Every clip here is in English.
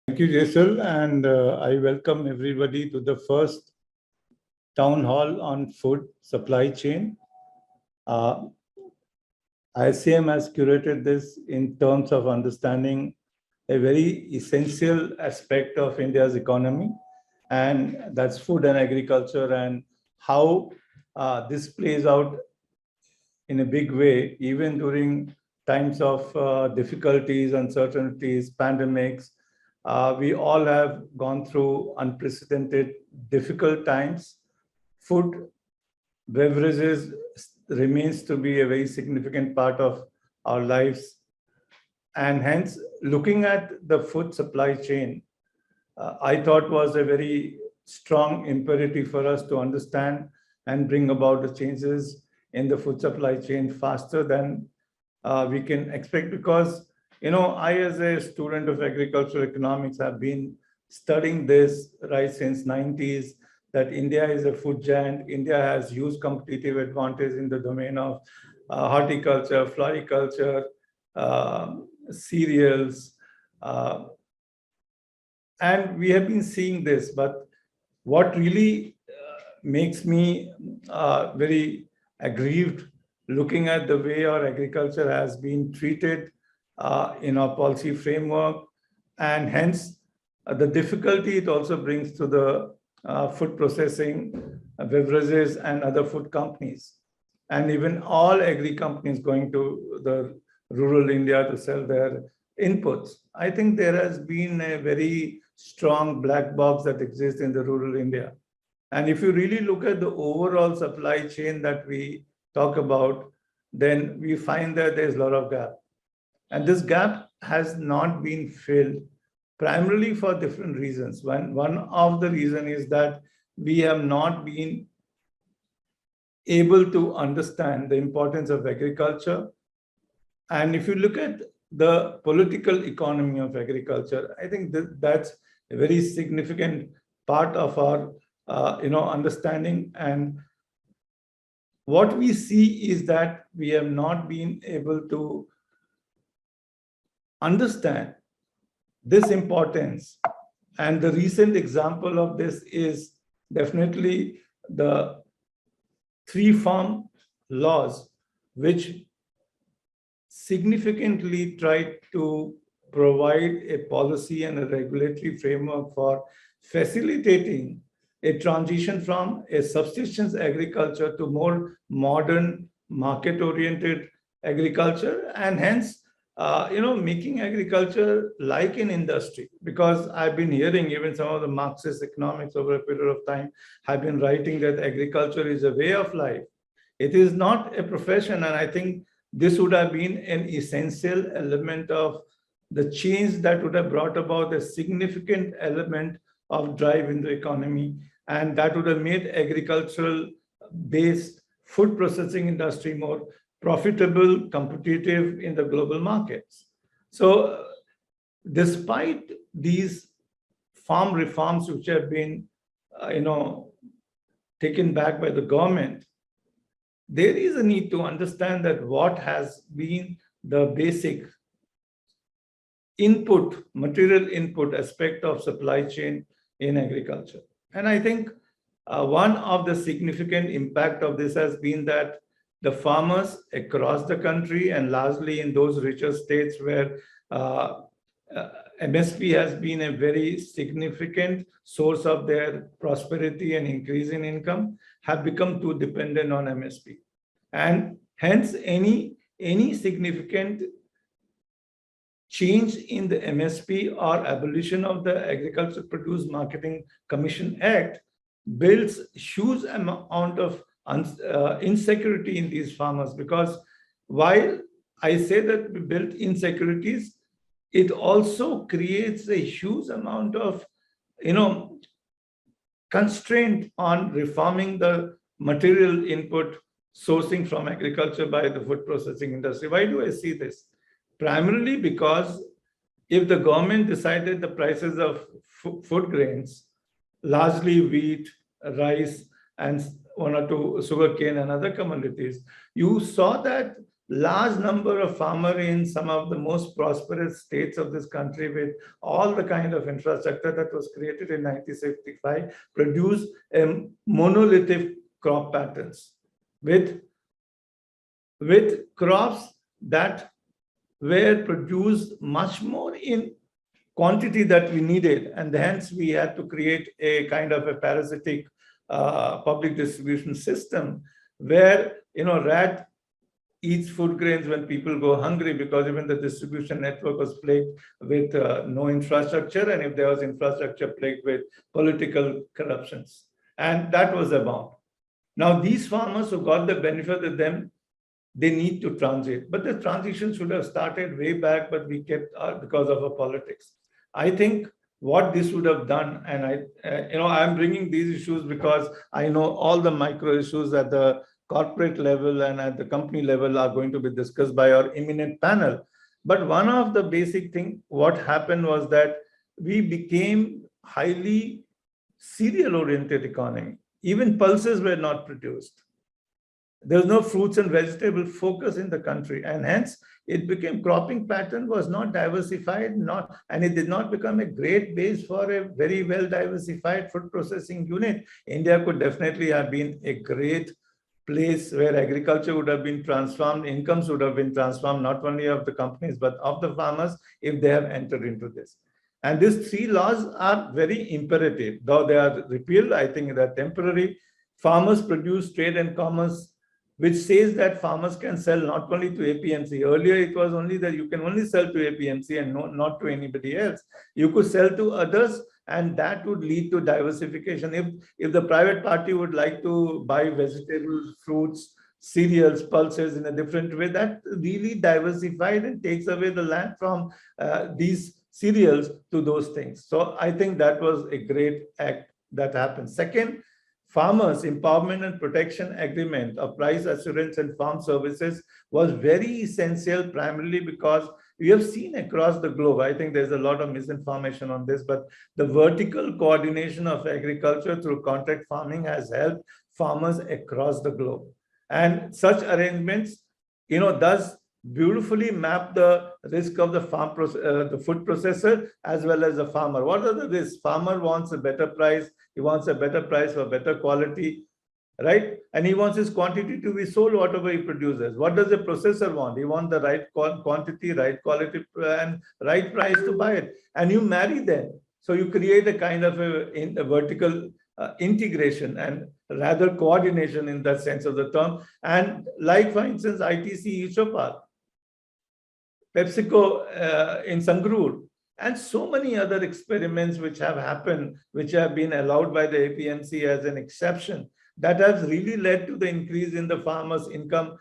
Thank you, Jaisal, and I welcome everybody to the first town hall on food supply chain. Uh, ICM has curated this in terms of understanding a very essential aspect of India's economy, and that's food and agriculture, and how this plays out in a big way, even during times of difficulties, uncertainties, pandemics. We all have gone through unprecedented, difficult times. Food, beverages remains to be a very significant part of our lives. And hence, looking at the food supply chain, I thought was a very strong imperative for us to understand and bring about the changes in the food supply chain faster than we can expect. Because, I as a student of agricultural economics have been studying this right since 90s, that India is a food giant. India has huge competitive advantage in the domain of horticulture, floriculture, cereals, and we have been seeing this. But what really makes me very aggrieved looking at the way our agriculture has been treated in our policy framework, and hence the difficulty it also brings to the food processing, beverages, and other food companies, and even all agri companies going to the rural India to sell their inputs. I think there has been a very strong black box that exists in the rural India. And if you really look at the overall supply chain that we talk about, then we find that there's a lot of gap. And this gap has not been filled primarily for different reasons. One of the reasons is that we have not been able to understand the importance of agriculture. And if you look at the political economy of agriculture, I think that's a very significant part of our understanding. And what we see is that we have not been able to understand this importance. And the recent example of this is definitely the 3-farm laws, which significantly tried to provide a policy and a regulatory framework for facilitating a transition from a subsistence agriculture to more modern, market-oriented agriculture, and hence, making agriculture like an industry. Because I've been hearing even some of the Marxist economics over a period of time have been writing that agriculture is a way of life. It is not a profession, and I think this would have been an essential element of the change that would have brought about a significant element of drive in the economy, and that would have made agricultural-based food processing industry more profitable, competitive in the global markets. So despite these farm reforms which have been, taken back by the government, there is a need to understand that what has been the basic input, material input aspect of supply chain in agriculture. And I think one of the significant impact of this has been that the farmers across the country, and largely in those richer states where MSP has been a very significant source of their prosperity and increase in income, have become too dependent on MSP. And hence, any significant change in the MSP or abolition of the Agriculture Produce Marketing Commission Act builds huge amount of insecurity in these farmers. Because while I say that we built insecurities, it also creates a huge amount of constraint on reforming the material input sourcing from agriculture by the food processing industry. Why do I see this? Primarily because if the government decided the prices of food grains, largely wheat, rice, and one or two sugarcane and other commodities, you saw that large number of farmers in some of the most prosperous states of this country, with all the kind of infrastructure that was created in 1965, produced monolithic crop patterns with crops that were produced much more in quantity that we needed, and hence we had to create a kind of a parasitic public distribution system where rat eats food grains when people go hungry, because even the distribution network was plagued with no infrastructure, and if there was infrastructure, plagued with political corruptions, and that was about. Now these farmers who got the benefit of them, they need to transit, but the transition should have started way back, but we kept because of our politics. I think what this would have done, and I'm bringing these issues because I know all the micro issues at the corporate level and at the company level are going to be discussed by our eminent panel. But one of the basic thing, what happened was that we became highly cereal-oriented economy. Even pulses were not produced. There was no fruits and vegetable focus in the country, and hence it became cropping pattern was not diversified, and it did not become a great base for a very well diversified food processing unit. India could definitely have been a great place where agriculture would have been transformed, incomes would have been transformed, not only of the companies, but of the farmers if they have entered into this. And these three laws are very imperative, though they are repealed. I think they're temporary. Farmers Produce Trade and Commerce, which says that farmers can sell not only to APMC. Earlier, it was only that you can only sell to APMC and not to anybody else. You could sell to others, and that would lead to diversification. If the private party would like to buy vegetables, fruits, cereals, pulses in a different way, that really diversified and takes away the land from these cereals to those things. So I think that was a great act that happened. Second, Farmers Empowerment and Protection Agreement of Price Assurance and Farm Services was very essential, primarily because we have seen across the globe, I think there's a lot of misinformation on this, but the vertical coordination of agriculture through contract farming has helped farmers across the globe. And such arrangements, does beautifully map the risk of the the food processor as well as the farmer. What are the risks? Farmer wants a better price. He wants a better price for better quality, right? And he wants his quantity to be sold whatever he produces. What does the processor want? He wants the right quantity, right quality, and right price to buy it. And you marry them. So you create a kind of a vertical integration and rather coordination in that sense of the term. And like, for instance, ITC Ishopal, PepsiCo in Sangrur, and so many other experiments which have happened, which have been allowed by the APMC as an exception, that has really led to the increase in the farmers' income.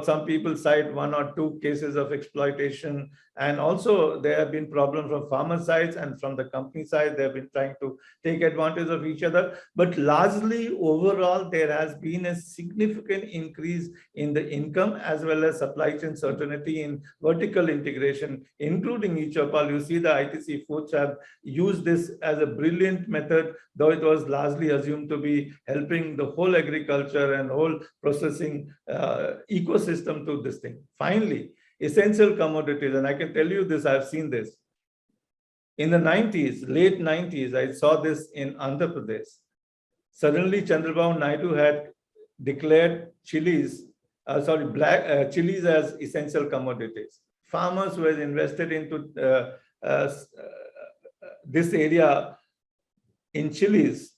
Some people cite one or two cases of exploitation, and also there have been problems from farmer sides and from the company side. They have been trying to take advantage of each other. But largely, overall, there has been a significant increase in the income as well as supply chain certainty in vertical integration, including Ichopal. You see the ITC Foods have used this as a brilliant method, though it was largely assumed to be helping the whole agriculture and whole processing ecosystem to this thing. Finally, essential commodities, and I can tell you this, I've seen this. In the 90s, late 90s, I saw this in Andhra Pradesh. Suddenly, Chandrababu Naidu had declared chilies as essential commodities. Farmers who had invested into this area in chilies,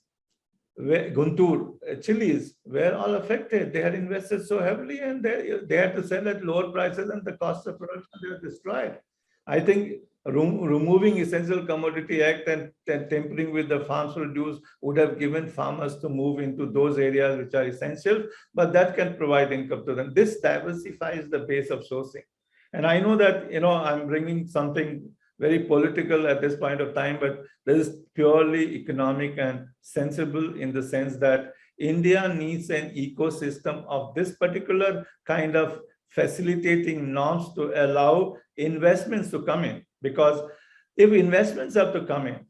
Guntur chilies, were all affected. They had invested so heavily, and they had to sell at lower prices, and the cost of production they were destroyed. I think removing Essential Commodity Act and tempering with the farms produce would have given farmers to move into those areas which are essential, but that can provide income to them. This diversifies the base of sourcing. And I know that, I'm bringing something very political at this point of time, but this is purely economic and sensible in the sense that India needs an ecosystem of this particular kind of facilitating norms to allow investments to come in. Because if investments have to come in,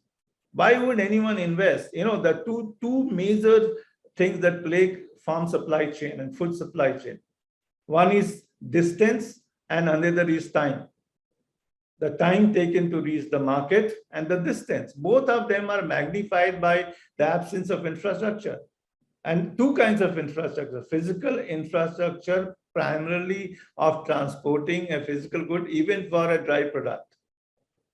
why would anyone invest? The two major things that plague farm supply chain and food supply chain. One is distance and another is time. The time taken to reach the market and the distance. Both of them are magnified by the absence of infrastructure. And two kinds of infrastructure: physical infrastructure, primarily of transporting a physical good, even for a dry product.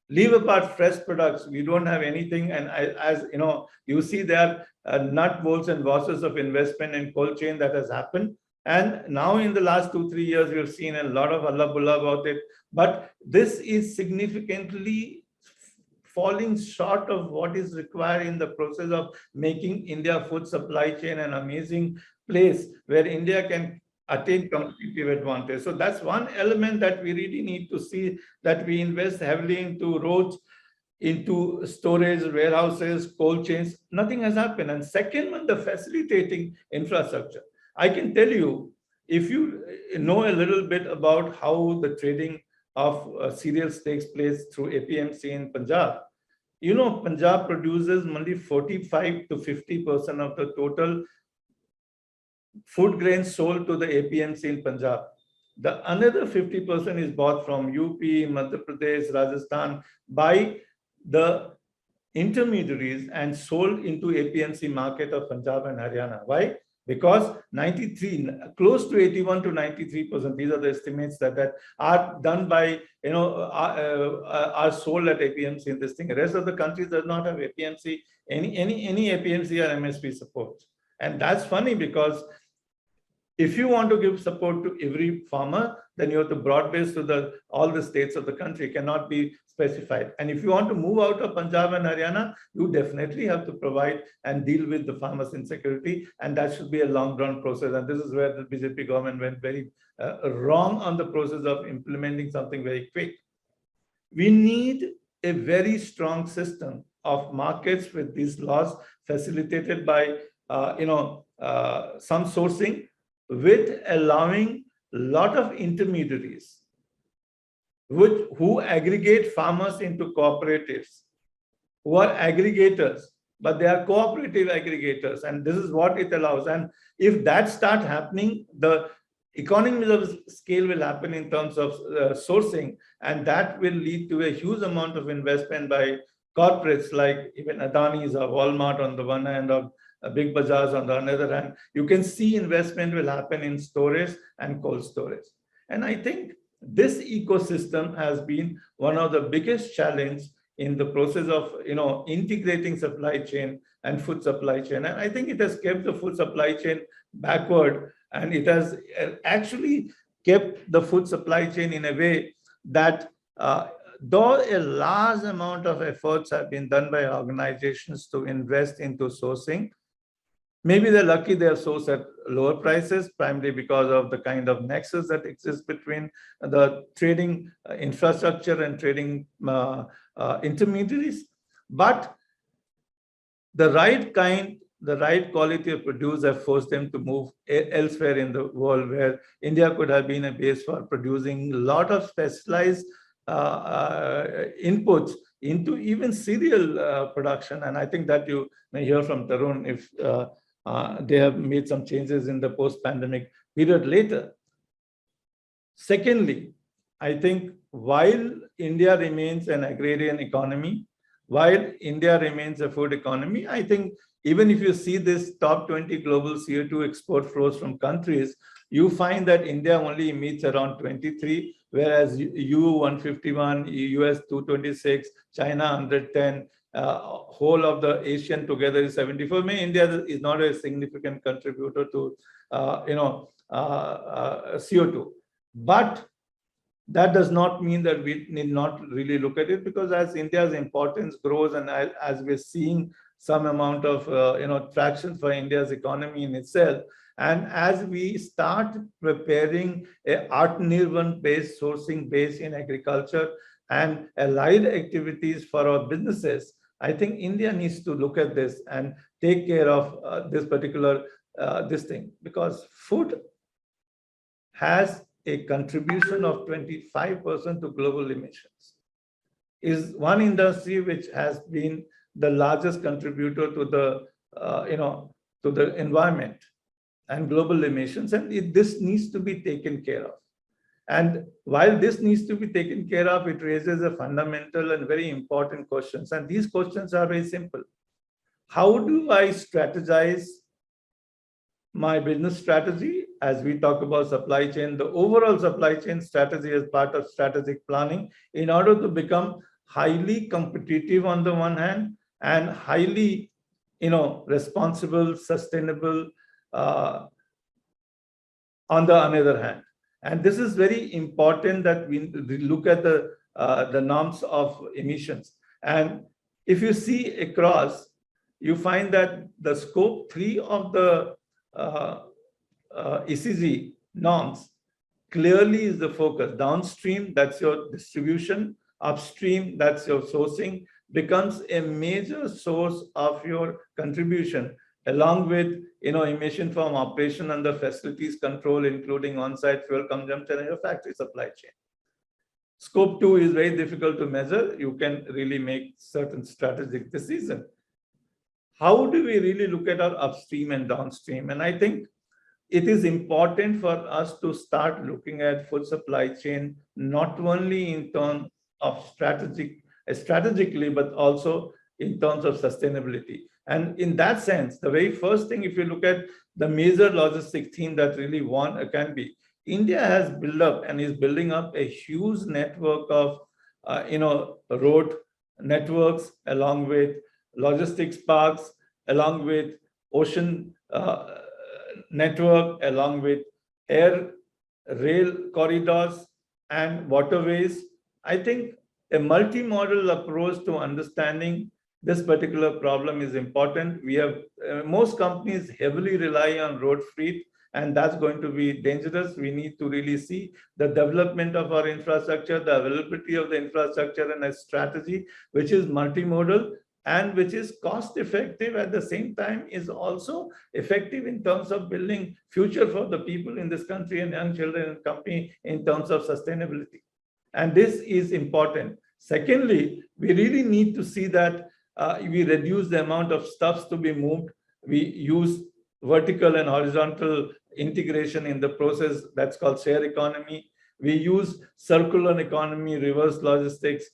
Leave apart fresh products, we don't have anything. And as you know, you see there are nut bolts and washes of investment in cold chain that has happened. And now in the last 2-3 years, we have seen a lot of hullabaloo about it. But this is significantly falling short of what is required in the process of making India food supply chain an amazing place where India can attain competitive advantage. So that's one element that we really need to see, that we invest heavily into roads, into storage, warehouses, cold chains. Nothing has happened. And second one, the facilitating infrastructure. I can tell you, if you know a little bit about how the trading of cereals takes place through APMC in Punjab, you know, Punjab produces only 45 to 50% of the total food grains sold to the APMC in Punjab. The another 50% is bought from UP, Madhya Pradesh, Rajasthan by the intermediaries and sold into APMC market of Punjab and Haryana. Why? Because 93, close to 81 to 93%, these are the estimates that are done by, you know, are sold at APMC in this thing. The rest of the countries does not have APMC, any APMC or MSP support. And that's funny, because if you want to give support to every farmer, then you have to broad base to all the states of the country. It cannot be specified. And if you want to move out of Punjab and Haryana, you definitely have to provide and deal with the farmers' insecurity. And that should be a long-run process. And this is where the BJP government went very wrong on the process of implementing something very quick. We need a very strong system of markets with these laws facilitated by some sourcing, with allowing a lot of intermediaries who aggregate farmers into cooperatives, who are aggregators, but they are cooperative aggregators, and this is what it allows. And if that starts happening, the economies of scale will happen in terms of sourcing, and that will lead to a huge amount of investment by corporates like even Adani's or Walmart on the one hand, or Big Bazaars on the other hand. You can see investment will happen in storage and cold storage. And I think this ecosystem has been one of the biggest challenges in the process of integrating supply chain and food supply chain. And I think it has kept the food supply chain backward, and it has actually kept the food supply chain in a way that though a large amount of efforts have been done by organizations to invest into sourcing, maybe they're lucky they are sourced at lower prices, primarily because of the kind of nexus that exists between the trading infrastructure and trading intermediaries. But the right kind, the right quality of produce have forced them to move elsewhere in the world, where India could have been a base for producing a lot of specialized inputs into even cereal production. And I think that you may hear from Tarun if they have made some changes in the post-pandemic period later. Secondly, I think while India remains an agrarian economy, while India remains a food economy, I think even if you see this top 20 global CO2 export flows from countries, you find that India only meets around 23, whereas EU 151, US 226, China 110, whole of the Asian together is 74. I mean, India is not a significant contributor to CO2, but that does not mean that we need not really look at it, because as India's importance grows and as we're seeing some amount of traction for India's economy in itself, and as we start preparing a Atmanirbhar based sourcing base in agriculture and allied activities for our businesses, I think India needs to look at this and take care of this particular thing, because food has a contribution of 25% to global emissions. Is one industry which has been the largest contributor to the environment and global emissions, and this needs to be taken care of. And while this needs to be taken care of, it raises a fundamental and very important questions. And these questions are very simple. How do I strategize my business strategy? As we talk about supply chain, the overall supply chain strategy is part of strategic planning in order to become highly competitive on the one hand and highly, responsible, sustainable on the other hand. And this is very important that we look at the norms of emissions. And if you see across, you find that the scope 3 of the ECG norms clearly is the focus. Downstream, that's your distribution. Upstream, that's your sourcing, becomes a major source of your contribution, along with emission from operation and the facilities control, including on-site fuel consumption and your factory supply chain. Scope 2 is very difficult to measure. You can really make certain strategic decisions. How do we really look at our upstream and downstream? And I think it is important for us to start looking at food supply chain, not only in terms of strategically, but also in terms of sustainability. And in that sense, the very first thing, if you look at the major logistic theme that really can be, India has built up and is building up a huge network of, road networks, along with logistics parks, along with ocean network, along with air rail corridors and waterways. I think a multimodal approach to understanding this particular problem is important. We have most companies heavily rely on road freight, and that's going to be dangerous. We need to really see the development of our infrastructure, the availability of the infrastructure, and a strategy which is multimodal and which is cost effective at the same time, is also effective in terms of building future for the people in this country and young children and company in terms of sustainability. And this is important. Secondly, we really need to see that we reduce the amount of stuffs to be moved. We use vertical and horizontal integration in the process. That's called share economy. We use circular economy, reverse logistics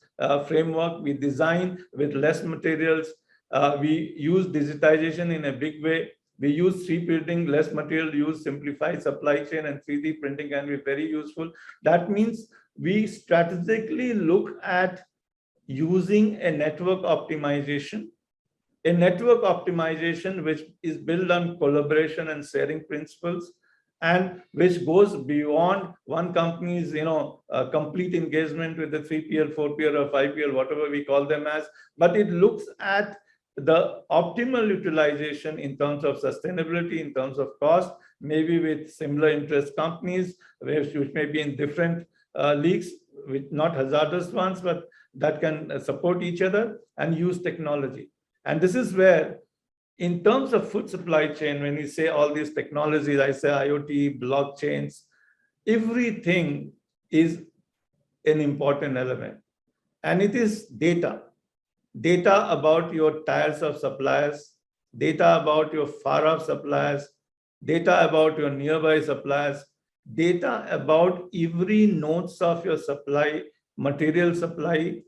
framework. We design with less materials. We use digitization in a big way. We use 3D printing, less material use, simplified supply chain, and 3D printing can be very useful. That means we strategically look at using a network optimization which is built on collaboration and sharing principles, and which goes beyond one company's complete engagement with the 3PL, 4PL, or 5PL, whatever we call them as, but it looks at the optimal utilization in terms of sustainability, in terms of cost, maybe with similar interest companies, which may be in different leagues, with not hazardous ones, but that can support each other and use technology. And this is where, in terms of food supply chain, when we say all these technologies, I say IoT, blockchains, everything is an important element. And it is data about your tiers of suppliers, data about your far off suppliers, data about your nearby suppliers, data about every nodes of your supply, material supply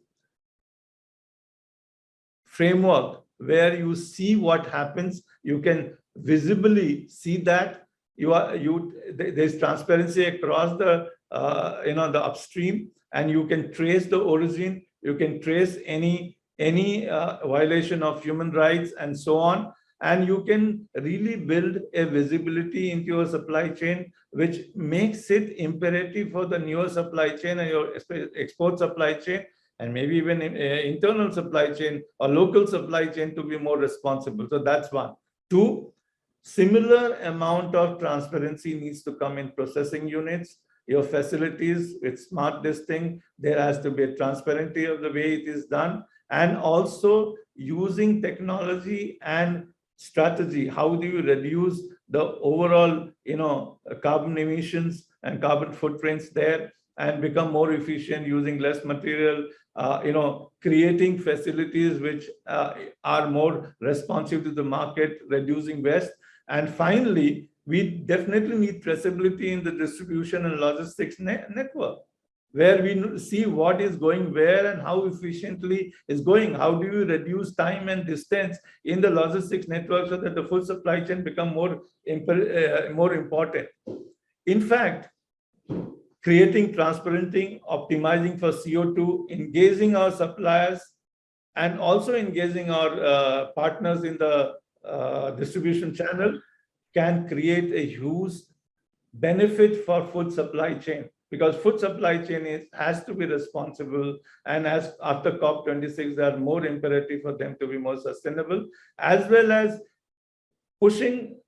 framework, where you see what happens. You can visibly see that there's transparency across the the upstream, and you can trace the origin. You can trace any violation of human rights and so on, and you can really build a visibility into your supply chain, which makes it imperative for the newer supply chain and your export supply chain, and maybe even internal supply chain or local supply chain, to be more responsible. So that's one. Two, similar amount of transparency needs to come in processing units, your facilities with smart listing. There has to be a transparency of the way it is done, and also using technology and strategy. How do you reduce the overall carbon emissions and carbon footprints there, and become more efficient using less material, creating facilities which are more responsive to the market, reducing waste. And finally, we definitely need traceability in the distribution and logistics network, where we see what is going where and how efficiently is going. How do you reduce time and distance in the logistics network so that the full supply chain become more important? In fact, creating, transparenting, optimizing for CO2, engaging our suppliers, and also engaging our partners in the distribution channel can create a huge benefit for food supply chain, because food supply chain has to be responsible, and as after COP26, they are more imperative for them to be more sustainable, as well as pushing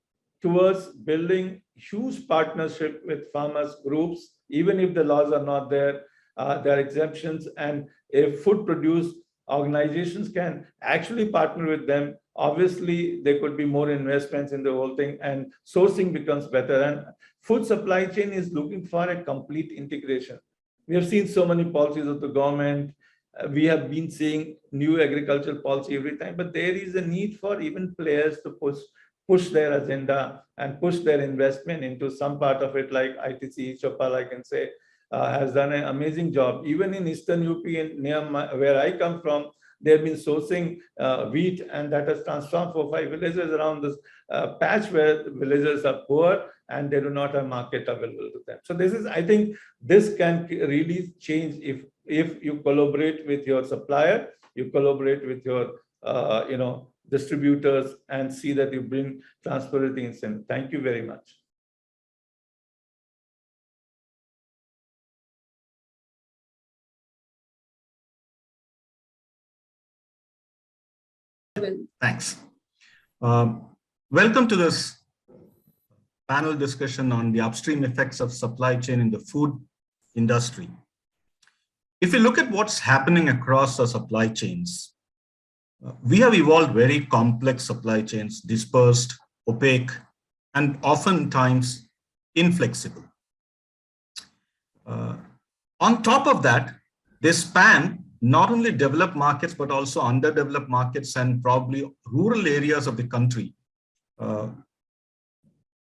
towards building huge partnership with farmers groups. Even if the laws are not there, there are exemptions, and if food produce organizations can actually partner with them, obviously there could be more investments in the whole thing and sourcing becomes better. And food supply chain is looking for a complete integration. We have seen so many policies of the government. We have been seeing new agricultural policy every time, but there is a need for even players to push their agenda and push their investment into some part of it, like ITC, Chopal, I can say, has done an amazing job. Even in Eastern UP and where I come from, they've been sourcing wheat, and that has transformed 4-5 villages around this patch where villagers are poor and they do not have market available to them. So this is, I think, this can really change if you collaborate with your supplier, you collaborate with your distributors, and see that you bring transparency in. Thank you very much. Thanks. Welcome to this panel discussion on the upstream effects of supply chain in the food industry. If you look at what's happening across the supply chains, we have evolved very complex supply chains, dispersed, opaque, and oftentimes inflexible. On top of that, they span not only developed markets, but also underdeveloped markets and probably rural areas of the country,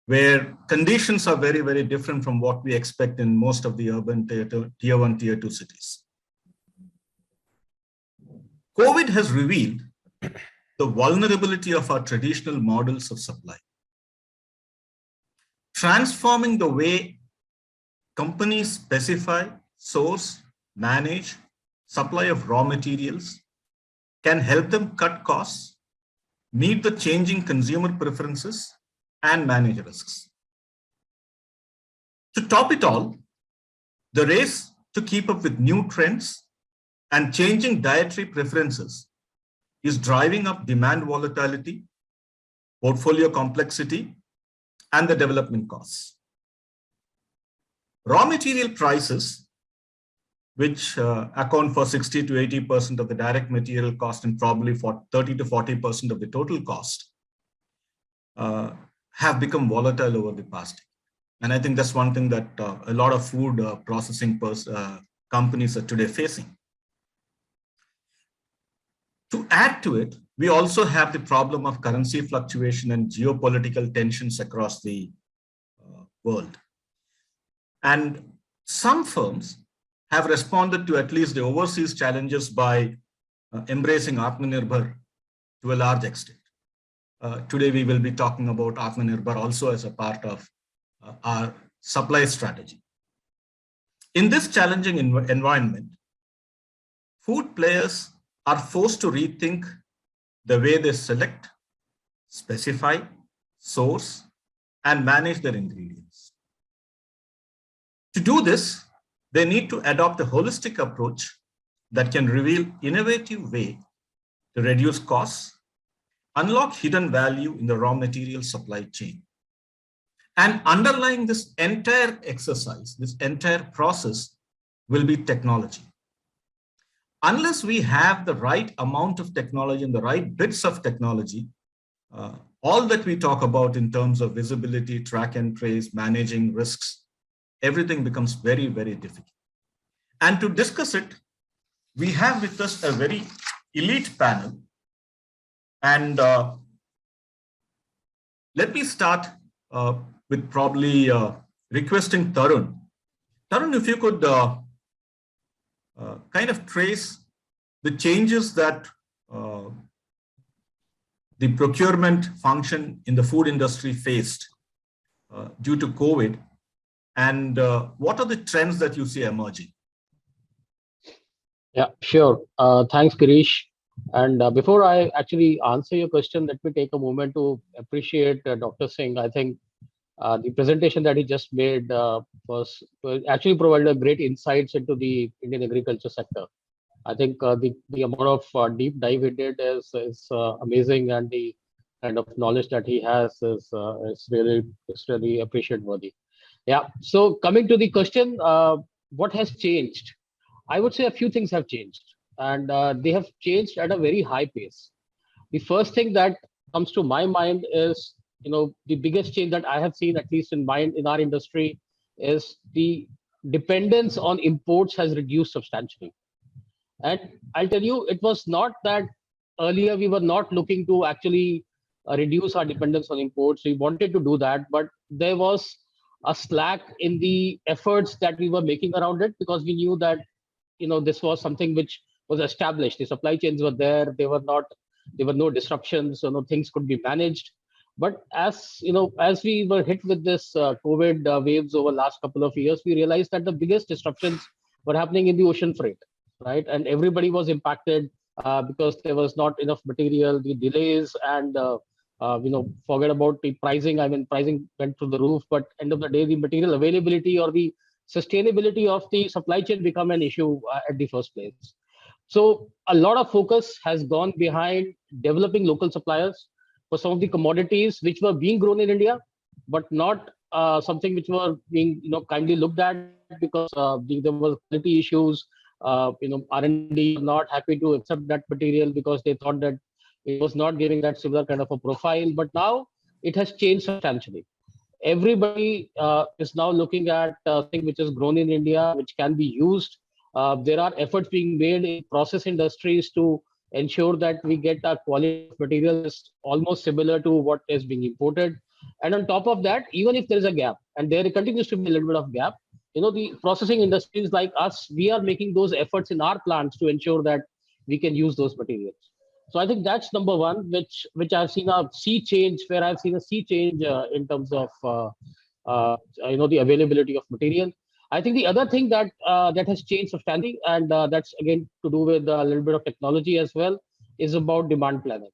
where conditions are very, very different from what we expect in most of the urban tier 1, tier 2 cities. COVID has revealed the vulnerability of our traditional models of supply, transforming the way companies specify, source, manage, supply of raw materials, can help them cut costs, meet the changing consumer preferences, and manage risks. To top it all, the race to keep up with new trends and changing dietary preferences is driving up demand volatility, portfolio complexity, and the development costs. Raw material prices, which account for 60 to 80% of the direct material cost and probably for 30 to 40% of the total cost, have become volatile over the past. And I think that's one thing that a lot of food processing companies are today facing. To add to it, we also have the problem of currency fluctuation and geopolitical tensions across the world. And some firms have responded to at least the overseas challenges by embracing Atmanirbhar to a large extent. Today, we will be talking about Atmanirbhar also as a part of our supply strategy. In this challenging environment, food players are forced to rethink the way they select, specify, source, and manage their ingredients. To do this, they need to adopt a holistic approach that can reveal innovative way to reduce costs, unlock hidden value in the raw material supply chain. And underlying this entire exercise, this entire process, will be technology. Unless we have the right amount of technology and the right bits of technology, all that we talk about in terms of visibility, track and trace, managing risks, everything becomes very, very difficult. And to discuss it, we have with us a very elite panel. And let me start with probably requesting Tarun. Tarun, if you could kind of trace the changes that the procurement function in the food industry faced due to COVID, and what are the trends that you see emerging? Yeah, sure. Thanks, Girish. And before I actually answer your question, let me take a moment to appreciate Dr. Singh. I think the presentation that he just made was actually provided a great insights into the Indian agriculture sector. I think the amount of deep dive he did is amazing, and the kind of knowledge that he has is really appreciate worthy. Yeah. So coming to the question, what has changed? I would say a few things have changed, and they have changed at a very high pace. The first thing that comes to my mind is, the biggest change that I have seen, at least in our industry, is the dependence on imports has reduced substantially. And I'll tell you, it was not that earlier we were not looking to actually reduce our dependence on imports. We wanted to do that, but there was a slack in the efforts that we were making around it, because we knew that this was something which was established. The supply chains were there. There were no disruptions, so no things could be managed. But as we were hit with this COVID waves over the last couple of years, we realized that the biggest disruptions were happening in the ocean freight, right? And everybody was impacted because there was not enough material, the delays, and forget about the pricing. I mean, pricing went through the roof, but end of the day, the material availability or the sustainability of the supply chain become an issue at the first place. So a lot of focus has gone behind developing local suppliers for some of the commodities which were being grown in India, but not something which were being kindly looked at, because there was quality issues. R&D not happy to accept that material because they thought that it was not giving that similar kind of a profile. But now it has changed substantially. Everybody is now looking at thing which is grown in India, which can be used. There are efforts being made in process industries to ensure that we get a quality of material is almost similar to what is being imported. And on top of that, even if there is a gap, and there continues to be a little bit of gap, the processing industries like us, we are making those efforts in our plants to ensure that we can use those materials. So I think that's number one, which I've seen a sea change, where I've seen a sea change in terms of the availability of material. I think the other thing that that has changed substantially, and that's again to do with a little bit of technology as well, is about demand planning.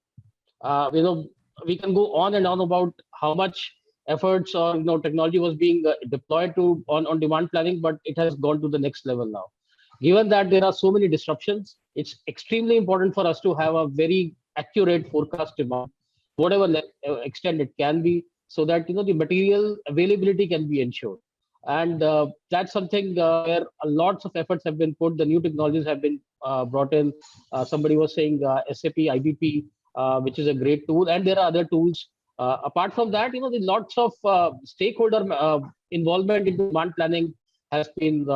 We can go on and on about how much efforts or technology was being deployed on demand planning, but it has gone to the next level now. Given that there are so many disruptions, it's extremely important for us to have a very accurate forecast demand, whatever extent it can be, so that the material availability can be ensured. And that's something where lots of efforts have been put. The new technologies have been brought in. Somebody was saying SAP IBP, which is a great tool, and there are other tools. Apart from that, the lots of stakeholder involvement in demand planning has been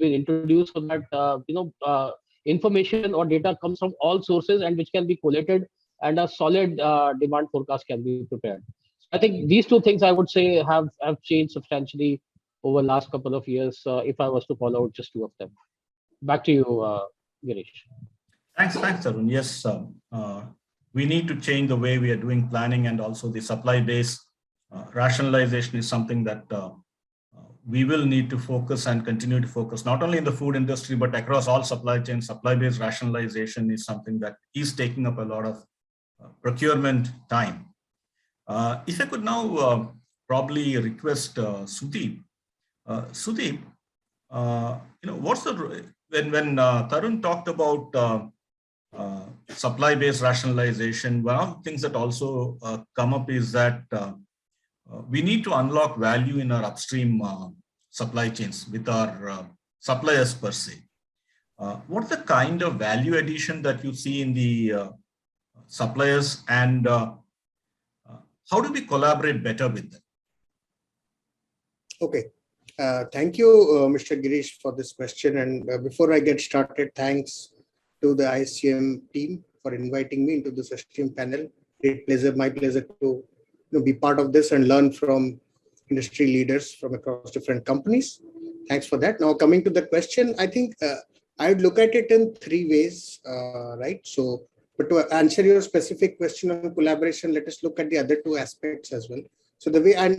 introduced, so that information or data comes from all sources and which can be collated, and a solid demand forecast can be prepared. So I think these two things, I would say, have changed substantially over the last couple of years, if I was to call out just two of them. Back to you, Girish. Thanks, Tarun. Yes, we need to change the way we are doing planning, and also the supply base rationalization is something that we will need to focus and continue to focus, not only in the food industry, but across all supply chains. Supply-based rationalization is something that is taking up a lot of procurement time. If I could now probably request Sudeep. Sudeep, what's the, when Tarun talked about supply-based rationalization, one of the things that also come up is that we need to unlock value in our upstream supply chains with our suppliers per se. What's the kind of value addition that you see in the suppliers, and how do we collaborate better with them? Okay. Thank you, Mr. Girish, for this question. And before I get started, thanks to the ICM team for inviting me into this esteemed panel. Great pleasure, my pleasure to be part of this and learn from industry leaders from across different companies. Thanks for that. Now, coming to the question, I think I'd look at it in three ways, right? So, but to answer your specific question on collaboration, let us look at the other two aspects as well. So the way, and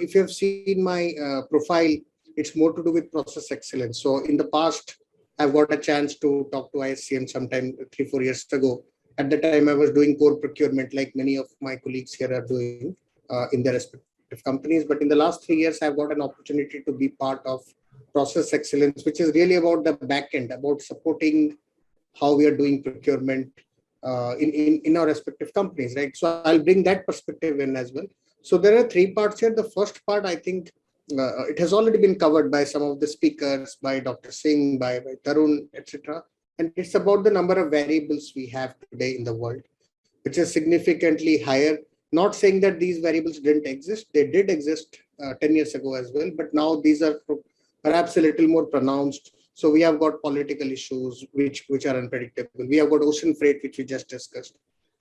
if you have seen my profile, it's more to do with process excellence. So in the past, I've got a chance to talk to ISCM sometime 3-4 years ago. At the time, I was doing core procurement, like many of my colleagues here are doing in their respective companies. But in the last 3 years, I've got an opportunity to be part of process excellence, which is really about the back end, about supporting how we are doing procurement in our respective companies, right? So I'll bring that perspective in as well. So there are three parts here. The first part, I think, it has already been covered by some of the speakers, by Dr. Singh, by Tarun, etc. And it's about the number of variables we have today in the world, which is significantly higher. Not saying that these variables didn't exist. They did exist 10 years ago as well, but now these are perhaps a little more pronounced. So we have got political issues, which are unpredictable. We have got ocean freight, which we just discussed,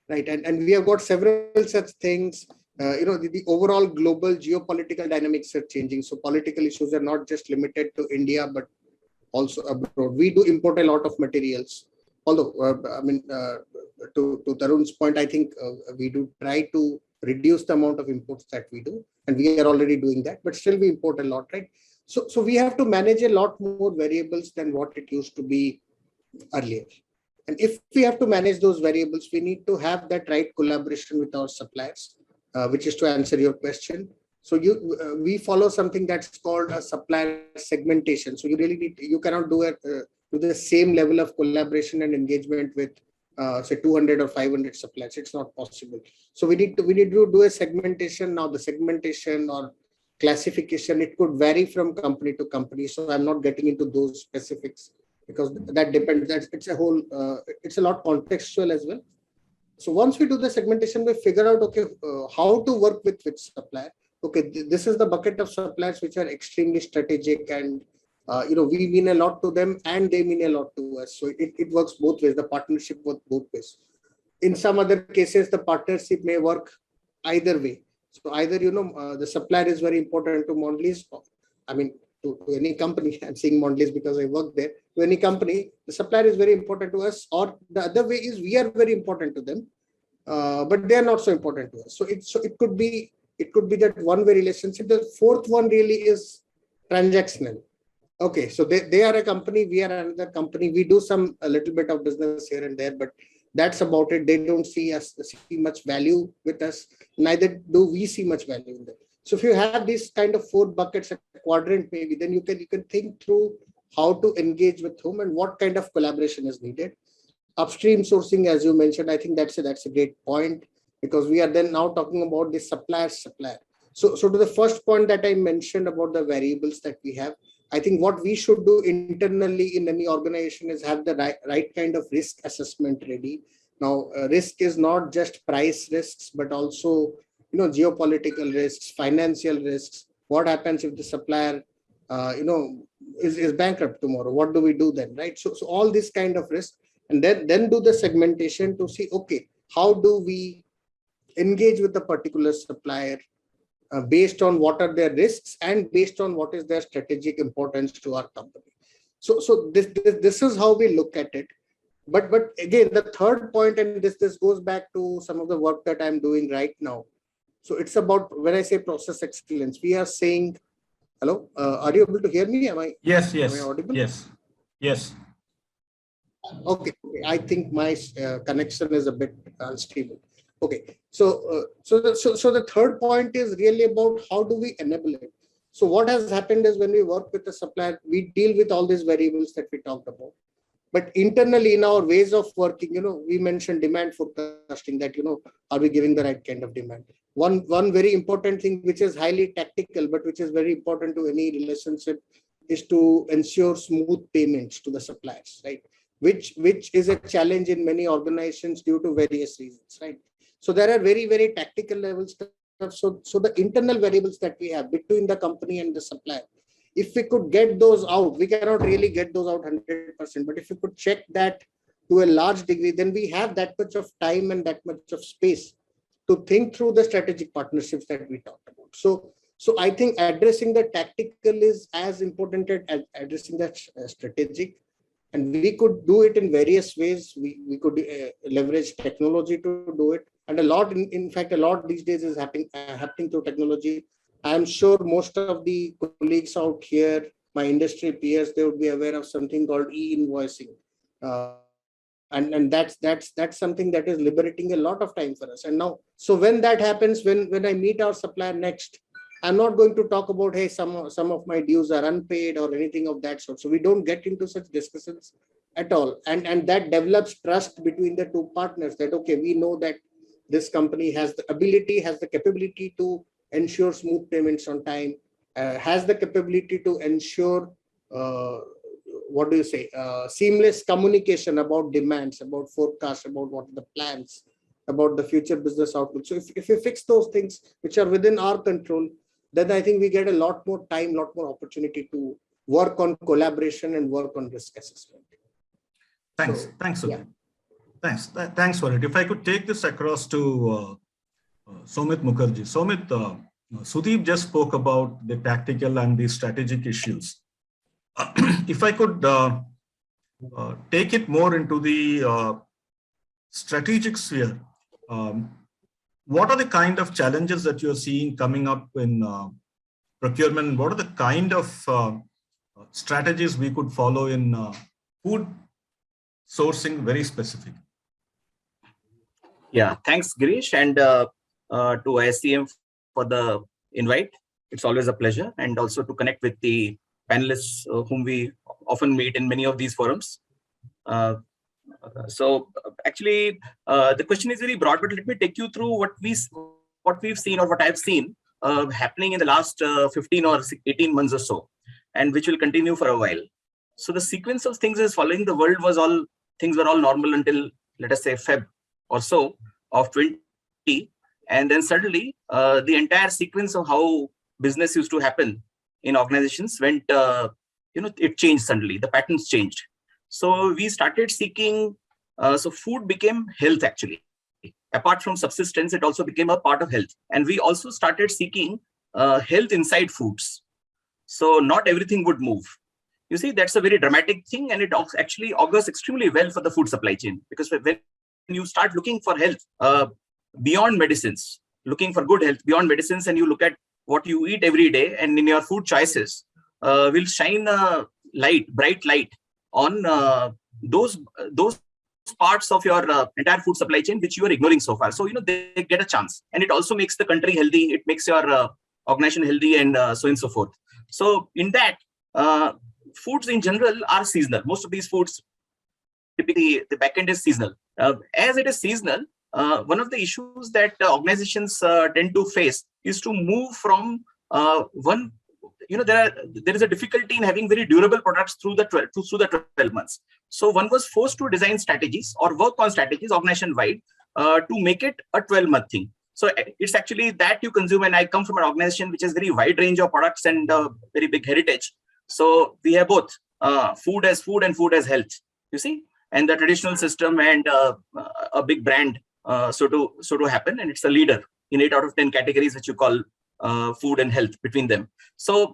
right? And we have got several such things. The overall global geopolitical dynamics are changing. So political issues are not just limited to India, but also abroad. We do import a lot of materials. Although, to Tarun's point, I think we do try to reduce the amount of imports that we do. And we are already doing that, but still we import a lot, right? So we have to manage a lot more variables than what it used to be earlier. And if we have to manage those variables, we need to have that right collaboration with our suppliers. Which is to answer your question. So we follow something that's called a supplier segmentation. So you cannot do the same level of collaboration and engagement with say 200 or 500 suppliers. It's not possible. So we need to do a segmentation. Now the segmentation or classification, it could vary from company to company. So I'm not getting into those specifics because that depends. It's a lot contextual as well. So once we do the segmentation, we figure out, okay, how to work with which supplier. Okay, this is the bucket of suppliers which are extremely strategic and, we mean a lot to them and they mean a lot to us. So it works both ways. The partnership works both ways. In some other cases, the partnership may work either way. So either, the supplier is very important to Mondelez. I mean, to any company, I'm saying Mondelez because I work there, to any company, the supplier is very important to us, or the other way is we are very important to them, but they are not so important to us. So it could be that one-way relationship. The fourth one really is transactional. Okay, so they are a company, we are another company. We do a little bit of business here and there, but that's about it. They don't see much value with us. Neither do we see much value in them. So if you have these kind of 4 buckets, a quadrant maybe, then you can think through how to engage with whom and what kind of collaboration is needed. Upstream sourcing, as you mentioned, I think that's a great point, because we are then now talking about the supplier. So to the first point that I mentioned about the variables that we have, I think what we should do internally in any organization is have the right kind of risk assessment ready. Now, risk is not just price risks, but also geopolitical risks, financial risks. What happens if the supplier, is bankrupt tomorrow? What do we do then, right? So all this kind of risk, and then do the segmentation to see, okay, how do we engage with the particular supplier based on what are their risks and based on what is their strategic importance to our company. So this is how we look at it. But again, the third point, and this goes back to some of the work that I'm doing right now. So it's about, when I say process excellence, we are saying, hello, are you able to hear me? Yes. Am I audible? Yes. Okay. I think my connection is a bit unstable. Okay. So the third point is really about how do we enable it. So what has happened is, when we work with the supplier, we deal with all these variables that we talked about. But internally in our ways of working, we mentioned demand forecasting, that, are we giving the right kind of demand? One very important thing, which is highly tactical, but which is very important to any relationship, is to ensure smooth payments to the suppliers, right? Which is a challenge in many organizations due to various reasons, right? So there are very, very tactical levels. So the internal variables that we have between the company and the supplier, if we could get those out, we cannot really get those out 100%, but if we could check that to a large degree, then we have that much of time and that much of space to think through the strategic partnerships that we talked about. So So I think addressing the tactical is as important as addressing the strategic. And we could do it in various ways. We could leverage technology to do it. And a lot, in fact, a lot these days is happening through technology. I'm sure most of the colleagues out here, my industry peers, they would be aware of something called e-invoicing. And that's something that is liberating a lot of time for us. And now, so when that happens, when I meet our supplier next, I'm not going to talk about, hey, some of my dues are unpaid or anything of that sort. So we don't get into such discussions at all. And that develops trust between the two partners that, okay, we know that this company has the ability, has the capability to ensure smooth payments on time, has the capability to ensure, seamless communication about demands, about forecasts, about what are the plans, about the future business outlook. So if you fix those things which are within our control, then I think we get a lot more time, lot more opportunity to work on collaboration and work on risk assessment. Thanks, Sudhir. Yeah. Thanks for it. If I could take this across to Somit Mukherjee. Somit, Sudeep just spoke about the tactical and the strategic issues. If I could take it more into the strategic sphere, what are the kind of challenges that you're seeing coming up in procurement? What are the kind of strategies we could follow in food sourcing, very specific? Yeah, thanks, Girish, and to ISCM for the invite. It's always a pleasure, and also to connect with the panelists whom we often meet in many of these forums. So actually, the question is very broad, but let me take you through what we've seen, or what I've seen happening in the last 15 or 18 months or so, and which will continue for a while. So the sequence of things is following. The world was all, things were all normal until, let us say, Feb or so of 20, and then suddenly the entire sequence of how business used to happen in organizations went, it changed suddenly. The patterns changed. So we started seeking, so food became health actually. Apart from subsistence, it also became a part of health. And we also started seeking health inside foods. So not everything would move. You see, that's a very dramatic thing, and it actually augurs extremely well for the food supply chain, because when you start looking for health beyond medicines, looking for good health beyond medicines, and you look at what you eat every day, and in your food choices, will shine a light, bright light on those parts of your entire food supply chain which you are ignoring so far. So, they get a chance, and it also makes the country healthy. It makes your organization healthy, and so on and so forth. So in that, foods in general are seasonal. Most of these foods, typically the back end is seasonal. As it is seasonal, one of the issues that organizations tend to face is to move from one. There is a difficulty in having very durable products through the 12 months. So one was forced to design strategies or work on strategies organization-wide to make it a 12-month thing. So it's actually that you consume, and I come from an organization which has very wide range of products and very big heritage. So we have both food as food and food as health, you see, and the traditional system and a big brand so to happen, and it's a leader in 8 out of 10 categories which you call food and health between them. So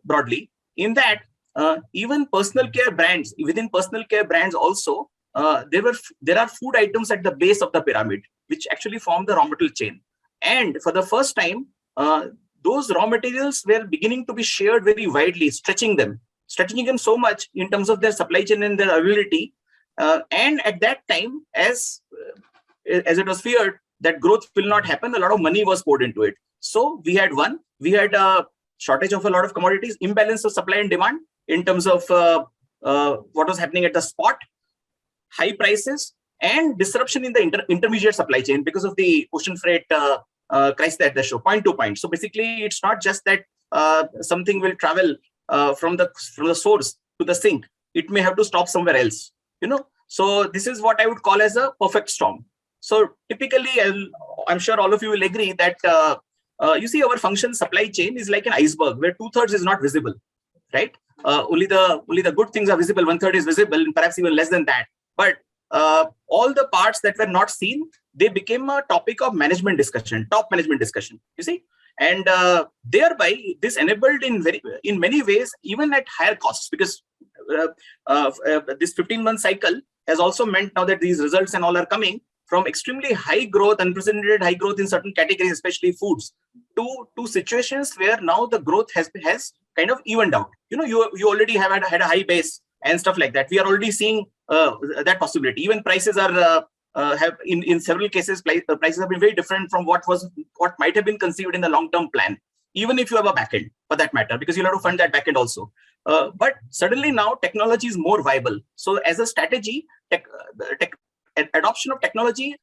broadly, in that, even personal care brands, within personal care brands also, there are food items at the base of the pyramid, which actually form the raw material chain. And for the first time, those raw materials were beginning to be shared very widely, stretching them so much in terms of their supply chain and their availability. And at that time, as it was feared that growth will not happen, a lot of money was poured into it. So we had a shortage of a lot of commodities, imbalance of supply and demand in terms of what was happening at the spot, high prices, and disruption in the intermediate supply chain because of the ocean freight crisis at the show, point to point. So basically, it's not just that something will travel from the source to the sink. It may have to stop somewhere else. So this is what I would call as a perfect storm. So typically, I'm sure all of you will agree that you see, our function supply chain is like an iceberg where 2/3 is not visible, right? Only the good things are visible, 1/3 is visible, and perhaps even less than that. But all the parts that were not seen, they became a topic of management discussion, top management discussion, you see. And thereby this enabled in many ways, even at higher costs, because this 15-month cycle has also meant now that these results and all are coming from extremely high growth, unprecedented high growth in certain categories, especially foods, to situations where now the growth has kind of evened out. You already have had a high base and stuff like that. We are already seeing that possibility. Even prices are have in several cases prices have been very different from what might have been conceived in the long-term plan, even if you have a backend for that matter, because you'll have to fund that backend also. But suddenly now technology is more viable. So as a strategy, adoption of technology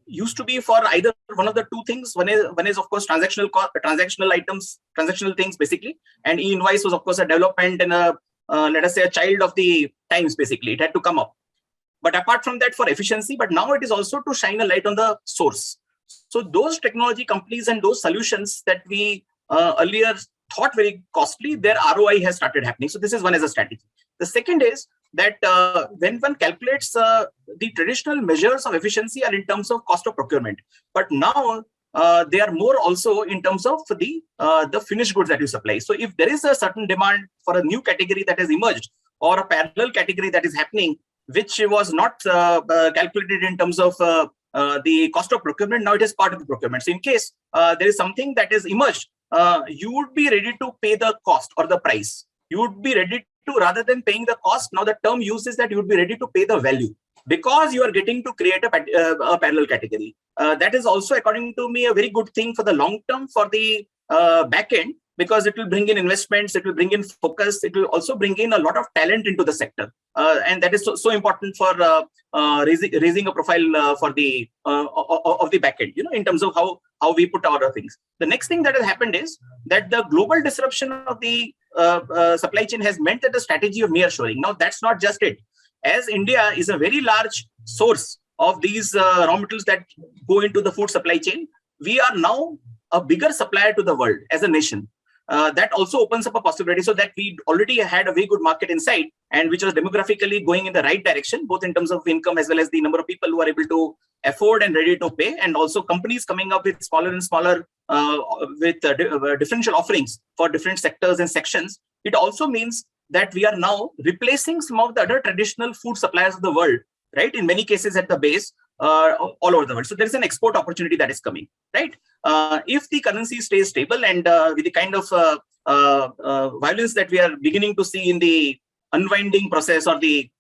used to be for either one of the two things. One is of course transactional items, transactional things basically, and e-invoice was of course a development and let us say a child of the times. Basically, it had to come up. But apart from that, for efficiency, but now it is also to shine a light on the source. So those technology companies and those solutions that we earlier thought very costly, their ROI has started happening. So this is one as a strategy. The second is that when one calculates the traditional measures of efficiency are in terms of cost of procurement, but now they are more also in terms of the finished goods that you supply. So if there is a certain demand for a new category that has emerged, or a parallel category that is happening, which was not calculated in terms of the cost of procurement, now it is part of the procurement. So in case there is something that has emerged, you would be ready to pay the cost or the price. You would be ready to, rather than paying the cost, now the term uses that you would be ready to pay the value, because you are getting to create a parallel category. That is also, according to me, a very good thing for the long term for the back end, because it will bring in investments, it will bring in focus, it will also bring in a lot of talent into the sector. And that is so important for raising a profile for the of the backend, in terms of how we put our things. The next thing that has happened is that the global disruption of the supply chain has meant that the strategy of nearshoring. Now, that's not just it. As India is a very large source of these raw materials that go into the food supply chain, we are now a bigger supplier to the world as a nation. That also opens up a possibility, so that we already had a very good market inside, and which was demographically going in the right direction, both in terms of income as well as the number of people who are able to afford and ready to pay, and also companies coming up with smaller and smaller with differential offerings for different sectors and sections. It also means that we are now replacing some of the other traditional food suppliers of the world, right? In many cases at the base, all over the world. So there is an export opportunity that is coming, right? If the currency stays stable and with the kind of violence that we are beginning to see in the unwinding process, or the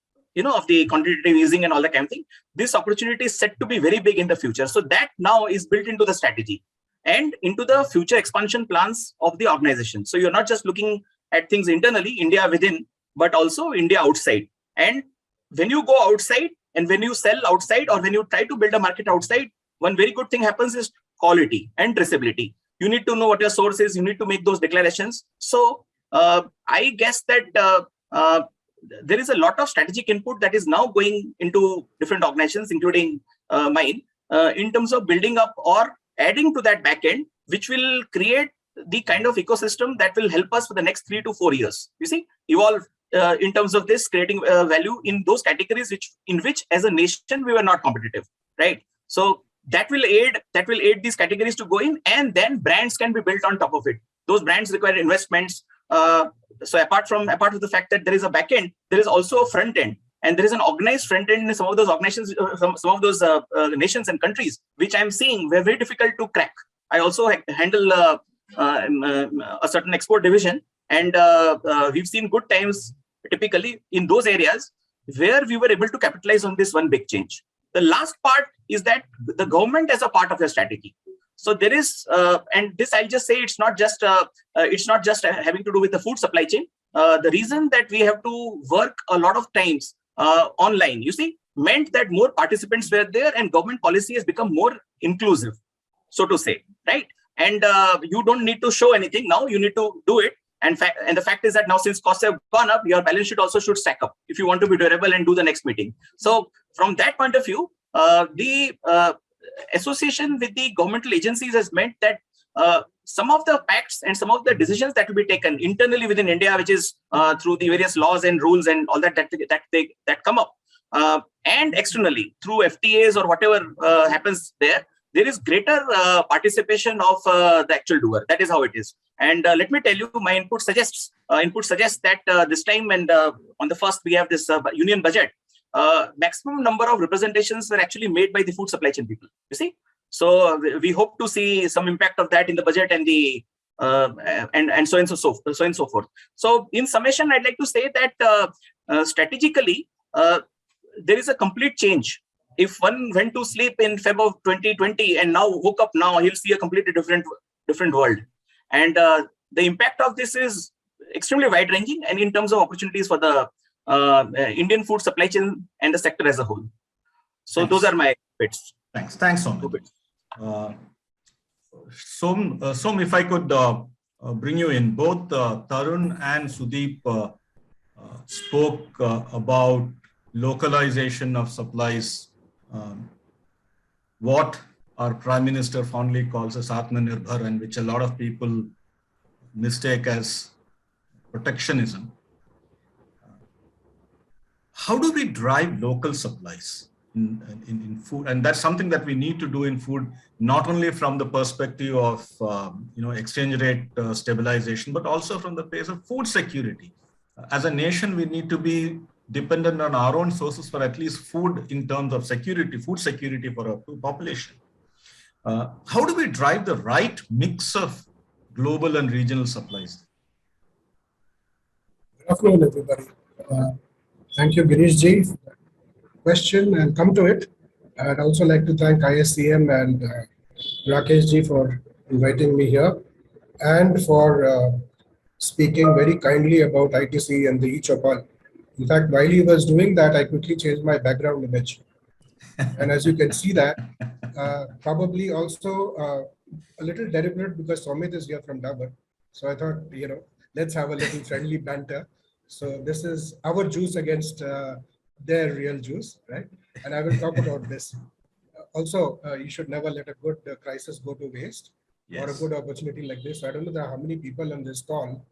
of the quantitative easing and all that kind of thing, this opportunity is set to be very big in the future. So that now is built into the strategy and into the future expansion plans of the organization. So you're not just looking at things internally, India within, but also India outside. And when you go outside and when you sell outside, or when you try to build a market outside, one very good thing happens is quality and traceability. You need to know what your source is. You need to make those declarations. So I guess that there is a lot of strategic input that is now going into different organizations, including mine, in terms of building up or adding to that backend, which will create the kind of ecosystem that will help us for the next 3 to 4 years. You see, evolve in terms of this, creating value in those categories in which as a nation we were not competitive, right? So that will aid these categories to go in, and then brands can be built on top of it. Those brands require investments. So apart from the fact that there is a back end, there is also a front end, and there is an organized front end in some of those organizations, some of those nations and countries, which I'm seeing were very difficult to crack. I also handle a certain export division, and we've seen good times typically in those areas where we were able to capitalize on this one big change. The last part is that the government as a part of your strategy. So there is, and this I'll just say, it's not just having to do with the food supply chain. The reason that we have to work a lot of times online, you see, meant that more participants were there, and government policy has become more inclusive, so to say, right? And you don't need to show anything now; you need to do it. And the fact is that now, since costs have gone up, your balance sheet also should stack up if you want to be durable and do the next meeting. So from that point of view, the association with the governmental agencies has meant that some of the pacts and some of the decisions that will be taken internally within India, which is through the various laws and rules and all that come up, and externally through FTAs or whatever happens there, there is greater participation of the actual doer. That is how it is. And let me tell you, my input suggests that this time, and on the first we have this union budget, maximum number of representations were actually made by the food supply chain people. You see, so we hope to see some impact of that in the budget and the and so on and so forth. So in summation, I'd like to say that strategically there is a complete change. If one went to sleep in Feb of 2020 and now woke up now, he'll see a completely different world. And the impact of this is extremely wide-ranging, and in terms of opportunities for the Indian food supply chain and the sector as a whole. So those are my bits. Thanks, Som. Som, if I could bring you in, both Tarun and Sudeep spoke about localization of supplies, what our Prime Minister fondly calls as Atmanirbhar, and which a lot of people mistake as protectionism. How do we drive local supplies in food? And that's something that we need to do in food, not only from the perspective of exchange rate stabilization, but also from the base of food security. As a nation, we need to be dependent on our own sources for at least food in terms of security, food security for our population. How do we drive the right mix of global and regional supplies? Good afternoon, everybody. Thank you, Girish ji, for the question, and come to it. I'd also like to thank ISCM and Rakesh ji for inviting me here and for speaking very kindly about ITC and the each of all. In fact, while he was doing that, I quickly changed my background image. And as you can see that, probably also a little deliberate because Somit is here from Dabur. So I thought, let's have a little friendly banter. So this is our juice against their real juice, right? And I will talk about this. Also, you should never let a good crisis go to waste. Yes. Or a good opportunity like this. I don't know how many people on this call,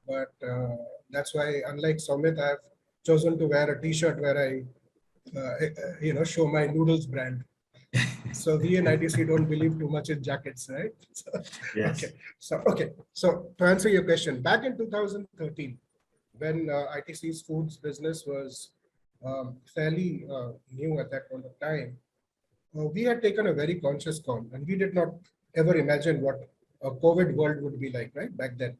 but that's why, unlike Somit, I've chosen to wear a T-shirt where I, show my noodles brand. So we in ITC don't believe too much in jackets, right? So, yes. Okay. So to answer your question, back in 2013, when ITC's foods business was fairly new at that point of time, we had taken a very conscious call, and we did not ever imagine what a COVID world would be like, right, back then.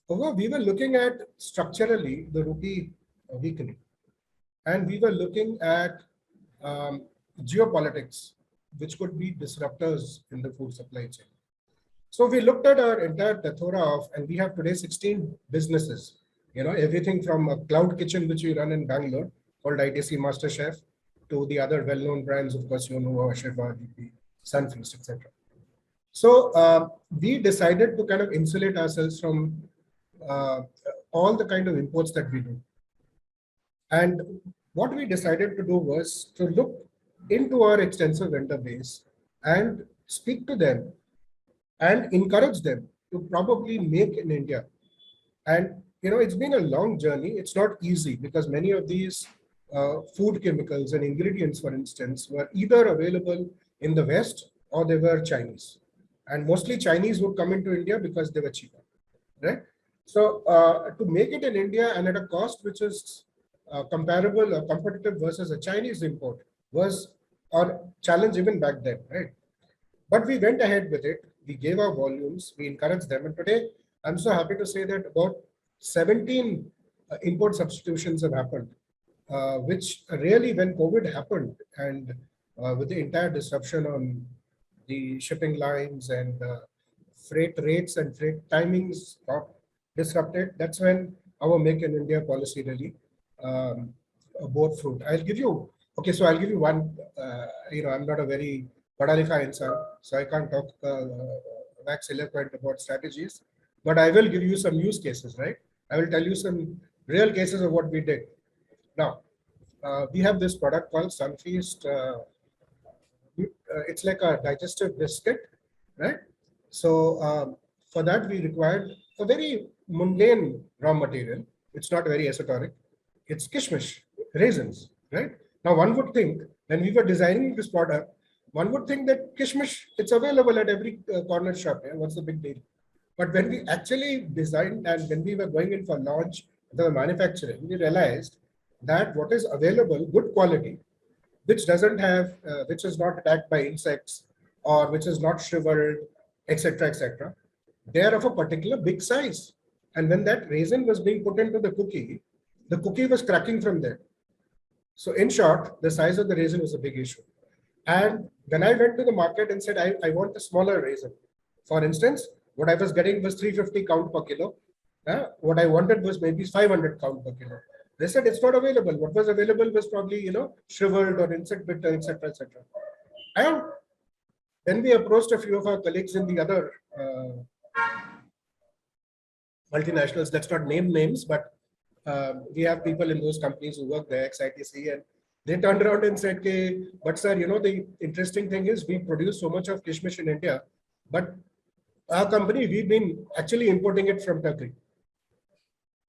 We were looking at structurally the rupee weakening, and we were looking at geopolitics, which could be disruptors in the food supply chain. So we looked at our entire plethora of, and we have today 16 businesses, everything from a cloud kitchen, which we run in Bangalore, called ITC MasterChef, to the other well-known brands, of course, Shiva, DP, Sunfeast, etc. So we decided to kind of insulate ourselves from all the kind of imports that we do. And what we decided to do was to look into our extensive vendor base and speak to them and encourage them to probably make in India. And, it's been a long journey. It's not easy because many of these food chemicals and ingredients, for instance, were either available in the West or they were Chinese. And mostly Chinese would come into India because they were cheaper, right? So to make it in India and at a cost which is comparable or competitive versus a Chinese import was a challenge even back then, right? But we went ahead with it. We gave our volumes, we encouraged them. And today, I'm so happy to say that about 17 import substitutions have happened, which really, when COVID happened and with the entire disruption on the shipping lines and freight rates and freight timings got disrupted, that's when our Make in India policy really bore fruit. I'll give you one, I'm not a very padha likha insan, so I can't talk wax eloquent about strategies, but I will give you some use cases, right? I will tell you some real cases of what we did. Now, we have this product called Sunfeast. It's like a digestive biscuit, right? So for that, we required a very mundane raw material. It's not very esoteric. It's kishmish, raisins, right? Now, one would think when we were designing this product one would think that kishmish, it's available at every corner shop. Yeah? What's the big deal? But when we actually designed and when we were going in for launch, the manufacturing, we realized that what is available, good quality, which doesn't have, which is not attacked by insects or which is not shriveled, etc., etc. They are of a particular big size. And when that raisin was being put into the cookie was cracking from there. So in short, the size of the raisin was a big issue. And when I went to the market and said, I want a smaller raisin. For instance, what I was getting was 350 count per kilo. What I wanted was maybe 500 count per kilo. They said it's not available. What was available was probably, shriveled or insect bitten, etc., etc. And then we approached a few of our colleagues in the other multinationals. Let's not name names, but we have people in those companies who work there, XITC, and they turned around and said, okay, but sir, the interesting thing is we produce so much of kishmish in India, but our company, we've been actually importing it from Turkey.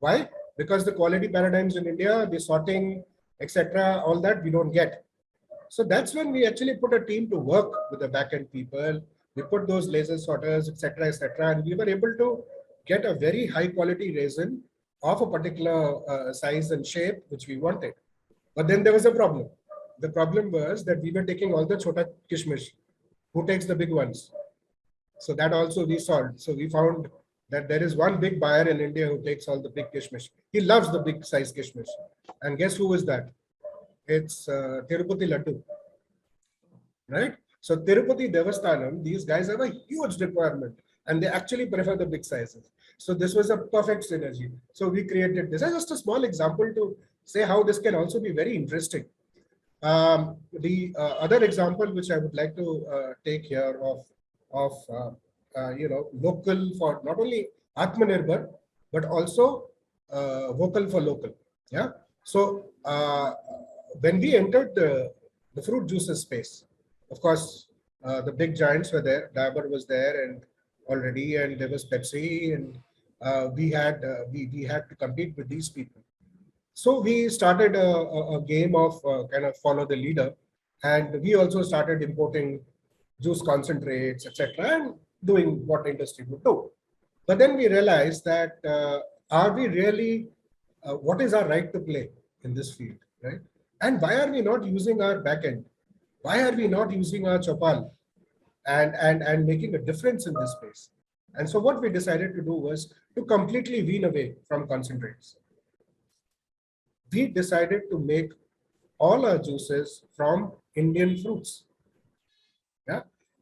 Why? Because the quality paradigms in India, the sorting, etc., all that we don't get. So that's when we actually put a team to work with the back-end people. We put those laser sorters, etc., etc., and we were able to get a very high quality resin of a particular size and shape which we wanted. But then there was a problem. The problem was that we were taking all the chota kishmish. Who takes the big ones? So that also we solved. So we found that there is one big buyer in India who takes all the big kishmish. He loves the big size kishmish. And guess who is that? It's Tirupati Laddu. Right? So Tirupati Devasthanam, these guys have a huge requirement and they actually prefer the big sizes. So this was a perfect synergy. So we created this as just a small example to say how this can also be very interesting. The other example which I would like to take here of local for not only Atmanirbhar, but also vocal for local. Yeah. So when we entered the fruit juices space, of course, the big giants were there. Dabur was there and already, and there was Pepsi, and we had to compete with these people. So we started a game of kind of follow the leader, and we also started importing juice concentrates, etc., and doing what industry would do. But then we realized that are we really, what is our right to play in this field, right? And why are we not using our backend? Why are we not using our chopal and making a difference in this space? And so what we decided to do was to completely wean away from concentrates. We decided to make all our juices from Indian fruits. Yeah.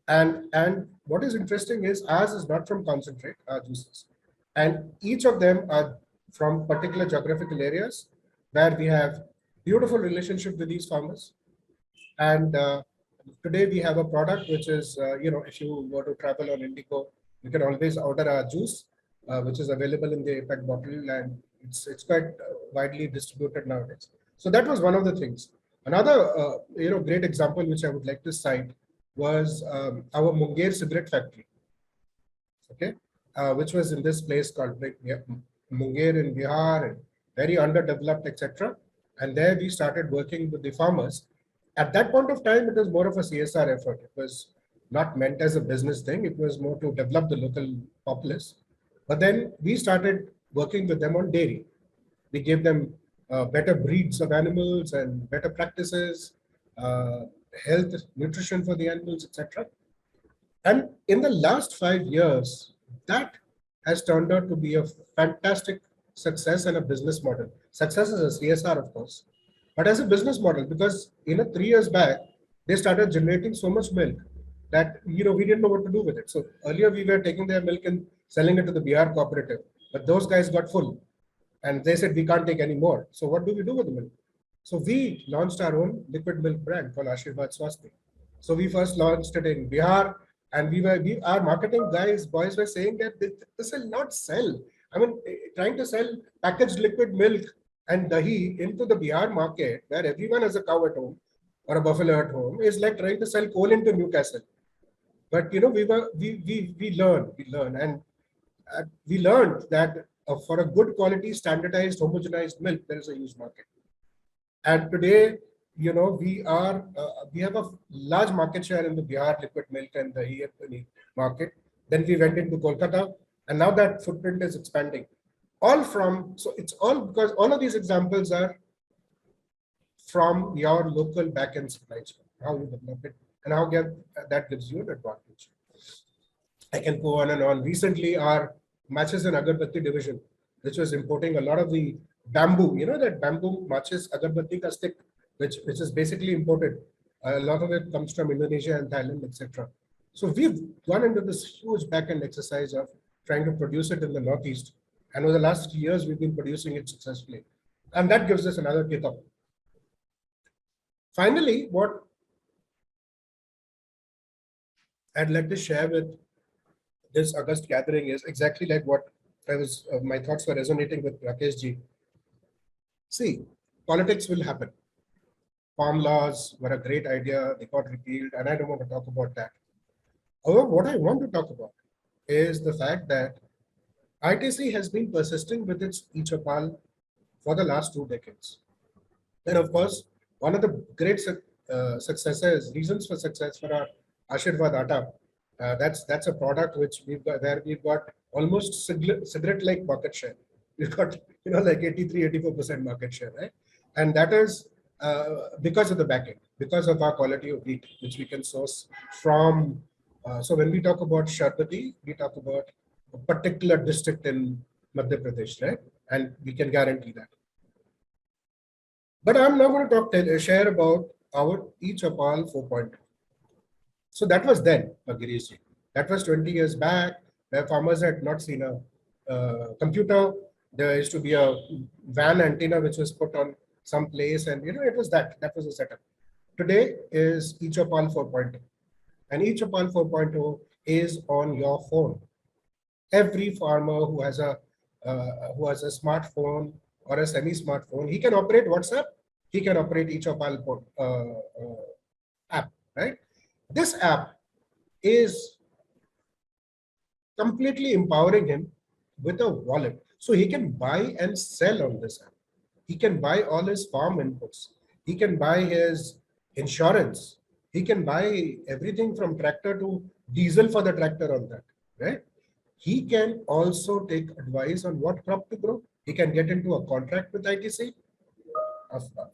And what is interesting is ours is not from concentrate, our juices. And each of them are from particular geographical areas where we have beautiful relationship with these farmers. And today we have a product which is, if you were to travel on Indigo, you can always order our juice, which is available in the PET bottle, and it's quite widely distributed nowadays. So that was one of the things. Another, great example which I would like to cite was our Munger cigarette factory, okay, which was in this place called Munger in Bihar, and very underdeveloped, etc. And there we started working with the farmers. At that point of time, it was more of a CSR effort. It was not meant as a business thing. It was more to develop the local populace. But then we started working with them on dairy. We gave them better breeds of animals and better practices, health, nutrition for the animals, etc. And in the last 5 years, that has turned out to be a fantastic success and a business model. Success is a CSR, of course, but as a business model, because 3 years back, they started generating so much milk that we didn't know what to do with it. So earlier we were taking their milk and selling it to the BR cooperative, but those guys got full and they said we can't take any more. So what do we do with the milk? So we launched our own liquid milk brand called Ashirvad Swasti. So we first launched it in Bihar, and our marketing boys were saying that this will not sell. I mean, trying to sell packaged liquid milk and dahi into the Bihar market where everyone has a cow at home or a buffalo at home is like trying to sell coal into Newcastle. But we learned, and we learned that for a good quality, standardized, homogenized milk, there is a huge market. And today, we have a large market share in the Bihar liquid milk and the EFNE market. Then we went into Kolkata, and now that footprint is expanding. So it's all because all of these examples are from your local backend supply chain, how you develop it, and how that gives you an advantage. I can go on and on. Recently, our matches and agarbatti division, which was importing a lot of the bamboo, that bamboo matches agarbatti ka stick, which is basically imported. A lot of it comes from Indonesia and Thailand, etc. So we've gone into this huge back-end exercise of trying to produce it in the Northeast. And over the last years, we've been producing it successfully. And that gives us another kick-up. Finally, what I'd like to share with this August gathering is exactly like what my thoughts were resonating with Rakesh ji. See, politics will happen. Farm laws were a great idea. They got repealed, and I don't want to talk about that. However, what I want to talk about is the fact that ITC has been persisting with its e-Chapal for the last 2 decades. And of course, one of the great reasons for success for our Ashirvad Atta, that's a product which where we've got almost cigarette-like market share. We've got like 83-84% market share, right? And that is because of the backend, because of our quality of wheat, which we can source from. So when we talk about Sharbati, we talk about a particular district in Madhya Pradesh, right? And we can guarantee that. But I'm now going to share about our e-Chapal 4.0. So that was then, Girishji. That was 20 years back, where farmers had not seen a computer. There used to be a WAN antenna which was put on some place, and it was that was the setup. Today is e-Chapal 4.0, and e-Chapal 4.0 is on your phone. Every farmer who has a smartphone or a semi-smartphone, he can operate WhatsApp, he can operate e-Chapal app, right? This app is completely empowering him with a wallet. So he can buy and sell on this app. He can buy all his farm inputs. He can buy his insurance. He can buy everything from tractor to diesel for the tractor on that, right? He can also take advice on what crop to grow. He can get into a contract with ITC,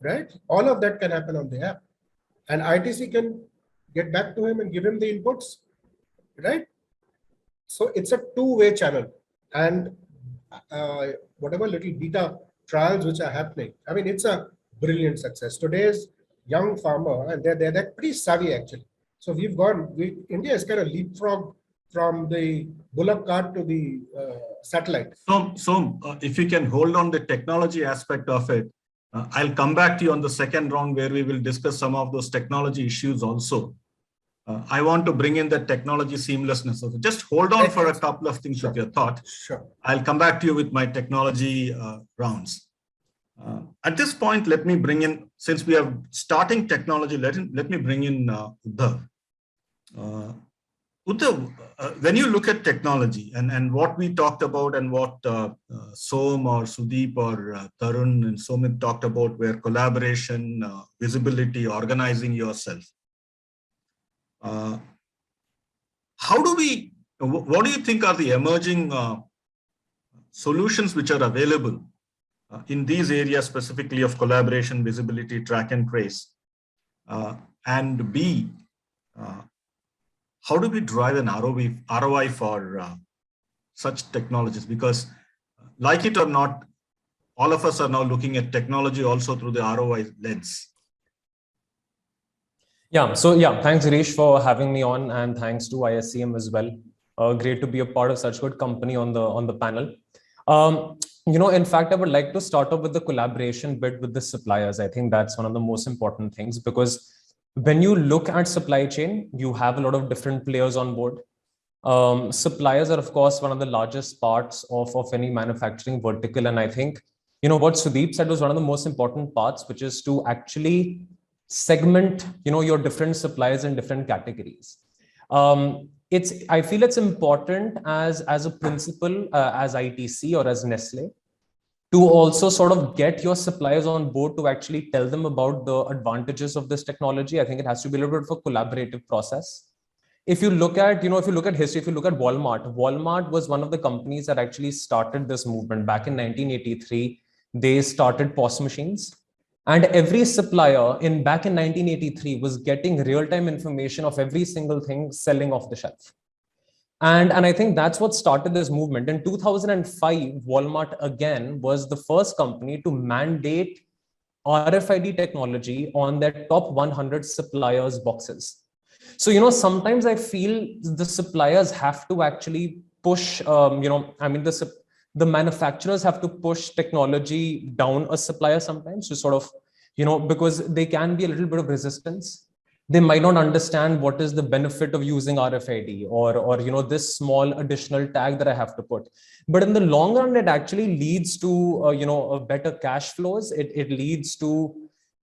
right? All of that can happen on the app. And ITC can get back to him and give him the inputs, right? So it's a two-way channel. And whatever little beta trials which are happening, I mean, it's a brilliant success. Today's young farmer, and they're pretty savvy actually. So India has kind of leapfrogged from the bullock cart to the satellite. So if you can hold on the technology aspect of it, I'll come back to you on the second round where we will discuss some of those technology issues also. I want to bring in the technology seamlessness. So just hold on for a couple of things with your thought. Sure. I'll come back to you with my technology rounds. At this point, let me bring in, since we are starting technology, let me bring in Uddhav. Uddhav, when you look at technology and what we talked about and what Som or Sudeep or Tarun and Somit talked about were collaboration, visibility, organizing yourself. What do you think are the emerging solutions which are available in these areas specifically of collaboration, visibility, track and trace? And B, how do we drive an ROI for such technologies? Because like it or not, all of us are now looking at technology also through the ROI lens. Yeah, thanks Girish for having me on, and thanks to ISCM as well. Great to be a part of such good company on the panel. In fact, I would like to start off with the collaboration bit with the suppliers. I think that's one of the most important things, because when you look at supply chain, you have a lot of different players on board. Suppliers are, of course, one of the largest parts of any manufacturing vertical. And I think, what Sudeep said was one of the most important parts, which is to actually segment, your different suppliers in different categories. I feel it's important as a principle, as ITC or as Nestle, to also sort of get your suppliers on board to actually tell them about the advantages of this technology. I think it has to be a little bit of a collaborative process. If you look at, if you look at history, if you look at Walmart was one of the companies that actually started this movement back in 1983. They started POS machines, and every supplier back in 1983 was getting real-time information of every single thing selling off the shelf. And I think that's what started this movement. In 2005, Walmart again was the first company to mandate RFID technology on their top 100 suppliers' boxes. So, sometimes I feel the suppliers have to actually push, the manufacturers have to push technology down a supplier sometimes to sort of, because they can be a little bit of resistance. They might not understand what is the benefit of using RFID or this small additional tag that I have to put. But in the long run, it actually leads to, better cash flows. It leads to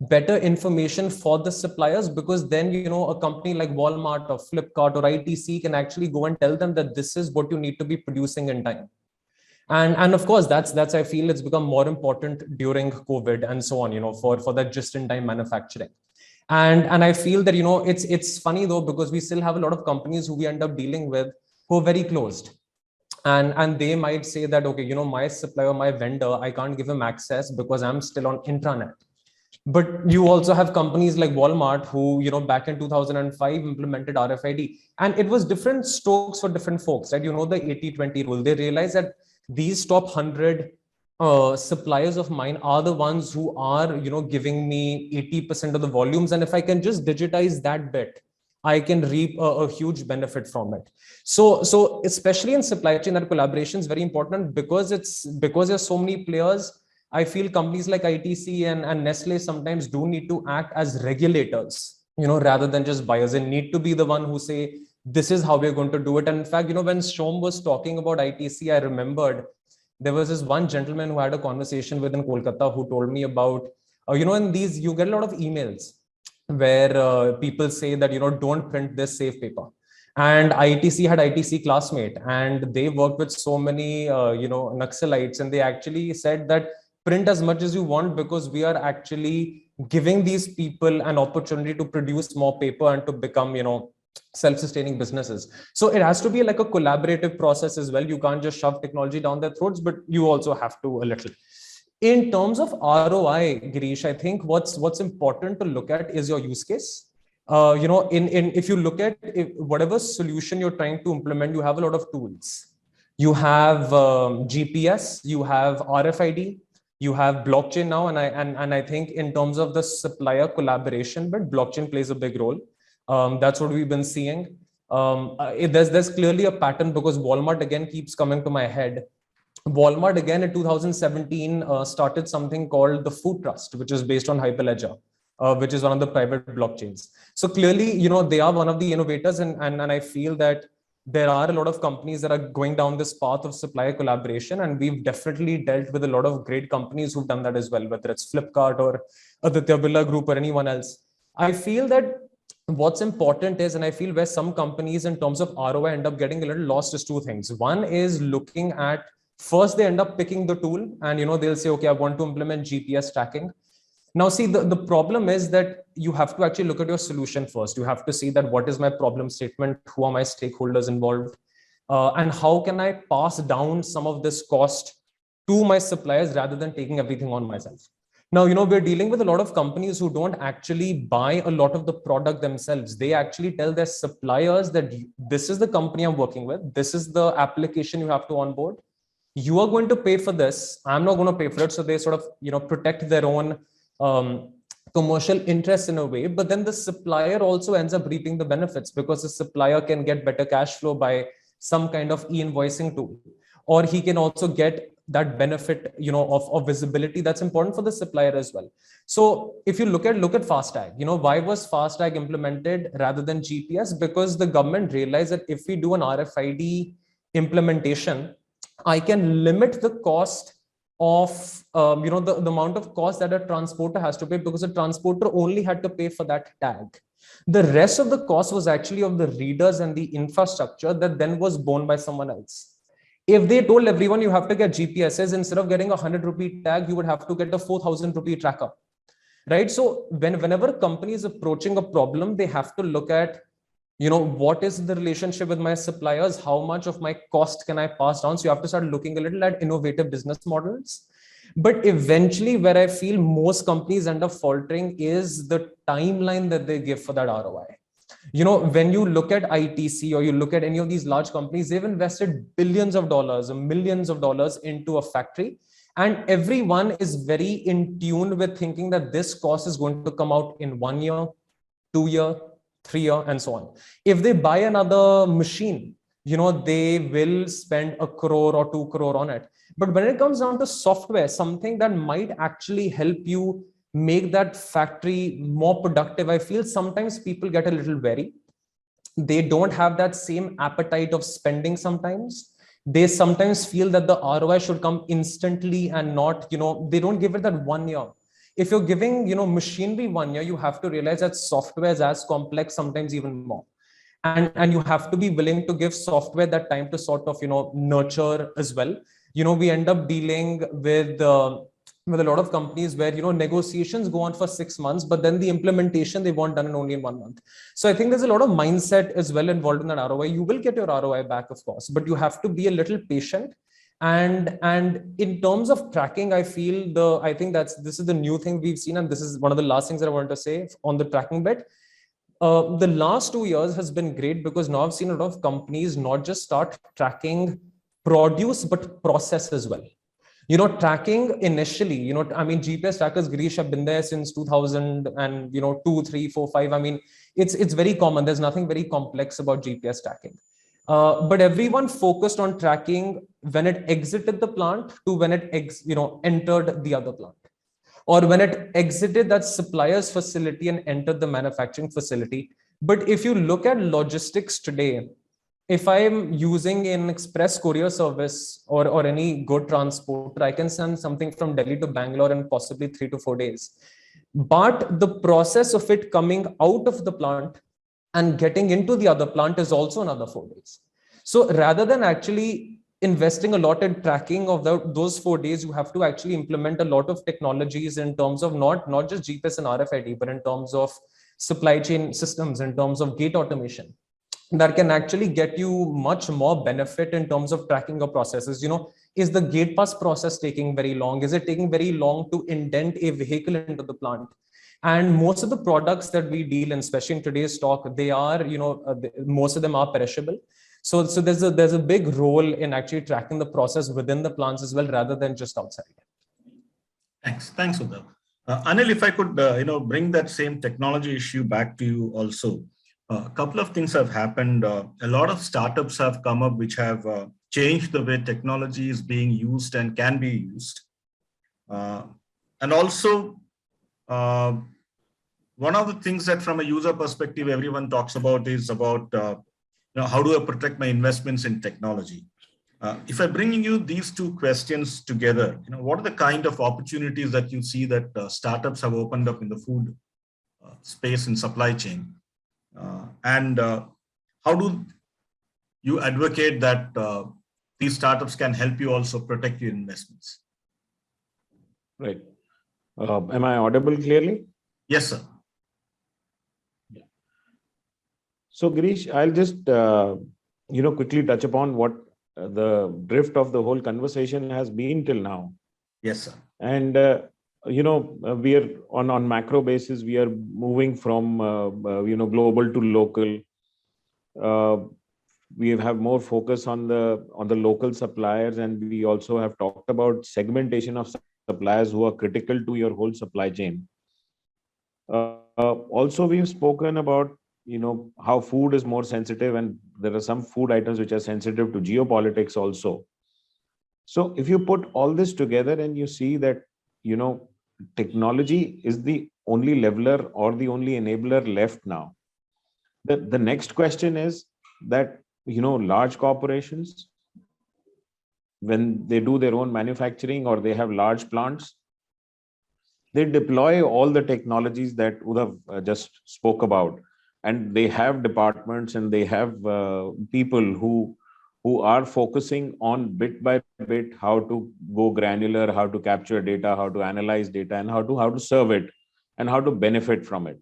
better information for the suppliers, because then, a company like Walmart or Flipkart or ITC can actually go and tell them that this is what you need to be producing in time. And of course, that's I feel it's become more important during COVID and so on, for that just-in-time manufacturing. And I feel that, it's funny though, because we still have a lot of companies who we end up dealing with who are very closed. And they might say that, okay, my supplier, my vendor, I can't give him access because I'm still on intranet. But you also have companies like Walmart who, back in 2005 implemented RFID, and it was different strokes for different folks, right? The 80-20 rule. They realized that these top 100 suppliers of mine are the ones who are, giving me 80% of the volumes. And if I can just digitize that bit, I can reap a huge benefit from it. So especially in supply chain, that collaboration is very important, because there's so many players. I feel companies like ITC and Nestle sometimes do need to act as regulators, rather than just buyers. They need to be the one who say, this is how we're going to do it. And in fact, when Shom was talking about ITC, I remembered there was this one gentleman who had a conversation with in Kolkata who told me about, in these, you get a lot of emails where people say that, don't print this, save paper. And ITC had ITC classmate, and they worked with so many, Naxalites, and they actually said that print as much as you want, because we are actually giving these people an opportunity to produce more paper and to become, self-sustaining businesses. So it has to be like a collaborative process as well. You can't just shove technology down their throats, but you also have to a little. In terms of ROI, Girish, I think what's important to look at is your use case. If you look at whatever solution you're trying to implement, you have a lot of tools. You have GPS, you have RFID, you have blockchain now, and I think in terms of the supplier collaboration, but blockchain plays a big role. That's what we've been seeing. There's clearly a pattern, because Walmart again keeps coming to my head. Walmart again in 2017 started something called the Food Trust, which is based on Hyperledger, which is one of the private blockchains. So clearly, they are one of the innovators, and I feel that there are a lot of companies that are going down this path of supplier collaboration, and we've definitely dealt with a lot of great companies who've done that as well, whether it's Flipkart or Aditya Birla Group or anyone else. I feel that what's important is, and I feel where some companies in terms of ROI end up getting a little lost, is two things. One is looking at, first they end up picking the tool, and they'll say, okay, I want to implement GPS tracking. Now, see, the problem is that you have to actually look at your solution first. You have to see that what is my problem statement, who are my stakeholders involved, and how can I pass down some of this cost to my suppliers rather than taking everything on myself. Now, we're dealing with a lot of companies who don't actually buy a lot of the product themselves. They actually tell their suppliers that this is the company I'm working with. This is the application you have to onboard. You are going to pay for this. I'm not going to pay for it. So they sort of, protect their own commercial interests in a way. But then the supplier also ends up reaping the benefits, because the supplier can get better cash flow by some kind of e-invoicing tool, or he can also get that benefit, of visibility that's important for the supplier as well. So if you look at FASTag, why was FASTag implemented rather than GPS? Because the government realized that if we do an RFID implementation, I can limit the cost of, the amount of cost that a transporter has to pay, because a transporter only had to pay for that tag. The rest of the cost was actually of the readers and the infrastructure that then was borne by someone else. If they told everyone you have to get GPSs, instead of getting a 100 rupee tag, you would have to get a 4,000 rupee tracker, right? So whenever company is approaching a problem, they have to look at, what is the relationship with my suppliers? How much of my cost can I pass down? So you have to start looking a little at innovative business models. But eventually, where I feel most companies end up faltering is the timeline that they give for that ROI. When you look at ITC or you look at any of these large companies, they've invested billions of dollars or millions of dollars into a factory. And everyone is very in tune with thinking that this cost is going to come out in 1 year, 2 year, 3 year, and so on. If they buy another machine, they will spend 1 crore or 2 crore on it. But when it comes down to software, something that might actually help you make that factory more productive, I feel sometimes people get a little wary. They don't have that same appetite of spending sometimes. They sometimes feel that the ROI should come instantly and not, they don't give it that 1 year. If you're giving, machinery 1 year, you have to realize that software is as complex, sometimes even more. And you have to be willing to give software that time to sort of, nurture as well. We end up dealing with a lot of companies where, negotiations go on for 6 months, but then the implementation, they want done in only in 1 month. So I think there's a lot of mindset as well involved in that ROI. You will get your ROI back, of course, but you have to be a little patient. And in terms of tracking, I feel I think this is the new thing we've seen. And this is one of the last things that I wanted to say on the tracking bit. The last 2 years has been great because now I've seen a lot of companies not just start tracking produce, but process as well. Tracking initially, I mean, GPS trackers, Girish, have been there since 2000 and, 2, 3, 4, 5. I mean, it's very common. There's nothing very complex about GPS tracking. But everyone focused on tracking when it exited the plant to when it entered the other plant, or when it exited that supplier's facility and entered the manufacturing facility. But if you look at logistics today, if I'm using an express courier service or any good transporter, I can send something from Delhi to Bangalore in possibly 3 to 4 days. But the process of it coming out of the plant and getting into the other plant is also another 4 days. So rather than actually investing a lot in tracking of those 4 days, you have to actually implement a lot of technologies in terms of not just GPS and RFID, but in terms of supply chain systems, in terms of gate automation, that can actually get you much more benefit in terms of tracking your processes. Is the gate pass process taking very long? Is it taking very long to indent a vehicle into the plant? And most of the products that we deal in, especially in today's stock, they are, most of them are perishable. So there's a big role in actually tracking the process within the plants as well, rather than just outside. Thanks, Uddhav. Anil, if I could, bring that same technology issue back to you also. A couple of things have happened. A lot of startups have come up which have changed the way technology is being used and can be used. And also, one of the things that from a user perspective, everyone talks about is about, how do I protect my investments in technology? If I bring you these two questions together, what are the kind of opportunities that you see that startups have opened up in the food space and supply chain? And how do you advocate that these startups can help you also protect your investments? Right. Am I audible clearly? Yes, sir. Yeah. So, Girish, I'll just quickly touch upon what the drift of the whole conversation has been till now. Yes, sir. And we are on macro basis, we are moving from global to local. We have more focus on the local suppliers, and we also have talked about segmentation of suppliers who are critical to your whole supply chain. Also, we've spoken about how food is more sensitive, and there are some food items which are sensitive to geopolitics also. So if you put all this together and you see that technology is the only leveler or the only enabler left now, the next question is that large corporations, when they do their own manufacturing or they have large plants, they deploy all the technologies that Uddhav just spoke about, and they have departments and they have people who who are focusing on bit by bit how to go granular, how to capture data, how to analyze data, and how to serve it, and how to benefit from it.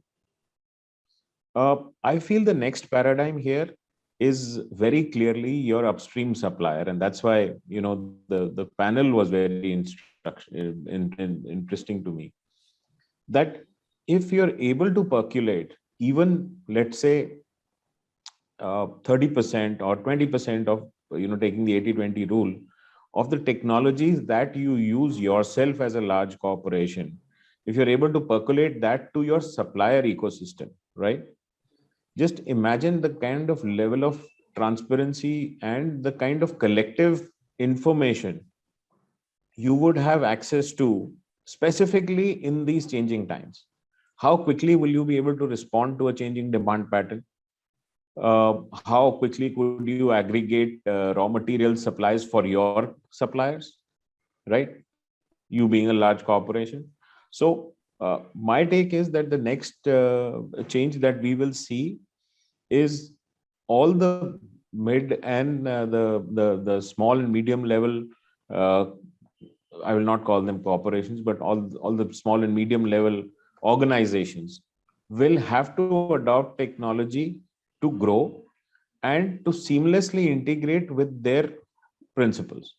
I feel the next paradigm here is very clearly your upstream supplier, and that's why the panel was very interesting to me. That if you're able to percolate even, let's say, 30% or 20% of taking the 80-20 rule of the technologies that you use yourself as a large corporation, if you're able to percolate that to your supplier ecosystem, right? Just imagine the kind of level of transparency and the kind of collective information you would have access to, specifically in these changing times. How quickly will you be able to respond to a changing demand pattern? How quickly could you aggregate raw material supplies for your suppliers, right? You being a large corporation. So my take is that the next change that we will see is all the mid and the small and medium level, I will not call them corporations, but all the small and medium level organizations will have to adopt technology to grow and to seamlessly integrate with their principles.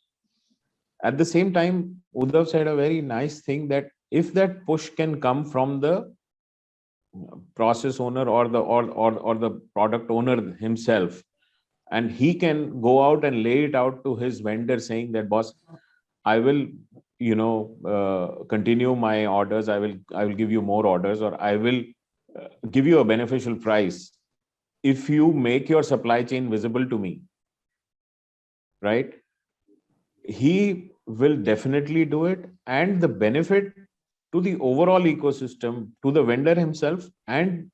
At the same time, Uddhav said a very nice thing, that if that push can come from the process owner or the product owner himself, and he can go out and lay it out to his vendor saying that, boss, I will continue my orders, I will give you more orders, or I will give you a beneficial price if you make your supply chain visible to me, right? He will definitely do it, and the benefit to the overall ecosystem, to the vendor himself, and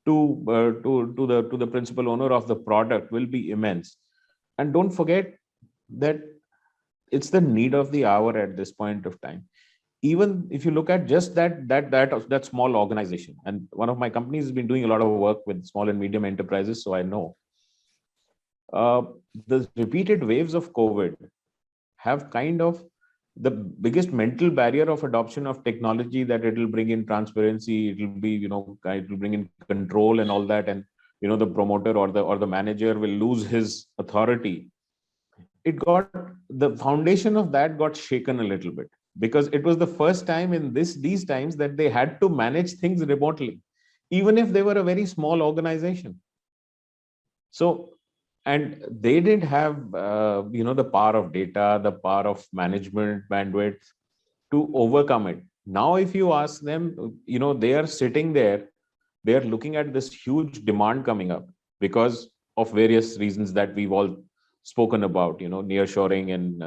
to the principal owner of the product will be immense. And don't forget that it's the need of the hour at this point of time. Even if you look at just that small organization, and one of my companies has been doing a lot of work with small and medium enterprises, so I know the repeated waves of COVID have kind of the biggest mental barrier of adoption of technology, that it will bring in transparency, it will be, it will bring in control and all that, and the promoter or the manager will lose his authority. The foundation of that got shaken a little bit, because it was the first time in these times that they had to manage things remotely, even if they were a very small organization. So, and they didn't have the power of data, the power of management bandwidth to overcome it. Now if you ask them, they are sitting there, they are looking at this huge demand coming up because of various reasons that we've all spoken about, nearshoring and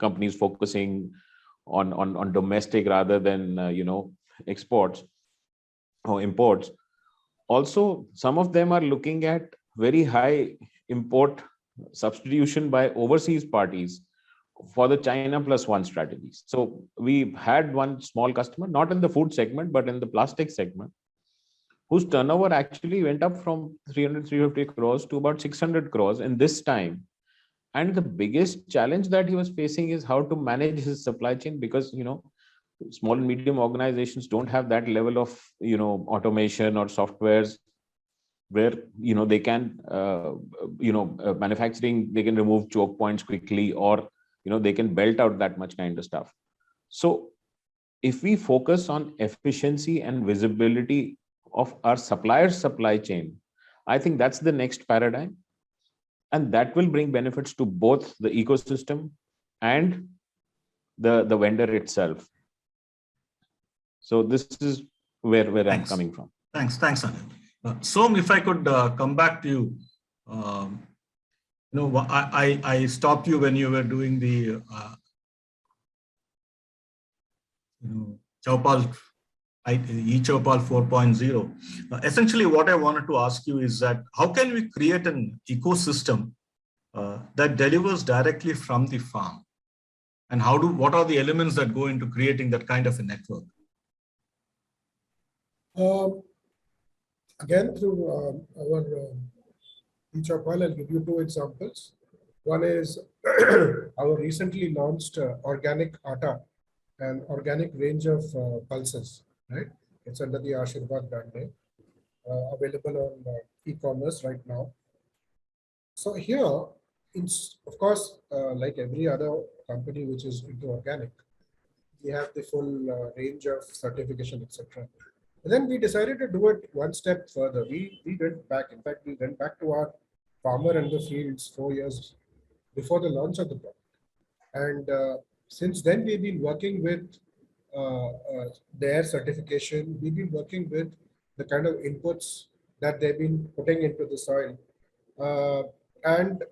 companies focusing on domestic rather than exports or imports. Also, some of them are looking at very high import substitution by overseas parties for the China plus one strategies. So we had one small customer, not in the food segment, but in the plastic segment, whose turnover actually went up from 350 crores to about 600 crores in this time. And the biggest challenge that he was facing is how to manage his supply chain, because small and medium organizations don't have that level of automation or softwares where they can manufacturing, they can remove choke points quickly, or they can belt out that much kind of stuff. So if we focus on efficiency and visibility of our suppliers' supply chain, I think that's the next paradigm, and that will bring benefits to both the ecosystem and the vendor itself. So this is where I'm coming from. Thanks, Anand. Som, if I could come back to you. I stopped you when you were doing the Chowpal, eChowpal 4.0. Essentially, what I wanted to ask you is that how can we create an ecosystem that delivers directly from the farm, and what are the elements that go into creating that kind of a network? Again, through our each of all. I'll give you two examples. One is our recently launched organic atta, an organic range of pulses, right? It's under the Ashirvad brand name, available on e-commerce right now. So here, it's of course, like every other company which is into organic, we have the full range of certification, etc. And then we decided to do it one step further. We went back. In fact, we went back to our farmer in the fields 4 years before the launch of the product. And since then, we've been working with their certification. We've been working with the kind of inputs that they've been putting into the soil. And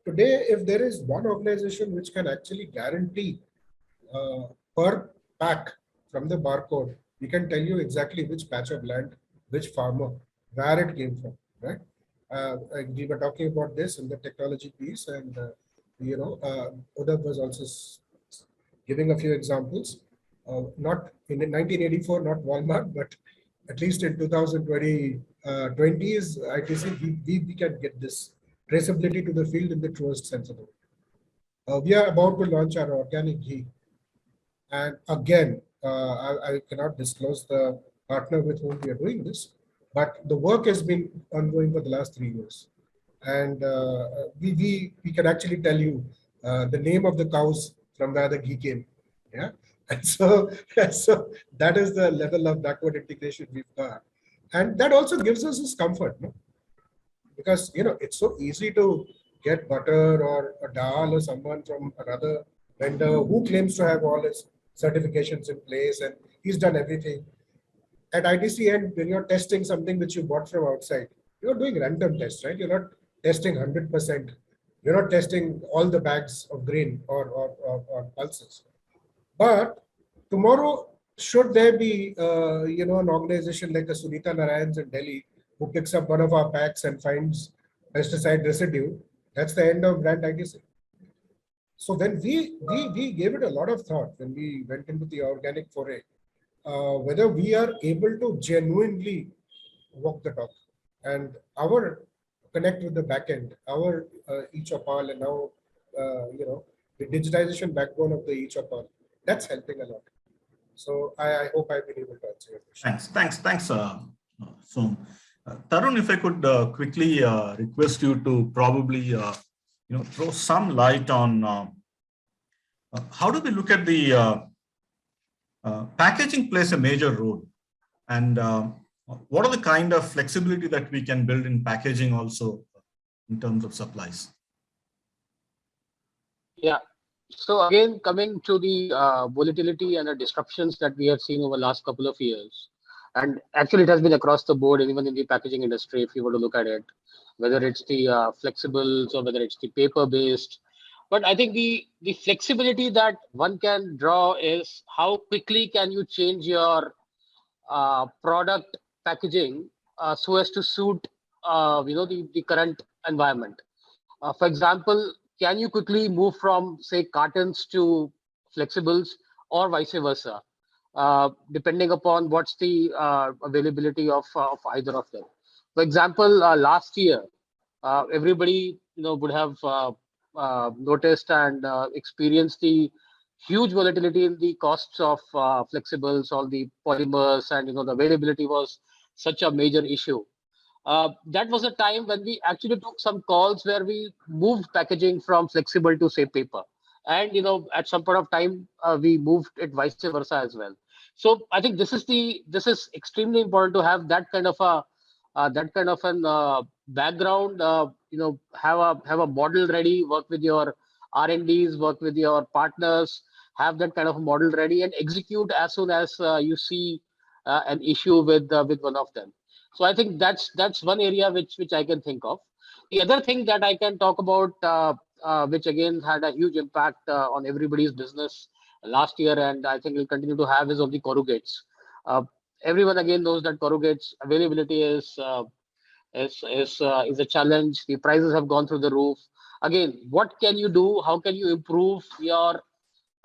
today, if there is one organization which can actually guarantee per pack from the barcode, we can tell you exactly which patch of land, which farmer, where it came from, right? We were talking about this in the technology piece, and Uday was also giving a few examples. Not in 1984, not Walmart, but at least in 2020, 20s, ITC, we can get this traceability to the field in the truest sense of it. We are about to launch our organic ghee. And again, I cannot disclose the partner with whom we are doing this, but the work has been ongoing for the last 3 years. And we can actually tell you the name of the cows from where the ghee came. Yeah. And so that is the level of backward integration we've got. And that also gives us this comfort, no? Because, it's so easy to get butter or a dal or someone from another vendor who claims to have all his certifications in place and he's done everything. At ITC end, when you're testing something which you bought from outside, you're doing random tests, right? You're not testing 100%. You're not testing all the bags of grain or pulses. But tomorrow, should there be, an organization like a Sunita Narayan's in Delhi who picks up one of our packs and finds pesticide residue, that's the end of brand ITC. So when we gave it a lot of thought when we went into the organic foray, whether we are able to genuinely walk the talk and our connect with the backend, our e-Chopal and now the digitization backbone of the e-Chopal, that's helping a lot. So I hope I've been able to answer your question. Thanks, Som. Tarun, if I could quickly request you to probably throw some light on how do we look at the packaging plays a major role, and what are the kind of flexibility that we can build in packaging also in terms of supplies? Yeah. So again, coming to the volatility and the disruptions that we have seen over the last couple of years, and actually it has been across the board, and even in the packaging industry, if you were to look at it, whether it's the flexibles or whether it's the paper-based. But I think the flexibility that one can draw is how quickly can you change your product packaging so as to suit the current environment. For example, can you quickly move from, say, cartons to flexibles or vice versa, depending upon what's the availability of either of them? For example, last year, everybody would have noticed and experienced the huge volatility in the costs of flexibles, all the polymers, and the availability was such a major issue. That was a time when we actually took some calls where we moved packaging from flexible to, say, paper. And, at some point of time, we moved it vice versa as well. So I think this is extremely important to have that kind of an background, have a model ready, work with your R&Ds, work with your partners, have that kind of model ready and execute as soon as you see an issue with one of them. So I think that's one area which I can think of. The other thing that I can talk about, which again had a huge impact on everybody's business last year, and I think will continue to have, is on the corrugates. Everyone again knows that corrugates availability is a challenge. The prices have gone through the roof. Again, what can you do? How can you improve your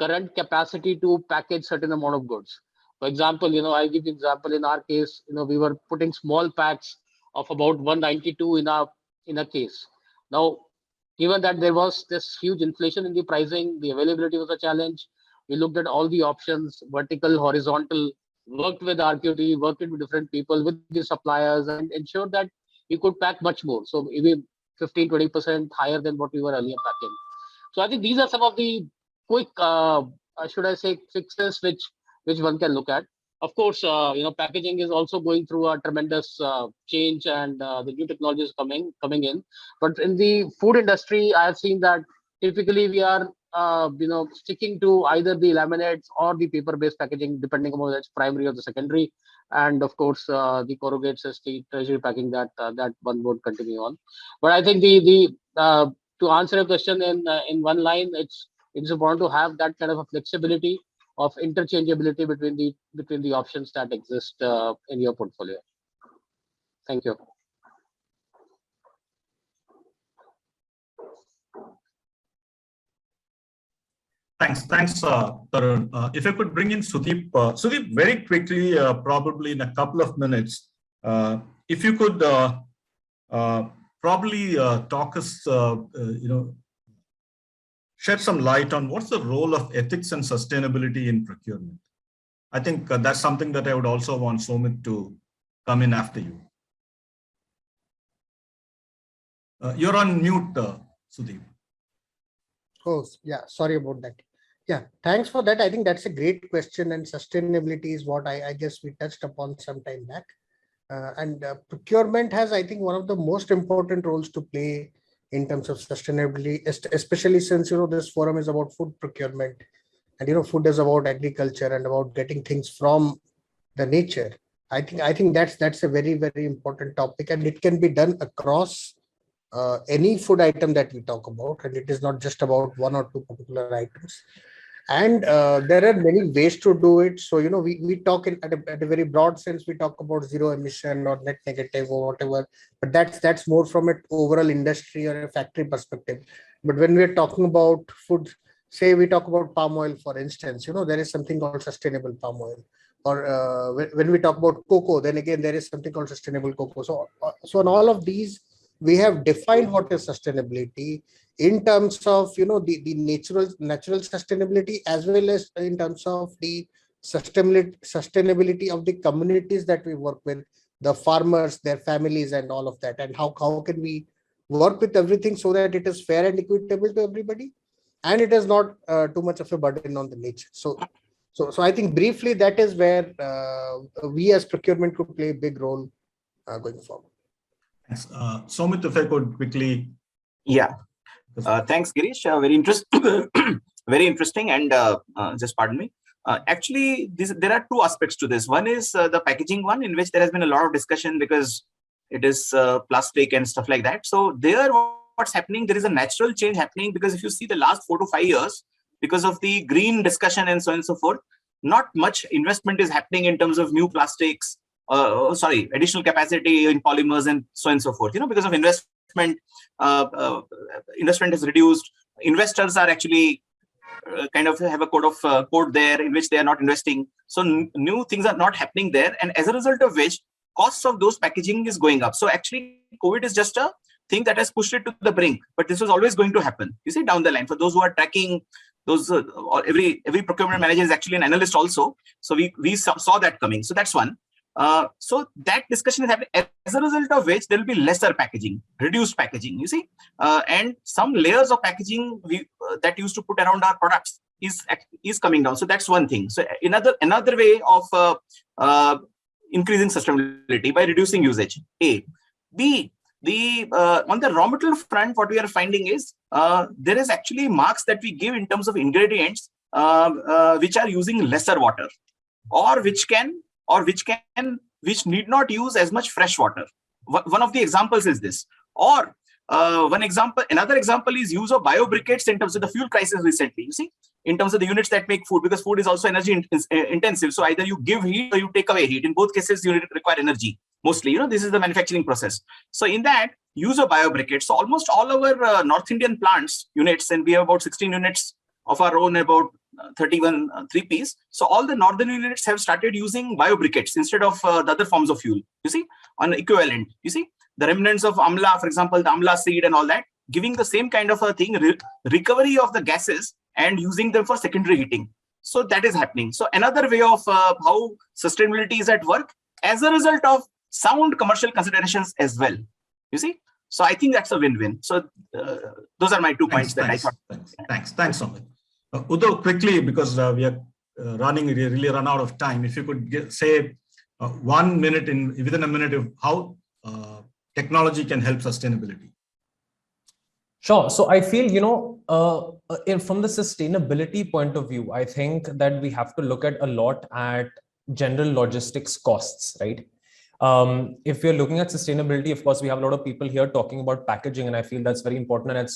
current capacity to package certain amount of goods? For example, I'll give you an example. In our case, we were putting small packs of about 192 in in a case. Now, given that there was this huge inflation in the pricing, the availability was a challenge. We looked at all the options, vertical, horizontal, worked with RQT, worked with different people, with the suppliers, and ensured that we could pack much more. So maybe 15-20% higher than what we were earlier packing. So I think these are some of the quick, should I say, fixes which one can look at. Of course, packaging is also going through a tremendous change, and the new technologies coming in. But in the food industry, I have seen that typically we are sticking to either the laminates or the paper-based packaging, depending on whether it's primary or the secondary. And of course, the corrugates, the treasury packing, that one would continue on. But I think to answer your question in one line, it's important to have that kind of a flexibility of interchangeability between the options that exist in your portfolio. Thank you. Thanks, Tarun. If I could bring in Sudeep. Sudeep, very quickly, probably in a couple of minutes, if you could probably talk us, shed some light on what's the role of ethics and sustainability in procurement. I think that's something that I would also want Somit to come in after you. You're on mute, Sudeep. Oh, yeah, sorry about that. Yeah, thanks for that. I think that's a great question, and sustainability is what I guess we touched upon some time back. And procurement has, I think, one of the most important roles to play in terms of sustainability, especially since, this forum is about food procurement, and, food is about agriculture and about getting things from the nature. I think that's a very, very important topic, and it can be done across any food item that we talk about, and it is not just about one or two particular items. And there are many ways to do it. So, we talk at a very broad sense, we talk about zero emission or net negative or whatever, but that's more from an overall industry or a factory perspective. But when we're talking about food, say we talk about palm oil, for instance, there is something called sustainable palm oil. Or when we talk about cocoa, then again, there is something called sustainable cocoa. So on all of these, we have defined what is sustainability in terms of the natural sustainability, as well as in terms of the sustainability of the communities that we work with, the farmers, their families, and all of that. And how can we work with everything so that it is fair and equitable to everybody, and it is not too much of a burden on the nature. So I think briefly that is where we as procurement could play a big role going forward. Thanks. Somit, if I could quickly. Yeah. Thanks, Girish. Very interesting. And just pardon me. Actually, there are two aspects to this. One is the packaging one, in which there has been a lot of discussion because it is plastic and stuff like that. So there, what's happening, there is a natural change happening, because if you see the last 4 to 5 years, because of the green discussion and so on and so forth, not much investment is happening in terms of new plastics, additional capacity in polymers and so on and so forth. Because of investment is reduced. Investors are actually kind of have a code there in which they are not investing. So new things are not happening there. And as a result of which, costs of those packaging is going up. So actually, COVID is just a thing that has pushed it to the brink. But this was always going to happen. You see, down the line, for those who are tracking those, every procurement manager is actually an analyst also. So we saw that coming. So that's one. So that discussion is happening, as a result of which there will be lesser packaging, reduced packaging, you see, and some layers of packaging that used to put around our products is coming down. So that's one thing. So another way of increasing sustainability by reducing usage. A. B. On the raw material front, what we are finding is there is actually marks that we give in terms of ingredients which are using lesser water, or which need not use as much fresh water. One of the examples is this. Or another example is use of biobriquettes in terms of the fuel crisis recently. You see, in terms of the units that make food, because food is also energy intensive. So either you give heat or you take away heat. In both cases, you require energy. Mostly, this is the manufacturing process. So in that, use of biobriquettes. So almost all our North Indian plants units, and we have about 16 units of our own, about 31 3Ps. So all the northern units have started using biobriquettes instead of the other forms of fuel, you see, on equivalent. You see, the remnants of amla, for example, the amla seed and all that, giving the same kind of a thing, recovery of the gases and using them for secondary heating. So that is happening. So another way of how sustainability is at work as a result of sound commercial considerations as well. You see? So I think that's a win-win. So those are my 2 points that I thought. Thanks, Amit. Udo, quickly, because we are really run out of time. If you could say 1 minute within a minute of how technology can help sustainability. Sure. So I feel, from the sustainability point of view, I think that we have to look at a lot at general logistics costs, right? If we're looking at sustainability, of course, we have a lot of people here talking about packaging, and I feel that's very important. And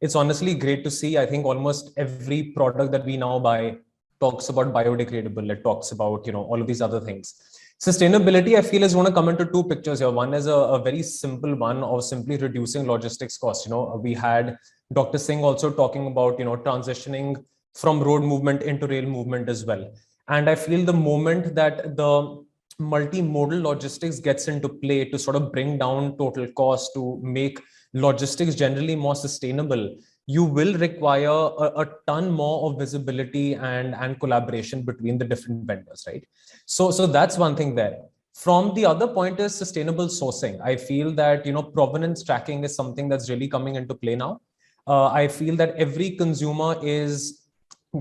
it's honestly great to see. I think almost every product that we now buy talks about biodegradable. It talks about, all of these other things. Sustainability, I feel, is going to come into 2 pictures here. One is a very simple one of simply reducing logistics costs. We had Dr. Singh also talking about, transitioning from road movement into rail movement as well. And I feel the moment that the multimodal logistics gets into play to sort of bring down total cost, to make logistics generally more sustainable, you will require a ton more of visibility and collaboration between the different vendors, right? So that's one thing there. From the other point is sustainable sourcing. I feel that, provenance tracking is something that's really coming into play now. I feel that every consumer is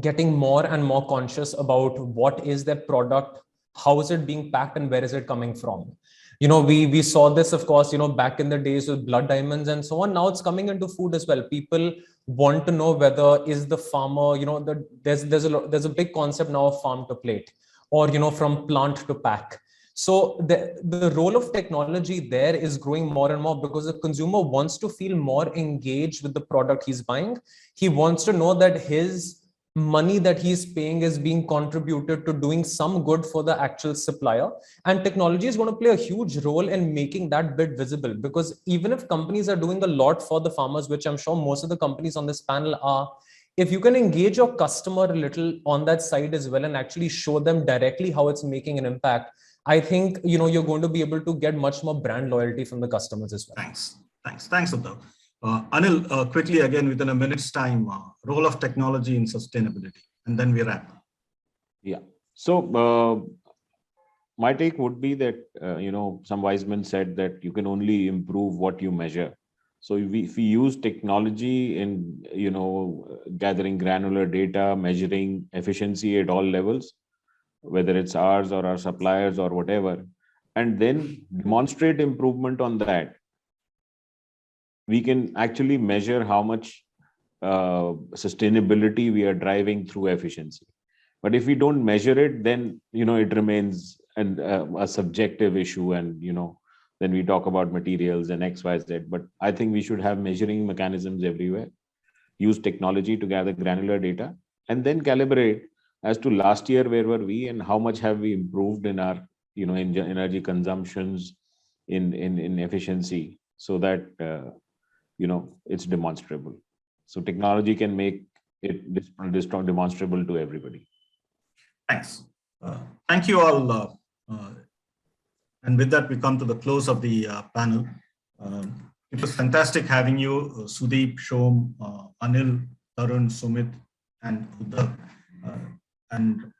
getting more and more conscious about what is their product, how is it being packed, and where is it coming from. We saw this, of course, back in the days with blood diamonds and so on. Now it's coming into food as well. People want to know whether is the farmer, there's a big concept now of farm to plate, or, from plant to pack. So the role of technology there is growing more and more, because the consumer wants to feel more engaged with the product he's buying. He wants to know that his money that he's paying is being contributed to doing some good for the actual supplier. And technology is going to play a huge role in making that bit visible, because even if companies are doing a lot for the farmers, which I'm sure most of the companies on this panel are, if you can engage your customer a little on that side as well and actually show them directly how it's making an impact, I think, you're going to be able to get much more brand loyalty from the customers as well. Thanks, Uddhav. Anil, quickly again, within a minute's time, role of technology in sustainability, and then we wrap. Yeah. So my take would be that, some wise men said that you can only improve what you measure. So if we use technology in, gathering granular data, measuring efficiency at all levels, whether it's ours or our suppliers or whatever, and then demonstrate improvement on that, we can actually measure how much sustainability we are driving through efficiency. But if we don't measure it, then, it remains a subjective issue, and, then we talk about materials and X, Y, Z. But I think we should have measuring mechanisms everywhere, use technology to gather granular data, and then calibrate as to last year, where were we and how much have we improved in our, in energy consumptions, in efficiency, so that, it's demonstrable. So technology can make it demonstrable to everybody. Thanks. Thank you all. And with that, we come to the close of the panel. It was fantastic having you, Sudeep, Shom, Anil, Tarun, Sumit, and Uddhav. And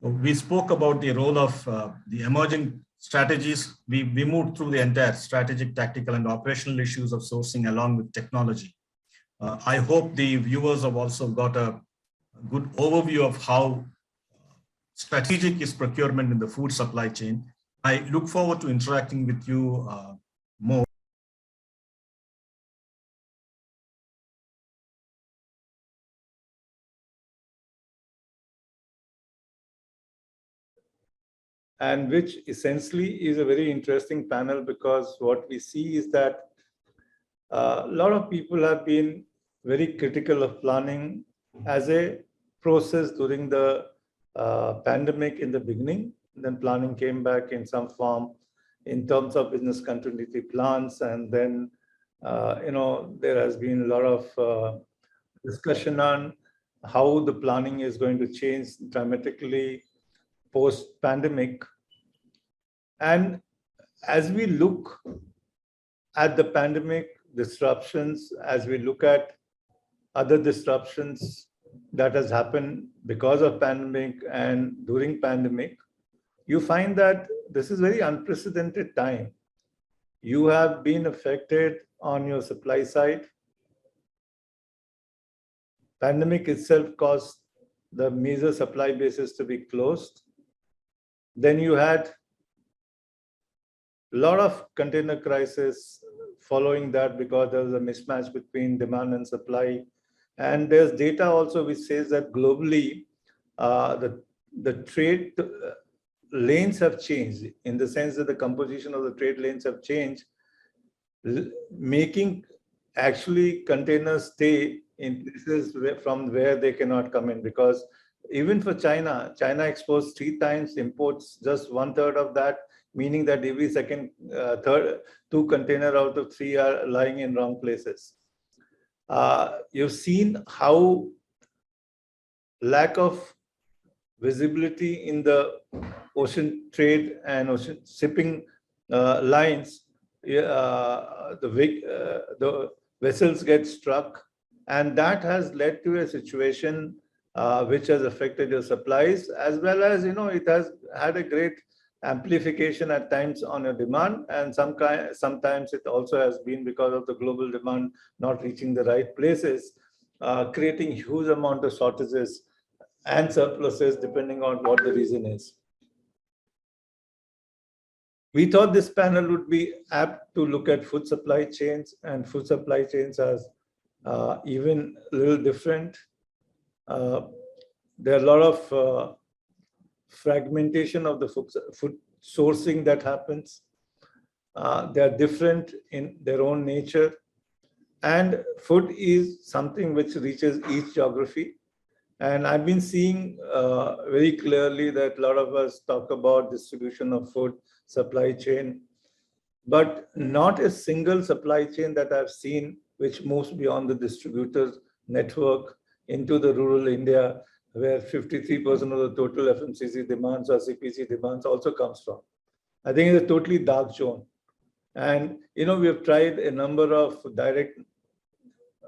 we spoke about the role of the emerging strategies. We moved through the entire strategic, tactical, and operational issues of sourcing along with technology. I hope the viewers have also got a good overview of how strategic is procurement in the food supply chain. I look forward to interacting with you more. And which essentially is a very interesting panel, because what we see is that a lot of people have been very critical of planning as a process during the pandemic in the beginning. Then planning came back in some form in terms of business continuity plans. And then, there has been a lot of discussion on how the planning is going to change dramatically post-pandemic. And as we look at the pandemic disruptions, as we look at other disruptions that has happened because of pandemic and during pandemic, you find that this is very unprecedented time. You have been affected on your supply side. Pandemic itself caused the major supply bases to be closed. Then you had a lot of container crisis following that because there was a mismatch between demand and supply. And there's data also which says that globally, the trade lanes have changed in the sense that the composition of the trade lanes have changed, making actually containers stay in places from where they cannot come in, because even for China exports 3 times, imports just 1/3 of that, meaning that every second, 2 container out of 3 are lying in wrong places. You've seen how lack of visibility in the ocean trade and ocean shipping lines, the vessels get struck, and that has led to a situation which has affected your supplies, as well as, it has had a great amplification at times on your demand, and sometimes it also has been because of the global demand not reaching the right places, creating huge amount of shortages and surpluses depending on what the reason is. We thought this panel would be apt to look at food supply chains, and food supply chains as even a little different. There are a lot of fragmentation of the food sourcing that happens. They are different in their own nature, and food is something which reaches each geography. And I've been seeing very clearly that a lot of us talk about distribution of food supply chain, but not a single supply chain that I've seen which moves beyond the distributors network into the rural India, where 53% of the total FMCG demands or CPG demands also comes from. I think it's a totally dark zone. And, we have tried a number of direct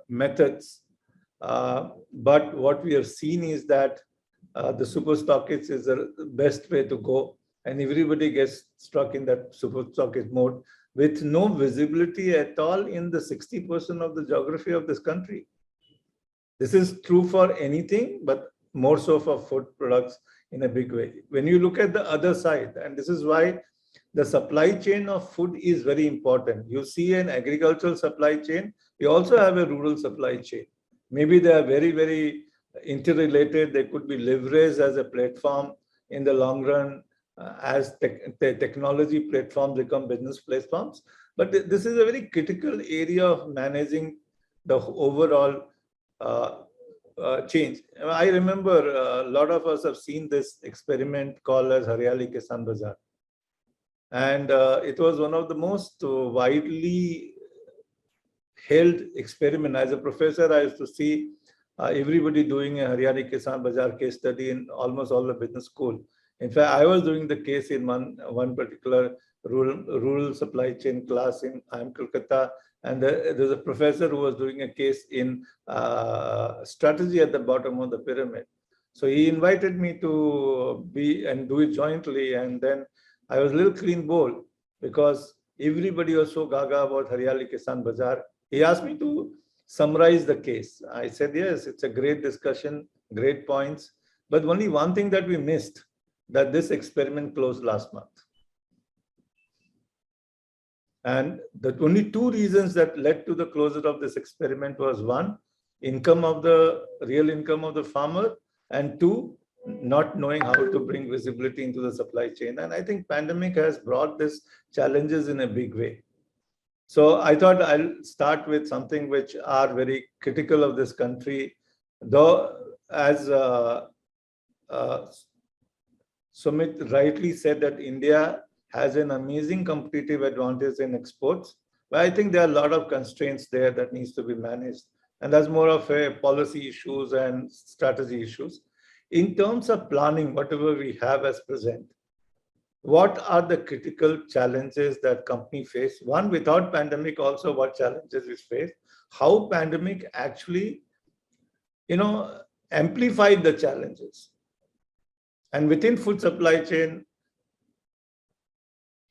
methods, but what we have seen is that the super stockist is the best way to go, and everybody gets stuck in that super stockist mode with no visibility at all in the 60% of the geography of this country. This is true for anything, but more so for food products in a big way. When you look at the other side, and this is why the supply chain of food is very important. You see an agricultural supply chain, you also have a rural supply chain. Maybe they are very, very interrelated. They could be leveraged as a platform in the long run as technology platforms become business platforms. But this is a very critical area of managing the overall change. I remember a lot of us have seen this experiment called as Haryali Kisan Bazaar. And it was one of the most widely held experiment. As a professor, I used to see everybody doing a Haryali Kisan Bazaar case study in almost all the business school. In fact, I was doing the case in one particular rural supply chain class in Kolkata, and there's a professor who was doing a case in strategy at the bottom of the pyramid. So he invited me to be and do it jointly, and then I was a little clean bowl because everybody was so gaga about Haryali Kisan Bazaar. He asked me to summarize the case. I said, yes, it's a great discussion, great points, but only one thing that we missed, that this experiment closed last month. And the only 2 reasons that led to the closure of this experiment was 1, real income of the farmer, and 2, not knowing how to bring visibility into the supply chain. And I think pandemic has brought these challenges in a big way. So I thought I'll start with something which are very critical of this country, though as Sumit rightly said that India has an amazing competitive advantage in exports, but I think there are a lot of constraints there that needs to be managed. And that's more of a policy issues and strategy issues. In terms of planning, whatever we have as present, what are the critical challenges that company face? One, without pandemic, also what challenges is faced? How pandemic actually, amplified the challenges? And within food supply chain,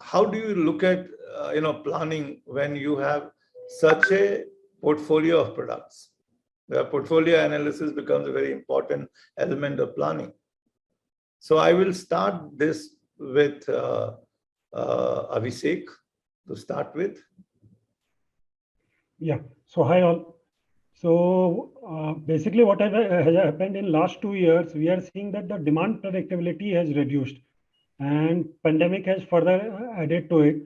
how do you look at planning when you have such a portfolio of products? The portfolio analysis becomes a very important element of planning. So I will start this with Abhishek to start with. Yeah. So hi all. So basically, what has happened in last 2 years, we are seeing that the demand predictability has reduced, and pandemic has further added to it.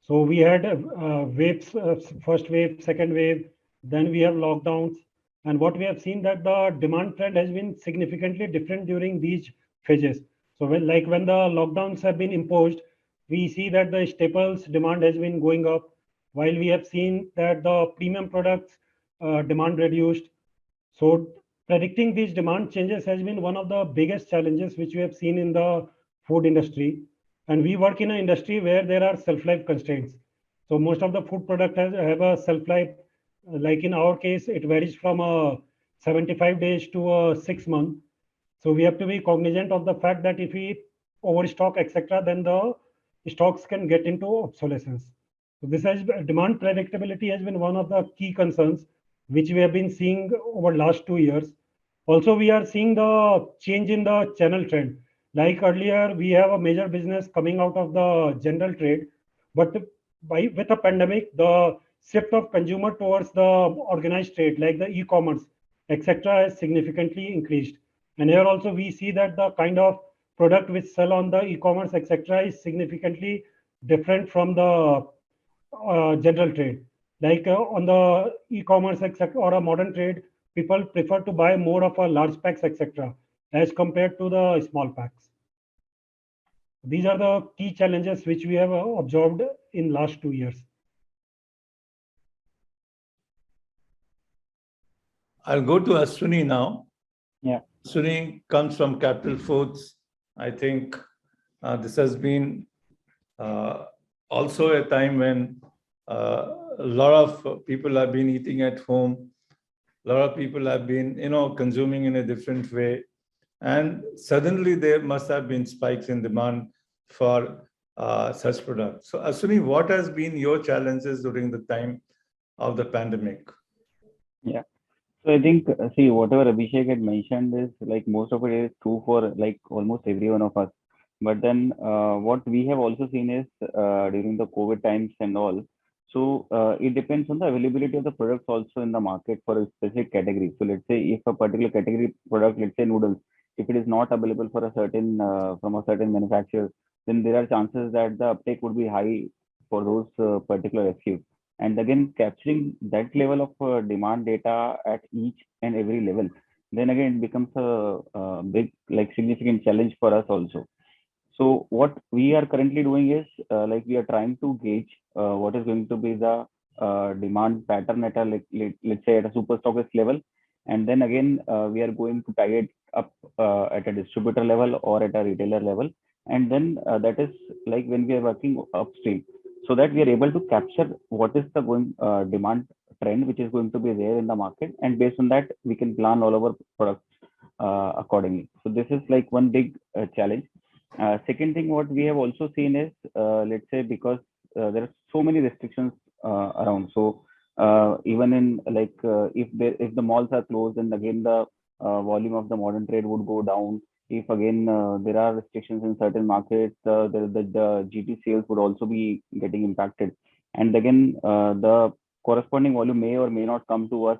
So we had waves, first wave, second wave, then we have lockdowns, and what we have seen that the demand trend has been significantly different during these phases. So when the lockdowns have been imposed, we see that the staples demand has been going up, while we have seen that the premium products demand reduced. So predicting these demand changes has been one of the biggest challenges which we have seen in the food industry. And we work in an industry where there are shelf-life constraints. So most of the food products have a shelf-life, like in our case, it varies from 75 days to 6 months. So we have to be cognizant of the fact that if we overstock, etc., then the stocks can get into obsolescence. So this has demand predictability has been one of the key concerns which we have been seeing over last 2 years. Also, we are seeing the change in the channel trend. Like earlier, we have a major business coming out of the general trade, but with the pandemic, the shift of consumer towards the organized trade, like the e-commerce, etc., has significantly increased. And here also we see that the kind of product which sell on the e-commerce, etc., is significantly different from the general trade. Like on the e-commerce, etc., or a modern trade, people prefer to buy more of a large packs, etc., as compared to the small packs. These are the key challenges which we have observed in last 2 years. I'll go to Ashwini now. Yeah. Ashwini comes from Capital Foods. I think this has been also a time when a lot of people have been eating at home. A lot of people have been, consuming in a different way. And suddenly there must have been spikes in demand for such products. So Ashwini, what has been your challenges during the time of the pandemic? Yeah. So I think, see, whatever Abhishek had mentioned is like most of it is true for like almost every one of us. But then what we have also seen is during the COVID times and all, so it depends on the availability of the products also in the market for a specific category. So let's say if a particular category product, let's say noodles, if it is not available for a certain from a certain manufacturer, then there are chances that the uptake would be high for those particular SKUs. And again, capturing that level of demand data at each and every level, then again it becomes a big, like significant challenge for us also. So what we are currently doing is like we are trying to gauge what is going to be the demand pattern at a let's say at a super stockist level, and then again we are going to tie it up at a distributor level or at a retailer level, and then that is like when we are working upstream, so that we are able to capture what is the going demand trend which is going to be there in the market, and based on that we can plan all our products accordingly. So this is like one big challenge. Second thing, what we have also seen is, let's say, because there are so many restrictions around. So even in like if the malls are closed, then again the volume of the modern trade would go down. If again there are restrictions in certain markets, the GT sales would also be getting impacted. And again, the corresponding volume may or may not come to us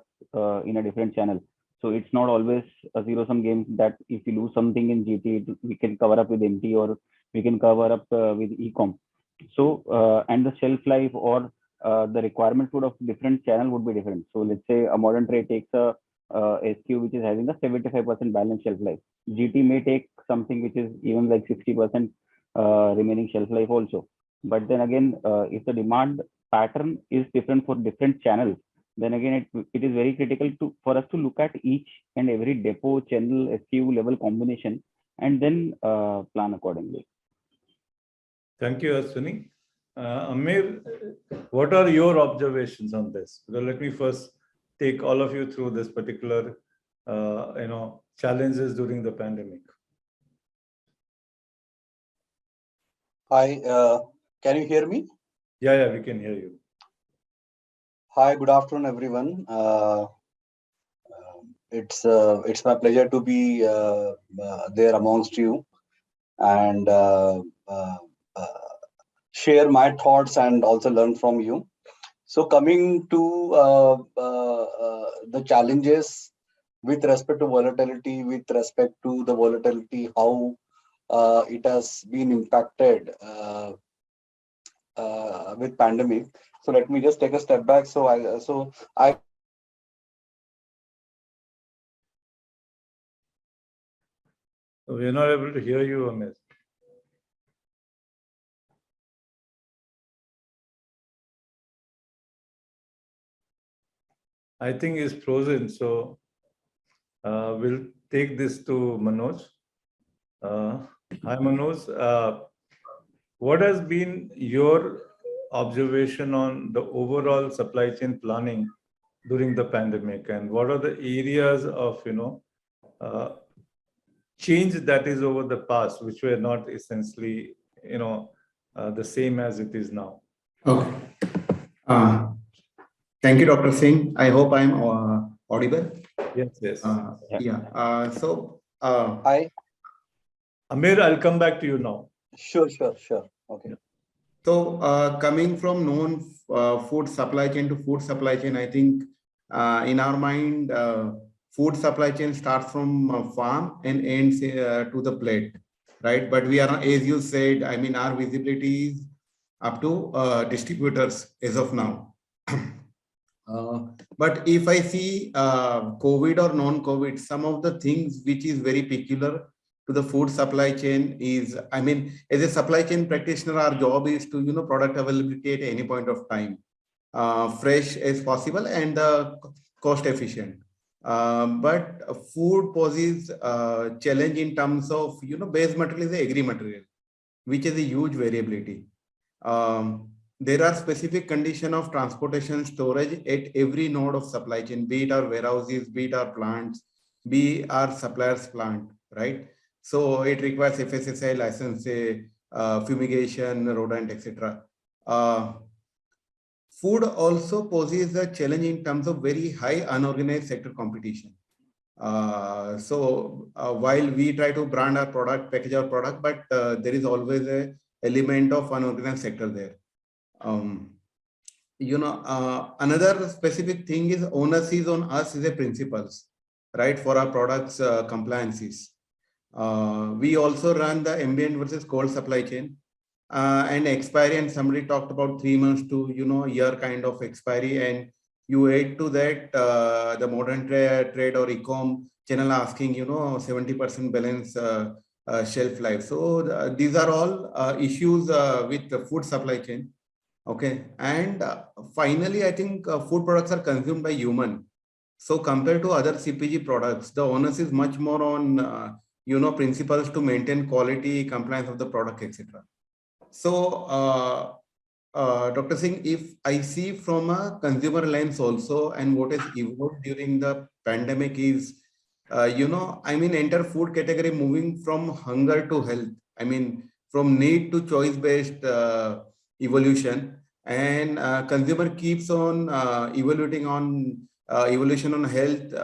in a different channel. So it's not always a zero-sum game that if we lose something in GT, we can cover up with MT or we can cover up with e-com. So, and the shelf life or the requirements would of different channel would be different. So let's say a modern trade takes a SKU which is having a 75% balance shelf life. GT may take something which is even like 60% remaining shelf life also. But then again, if the demand pattern is different for different channels, then again it is very critical for us to look at each and every depot, channel, SKU level combination, and then plan accordingly. Thank you, Ashwini. Amir, what are your observations on this? So let me first take all of you through this particular, challenges during the pandemic. Hi, can you hear me? Yeah, we can hear you. Hi, good afternoon, everyone. It's my pleasure to be there amongst you and share my thoughts and also learn from you. So coming to the challenges with respect to volatility, how it has been impacted with pandemic. So let me just take a step back. We're not able to hear you, Amir. I think it's frozen, so we'll take this to Manoj. Hi, Manoj. What has been your observation on the overall supply chain planning during the pandemic, and what are the areas of change that is over the past, which were not essentially the same as it is now? Okay. Thank you, Dr. Singh. I hope I'm audible. Yes. Hi. Amir, I'll come back to you now. Sure. Okay. So coming from non-food supply chain to food supply chain, I think in our mind, food supply chain starts from farm and ends to the plate, right? But we are, as you said, I mean, our visibility is up to distributors as of now. But if I see COVID or non-COVID, some of the things which is very peculiar to the food supply chain is, I mean, as a supply chain practitioner, our job is to, product availability at any point of time, fresh as possible and cost efficient. But food poses a challenge in terms of, base material is the agri material, which is a huge variability. There are specific conditions of transportation storage at every node of supply chain, be it our warehouses, be it our plants, be our suppliers' plant, right? So it requires FSSAI license, fumigation, rodent, etc. Food also poses a challenge in terms of very high unorganized sector competition. While we try to brand our product, package our product, but there is always an element of unorganized sector there. Another specific thing is onus is on us as a principals, right, for our products compliances. We also run the ambient versus cold supply chain and expiry, and somebody talked about 3 months to year kind of expiry, and you add to that the modern trade or e-com channel asking 70% balance shelf life. So these are all issues with the food supply chain. Okay, and finally, I think food products are consumed by human. So compared to other CPG products, the onus is much more on principles to maintain quality, compliance of the product, etc. So, Dr. Singh, if I see from a consumer lens also, and what has evolved during the pandemic is, enter food category moving from hunger to health. I mean, from need to choice-based evolution, and consumer keeps on evolution on health,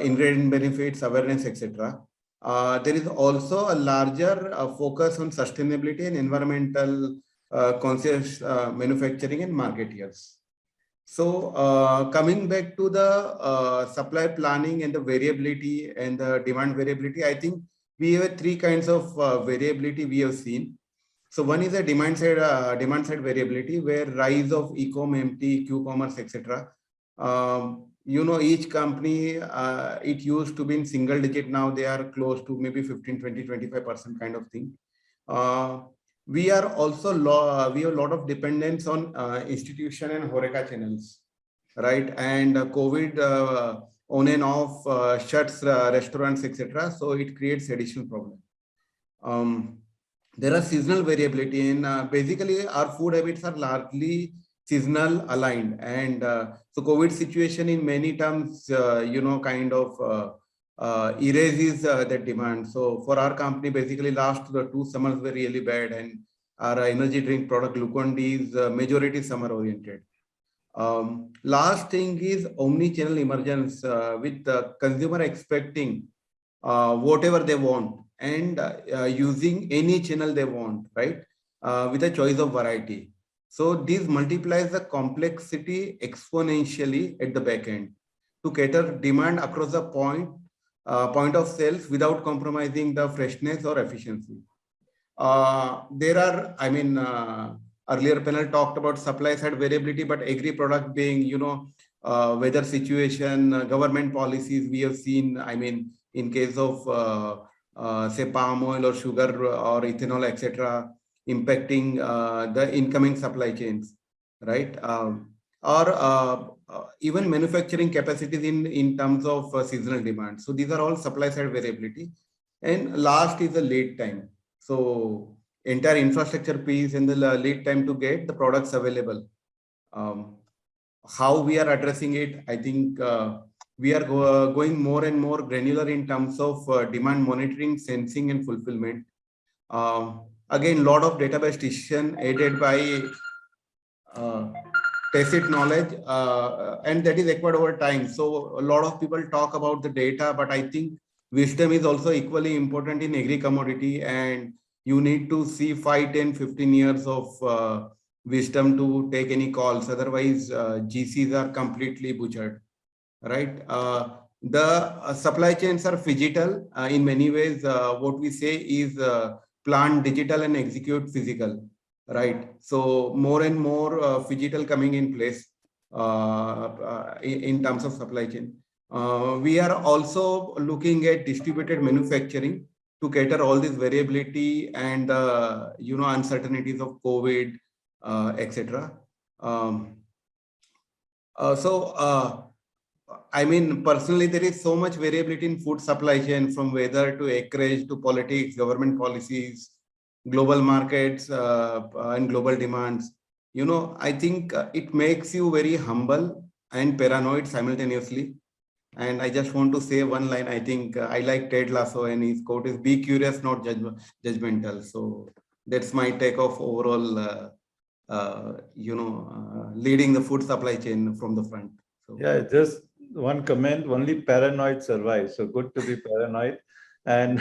ingredient benefits, awareness, etc. There is also a larger focus on sustainability and environmental conscious manufacturing and marketeers. So coming back to the supply planning and the variability and the demand variability, I think we have 3 kinds of variability we have seen. So one is a demand side variability, where rise of e-com, MT, Q-commerce, etc. Each company, it used to be in single digit. Now they are close to maybe 15, 20, 25% kind of thing. We are also, we have a lot of dependence on institution and HoReCa channels, right? And COVID on and off shuts restaurants, etc. So it creates additional problem. there are seasonal variability, and basically our food habits are largely seasonal aligned. And so COVID situation in many terms, kind of erases that demand. So for our company, basically last the 2 summers were really bad, and our energy drink product Glucon-D is majority summer oriented. Last thing is omni-channel emergence, with the consumer expecting whatever they want, and using any channel they want, right? With a choice of variety. So this multiplies the complexity exponentially at the back end to cater demand across the point of sales without compromising the freshness or efficiency. There are, earlier panel talked about supply side variability, but agri product being, weather situation, government policies we have seen, in case of, say, palm oil or sugar or ethanol, etc., impacting the incoming supply chains, right? Or even manufacturing capacities in terms of seasonal demand. So these are all supply side variability. And last is the lead time. So entire infrastructure piece and the lead time to get the products available. How we are addressing it, I think we are going more and more granular in terms of demand monitoring, sensing, and fulfillment. Again, lot of database decision aided by tacit knowledge, and that is acquired over time. So a lot of people talk about the data, but I think wisdom is also equally important in agri commodity, and you need to see 5, 10, 15 years of wisdom to take any calls. Otherwise, GCs are completely butchered, right? The supply chains are phygital in many ways. What we say is plan digital and execute physical, right? So more and more phygital coming in place in terms of supply chain. We are also looking at distributed manufacturing to cater all this variability and uncertainties of COVID, etc. Personally, there is so much variability in food supply chain, from weather to acreage to politics, government policies, global markets, and global demands. I think it makes you very humble and paranoid simultaneously. And I just want to say one line. I think I like Ted Lasso, and his quote is, "Be curious, not judgmental." So that's my take of overall, leading the food supply chain from the front. So, yeah, just one comment, only paranoid survives. So good to be paranoid. And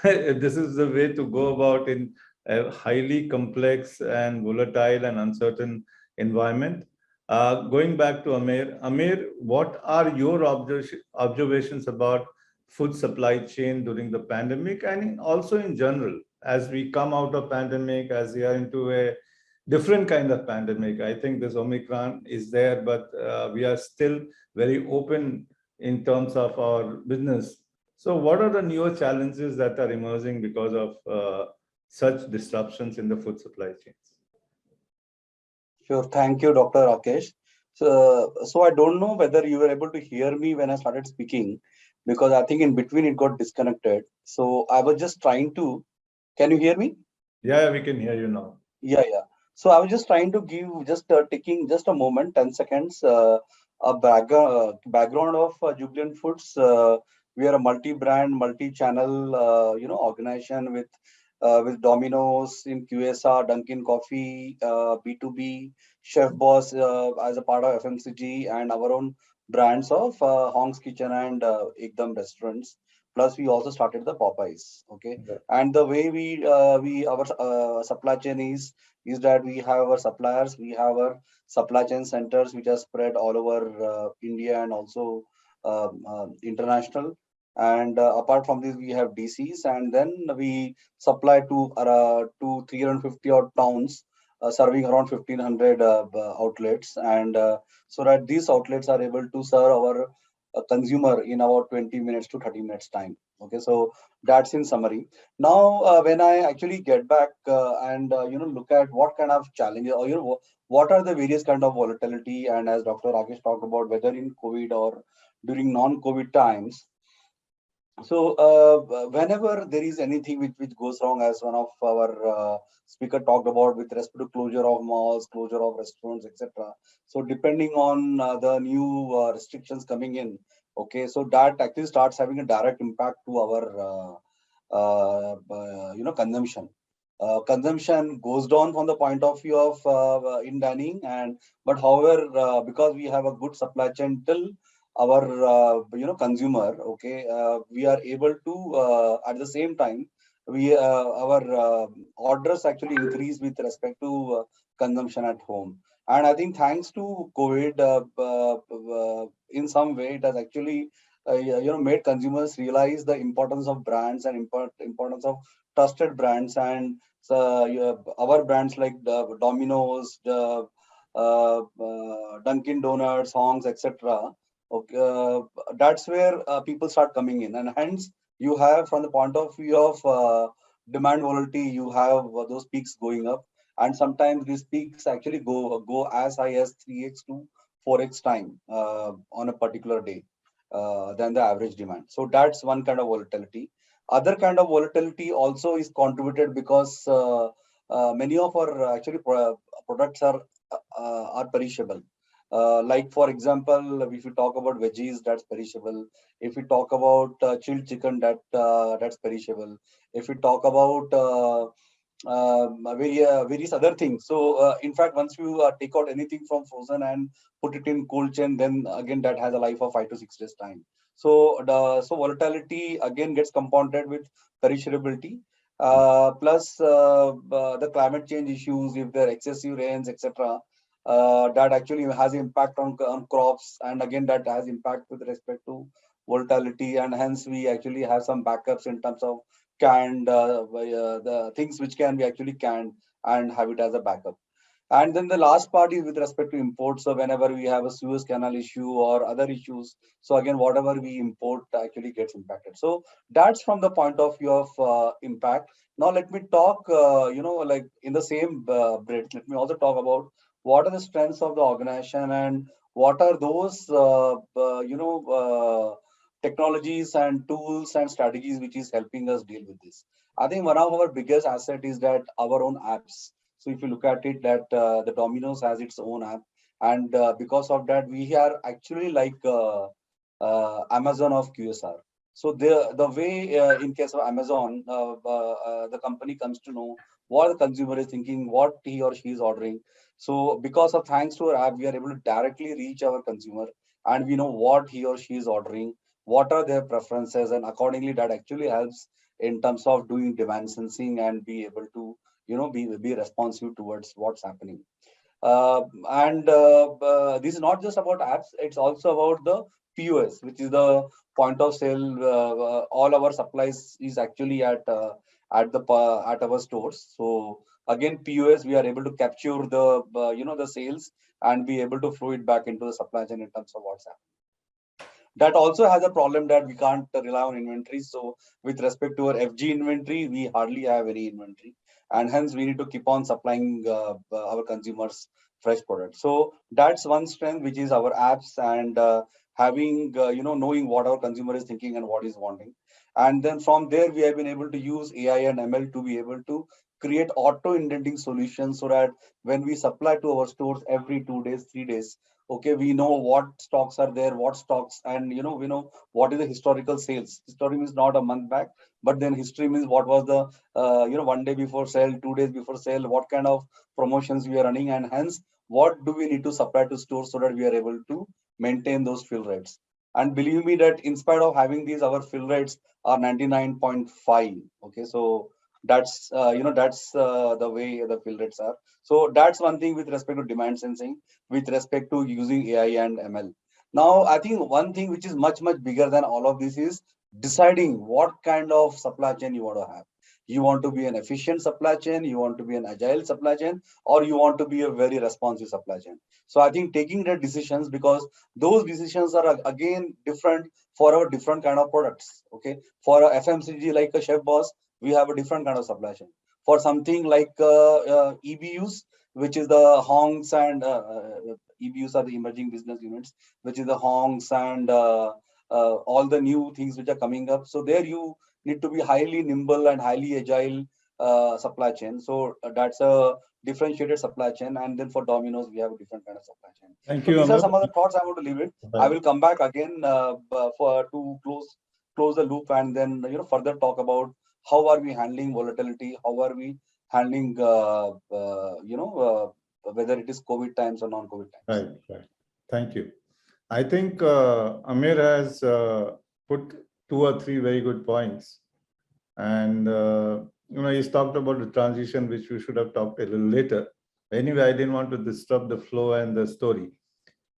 this is the way to go about in a highly complex and volatile and uncertain environment. Going back to Amir. Amir, what are your observations about food supply chain during the pandemic, and also in general, as we come out of pandemic, as we are into a different kind of pandemic? I think this Omicron is there, but we are still very open in terms of our business. So what are the newer challenges that are emerging because of such disruptions in the food supply chains? Sure. Thank you, Dr. Rakesh. So I don't know whether you were able to hear me when I started speaking, because I think in between it got disconnected. So I was just trying to, can you hear me? Yeah, we can hear you now. Yeah. So I was just trying to give, just taking just a moment, 10 seconds, a background of Jubilant Foods. We are a multi-brand, multi-channel, organization with Domino's in QSR, Dunkin' Coffee, B2B, Chef Boss as a part of FMCG, and our own brands of Hong's Kitchen and Ekdam restaurants. Plus, we also started the Popeyes. Okay, and the way our supply chain is that we have our suppliers, we have our supply chain centers which are spread all over India and also international. And apart from this, we have DCs, and then we supply to 350 odd towns, serving around 1500 outlets, and so that these outlets are able to serve our consumer in about 20 minutes to 30 minutes time. Okay, so that's in summary. Now, when I actually get back and look at what kind of challenges, or what are the various kind of volatility, and as Dr. Rakesh talked about, whether in COVID or during non-COVID times. So whenever there is anything which goes wrong, as one of our speaker talked about with respect to closure of malls, closure of restaurants, etc. So depending on the new restrictions coming in, okay, so that actually starts having a direct impact to our consumption. Consumption goes down from the point of view of in dining, and but however, because we have a good supply chain till our consumer, okay, we are able to at the same time we our orders actually increase with respect to consumption at home. And I think thanks to COVID, in some way it has actually made consumers realize the importance of brands and importance of trusted brands. And our brands like the Domino's, the Dunkin' Donuts, Hongs, etc. Okay, that's where people start coming in, and hence you have, from the point of view of demand volatility, you have those peaks going up, and sometimes these peaks actually go as high as 3x to 4x time on a particular day than the average demand. So that's one kind of volatility. Other kind of volatility also is contributed because many of our actually products are perishable. Like for example, if you talk about veggies, that's perishable. If we talk about chilled chicken, that's perishable. If we talk about various other things. So in fact, once you take out anything from frozen and put it in cold chain, then again that has a life of 5 to 6 days time. So so volatility again gets compounded with perishability. Plus the climate change issues, if there are excessive rains, etc., that actually has impact on crops, and again that has impact with respect to volatility, and hence we actually have some backups in terms of canned the things which can be actually canned and have it as a backup. And then the last part is with respect to imports. So whenever we have a Suez Canal issue or other issues, so again, whatever we import actually gets impacted. So that's from the point of view of impact. Now let me talk, like in the same breath, let me also talk about what are the strengths of the organization and what are those, technologies and tools and strategies which is helping us deal with this. I think one of our biggest asset is that our own apps. So if you look at it, that the Domino's has its own app, and because of that, we are actually like Amazon of QSR. So the way in case of Amazon, the company comes to know what the consumer is thinking, what he or she is ordering. So because of thanks to our app, we are able to directly reach our consumer, and we know what he or she is ordering, what are their preferences, and accordingly that actually helps in terms of doing demand sensing and be able to be responsive towards what's happening. And this is not just about apps, it's also about the POS, which is the point of sale. All our supplies is actually at our stores. So again, POS, we are able to capture the the sales and be able to flow it back into the supply chain in terms of what's happening. That also has a problem that we can't rely on inventory. So with respect to our FG inventory, we hardly have any inventory, and hence we need to keep on supplying our consumers fresh products. So that's one strength, which is our apps, and having knowing what our consumer is thinking and what is wanting. And then from there, we have been able to use AI and ML to be able to create auto indenting solutions, so that when we supply to our stores every 2 days, 3 days, okay, we know what stocks are there, what stocks, and we know what is the historical sales. History means not a month back, but then history means what was the 1 day before sale, 2 days before sale, what kind of promotions we are running, and hence what do we need to supply to stores so that we are able to maintain those fill rates. And believe me that in spite of having these, our fill rates are 99.5. Okay, so that's the way the fill rates are. So that's one thing with respect to demand sensing, with respect to using AI and ML. Now, I think one thing which is much, much bigger than all of this is deciding what kind of supply chain you want to have. You want to be an efficient supply chain, you want to be an agile supply chain, or you want to be a very responsive supply chain. So I think taking the decisions, because those decisions are again different for our different kind of products. Okay, for a FMCG like a Chef Boss, we have a different kind of supply chain. For something like EBUs, which is the Hongs and EBUs are the emerging business units, which is the Hongs and all the new things which are coming up. So there you need to be highly nimble and highly agile supply chain. So that's a differentiated supply chain. And then for Domino's, we have a different kind of supply chain. Thank So you, these are Amar. some of the thoughts I want to leave it. I will come back again to close the loop, and then further talk about how are we handling volatility, how are we handling whether it is COVID times or non-COVID times. Right. Thank you. I think Amir has put 2 or 3 very good points, and he's talked about the transition, which we should have talked a little later. Anyway, I didn't want to disrupt the flow and the story,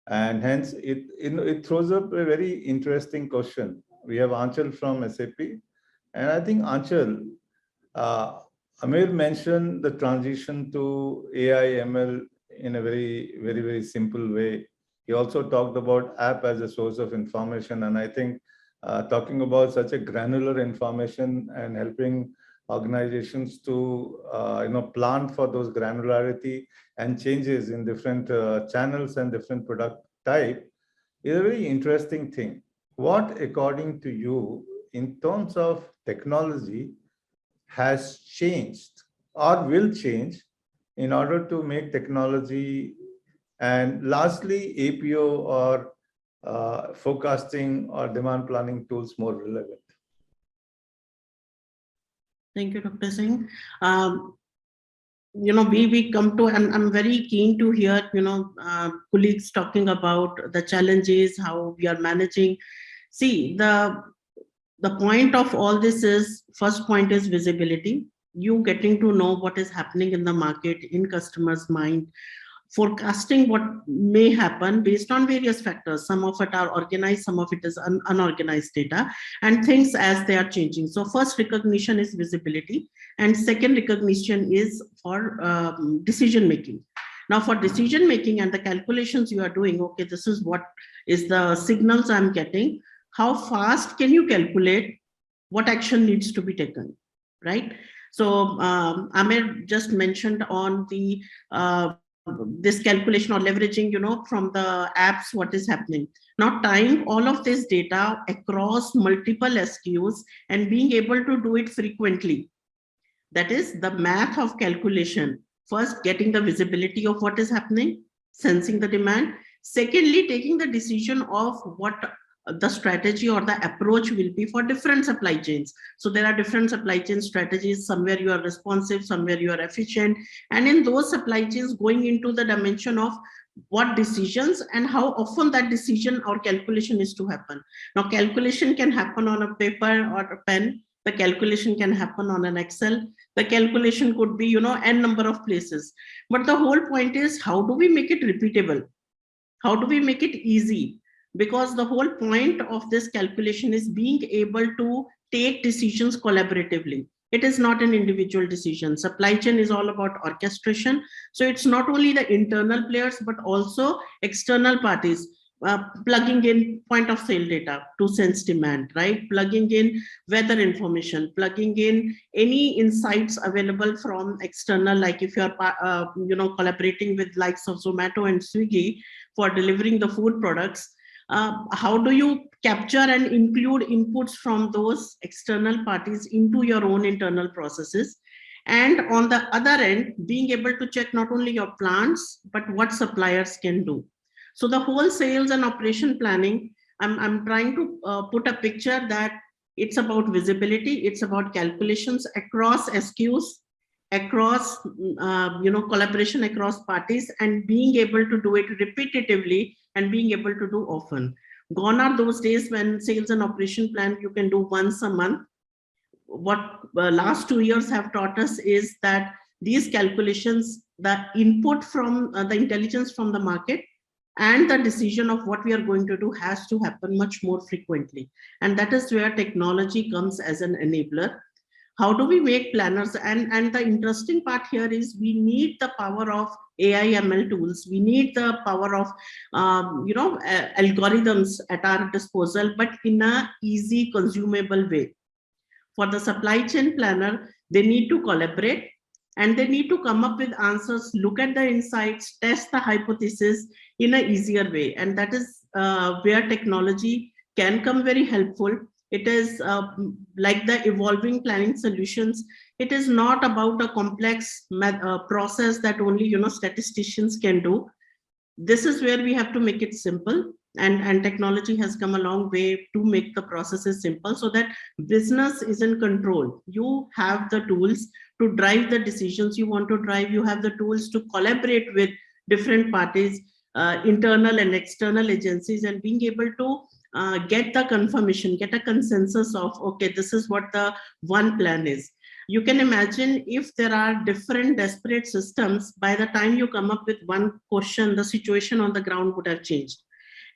and hence it throws up a very interesting question. We have Anchal from SAP, and I think Anchal, Amir mentioned the transition to AI ML in a very, very, very simple way. He also talked about app as a source of information, and I think talking about such a granular information and helping organizations to plan for those granularity and changes in different channels and different product type is a very interesting thing. What, according to you, in terms of technology, has changed or will change in order to make technology and lastly APO or forecasting or demand planning tools more relevant? Thank you, Dr. Singh. We come to, and I'm very keen to hear, colleagues talking about the challenges, how we are managing. See, the point of all this is, first point is visibility. You getting to know what is happening in the market, in customers' mind, forecasting what may happen based on various factors. Some of it are organized, some of it is unorganized data, and things as they are changing. So first recognition is visibility, and second recognition is for decision making. Now for decision making and the calculations you are doing, okay, this is what is the signals I'm getting. How fast can you calculate what action needs to be taken, right? So Amir just mentioned on the this calculation or leveraging, from the apps, what is happening. Now tying all of this data across multiple SKUs and being able to do it frequently. That is the math of calculation. First, getting the visibility of what is happening, sensing the demand. Secondly, taking the decision of what the strategy or the approach will be for different supply chains. So there are different supply chain strategies. Somewhere you are responsive, somewhere you are efficient. And in those supply chains, going into the dimension of what decisions and how often that decision or calculation is to happen. Now, calculation can happen on a paper or a pen. The calculation can happen on an Excel. The calculation could be, n number of places. But the whole point is, how do we make it repeatable? How do we make it easy? Because the whole point of this calculation is being able to take decisions collaboratively. It is not an individual decision. Supply chain is all about orchestration. So it's not only the internal players, but also external parties. Plugging in point of sale data to sense demand, right? Plugging in weather information, plugging in any insights available from external, like if you're collaborating with likes of Zomato and Swiggy for delivering the food products. How do you capture and include inputs from those external parties into your own internal processes? And on the other end, being able to check not only your plants, but what suppliers can do. So the whole sales and operation planning, I'm trying to put a picture that it's about visibility, it's about calculations across SKUs, across collaboration across parties, and being able to do it repetitively and being able to do often. Gone are those days when sales and operation plan you can do once a month. What last 2 years have taught us is that these calculations, the input from the intelligence from the market and the decision of what we are going to do has to happen much more frequently. And that is where technology comes as an enabler. How do we make planners? And the interesting part here is we need the power of AI ML tools. We need the power of algorithms at our disposal, but in a easy, consumable way. For the supply chain planner, they need to collaborate and they need to come up with answers, look at the insights, test the hypothesis in an easier way. And that is where technology can come very helpful. It is like the evolving planning solutions. It is not about a complex process that only statisticians can do. This is where we have to make it simple, and technology has come a long way to make the processes simple so that business is in control. You have the tools to drive the decisions you want to drive. You have the tools to collaborate with different parties, internal and external agencies, and being able to get the confirmation, get a consensus of, okay, this is what the one plan is. You can imagine if there are different disparate systems, by the time you come up with one question, the situation on the ground would have changed.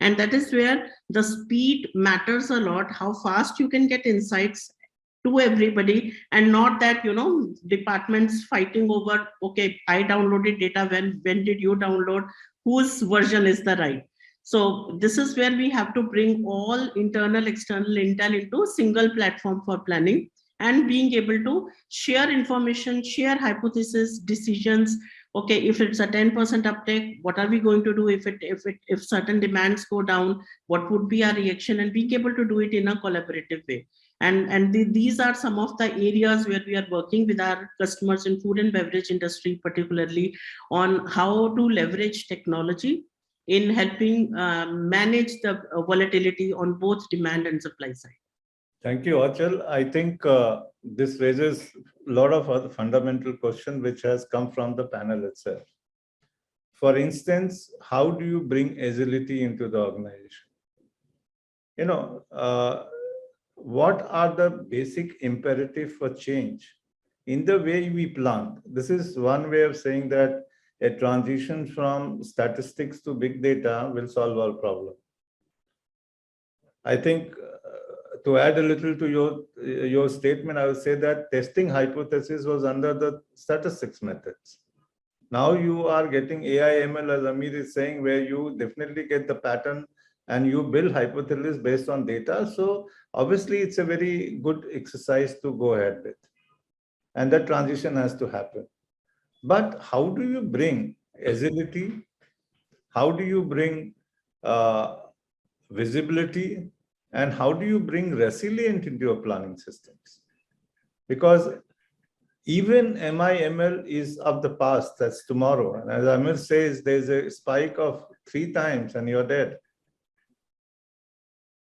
And that is where the speed matters a lot, how fast you can get insights to everybody, and not that, departments fighting over, okay, I downloaded data, when did you download, whose version is the right. So this is where we have to bring all internal, external intel into a single platform for planning, and being able to share information, share hypotheses, decisions. Okay, if it's a 10% uptake, what are we going to do if certain demands go down? What would be our reaction? And being able to do it in a collaborative way. And these are some of the areas where we are working with our customers in food and beverage industry, particularly on how to leverage technology in helping manage the volatility on both demand and supply side. Thank you, Achal. I think this raises a lot of other fundamental questions which has come from the panel itself. For instance, how do you bring agility into the organization? What are the basic imperatives for change in the way we plan? This is one way of saying that a transition from statistics to big data will solve our problem. I think to add a little to your statement, I would say that testing hypothesis was under the statistics methods. Now you are getting AI ML, as Amir is saying, where you definitely get the pattern and you build hypotheses based on data. So obviously it's a very good exercise to go ahead with. And that transition has to happen. But how do you bring agility? How do you bring visibility? And how do you bring resilience into your planning systems? Because even MIML is of the past, that's tomorrow. And as Amir says, there's a spike of 3 times and you're dead.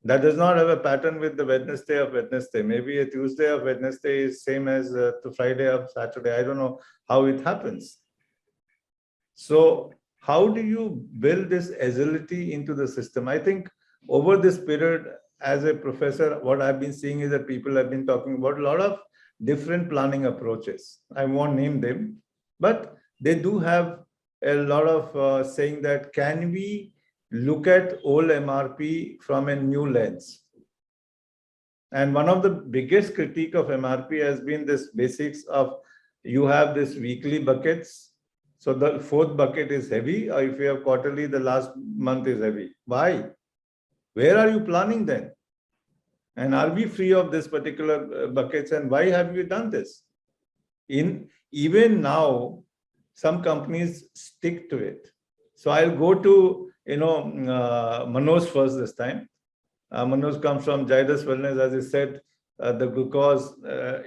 That does not have a pattern with the Wednesday of Wednesday. Maybe a Tuesday of Wednesday is same as the Friday of Saturday. I don't know how it happens. So how do you build this agility into the system? I think over this period, as a professor, what I've been seeing is that people have been talking about a lot of different planning approaches. I won't name them, but they do have a lot of saying that, can we look at old MRP from a new lens? And one of the biggest critique of MRP has been this basics of, you have this weekly buckets. So the 4th bucket is heavy, or if you have quarterly, the last month is heavy. Why? Where are you planning then? And are we free of this particular buckets? And why have you done this? Even now, some companies stick to it. So I'll go to Manoj first this time. Manoj comes from Zydus Wellness. As I said, the glucose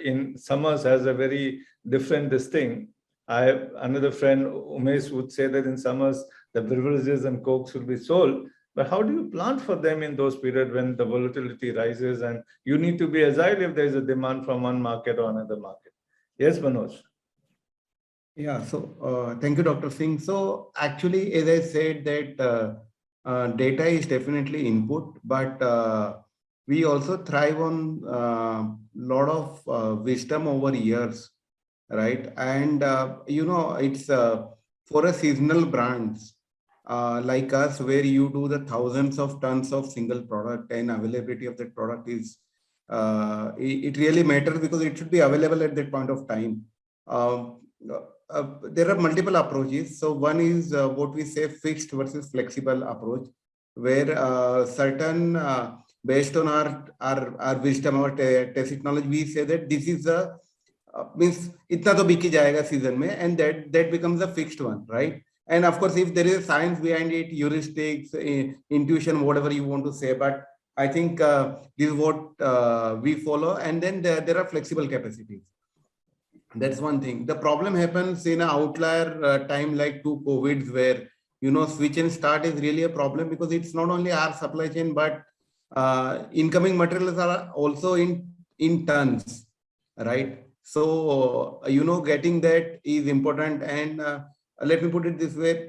in summers has a very different thing. I have another friend, Umesh, would say that in summers, the beverages and cokes will be sold. But how do you plan for them in those periods when the volatility rises and you need to be agile if there is a demand from one market or another market? Yes, Manoj. Yeah, so thank you, Dr. Singh. So actually, as I said, that data is definitely input, but we also thrive on a lot of wisdom over years, right? And, it's for a seasonal brands like us, where you do the thousands of tons of single product and availability of that product is, it really matters because it should be available at that point of time. There are multiple approaches. So one is what we say fixed versus flexible approach, where certain based on our wisdom, our tacit knowledge, we say that this is a means itna to biki jayega season mein, and that becomes a fixed one, right? And of course, if there is science behind it, heuristics, intuition, whatever you want to say, but I think this is what we follow. And then there are flexible capacities. That's one thing. The problem happens in an outlier time like two COVIDs where, switch and start is really a problem because it's not only our supply chain, but incoming materials are also in tons, right? So, getting that is important. And let me put it this way,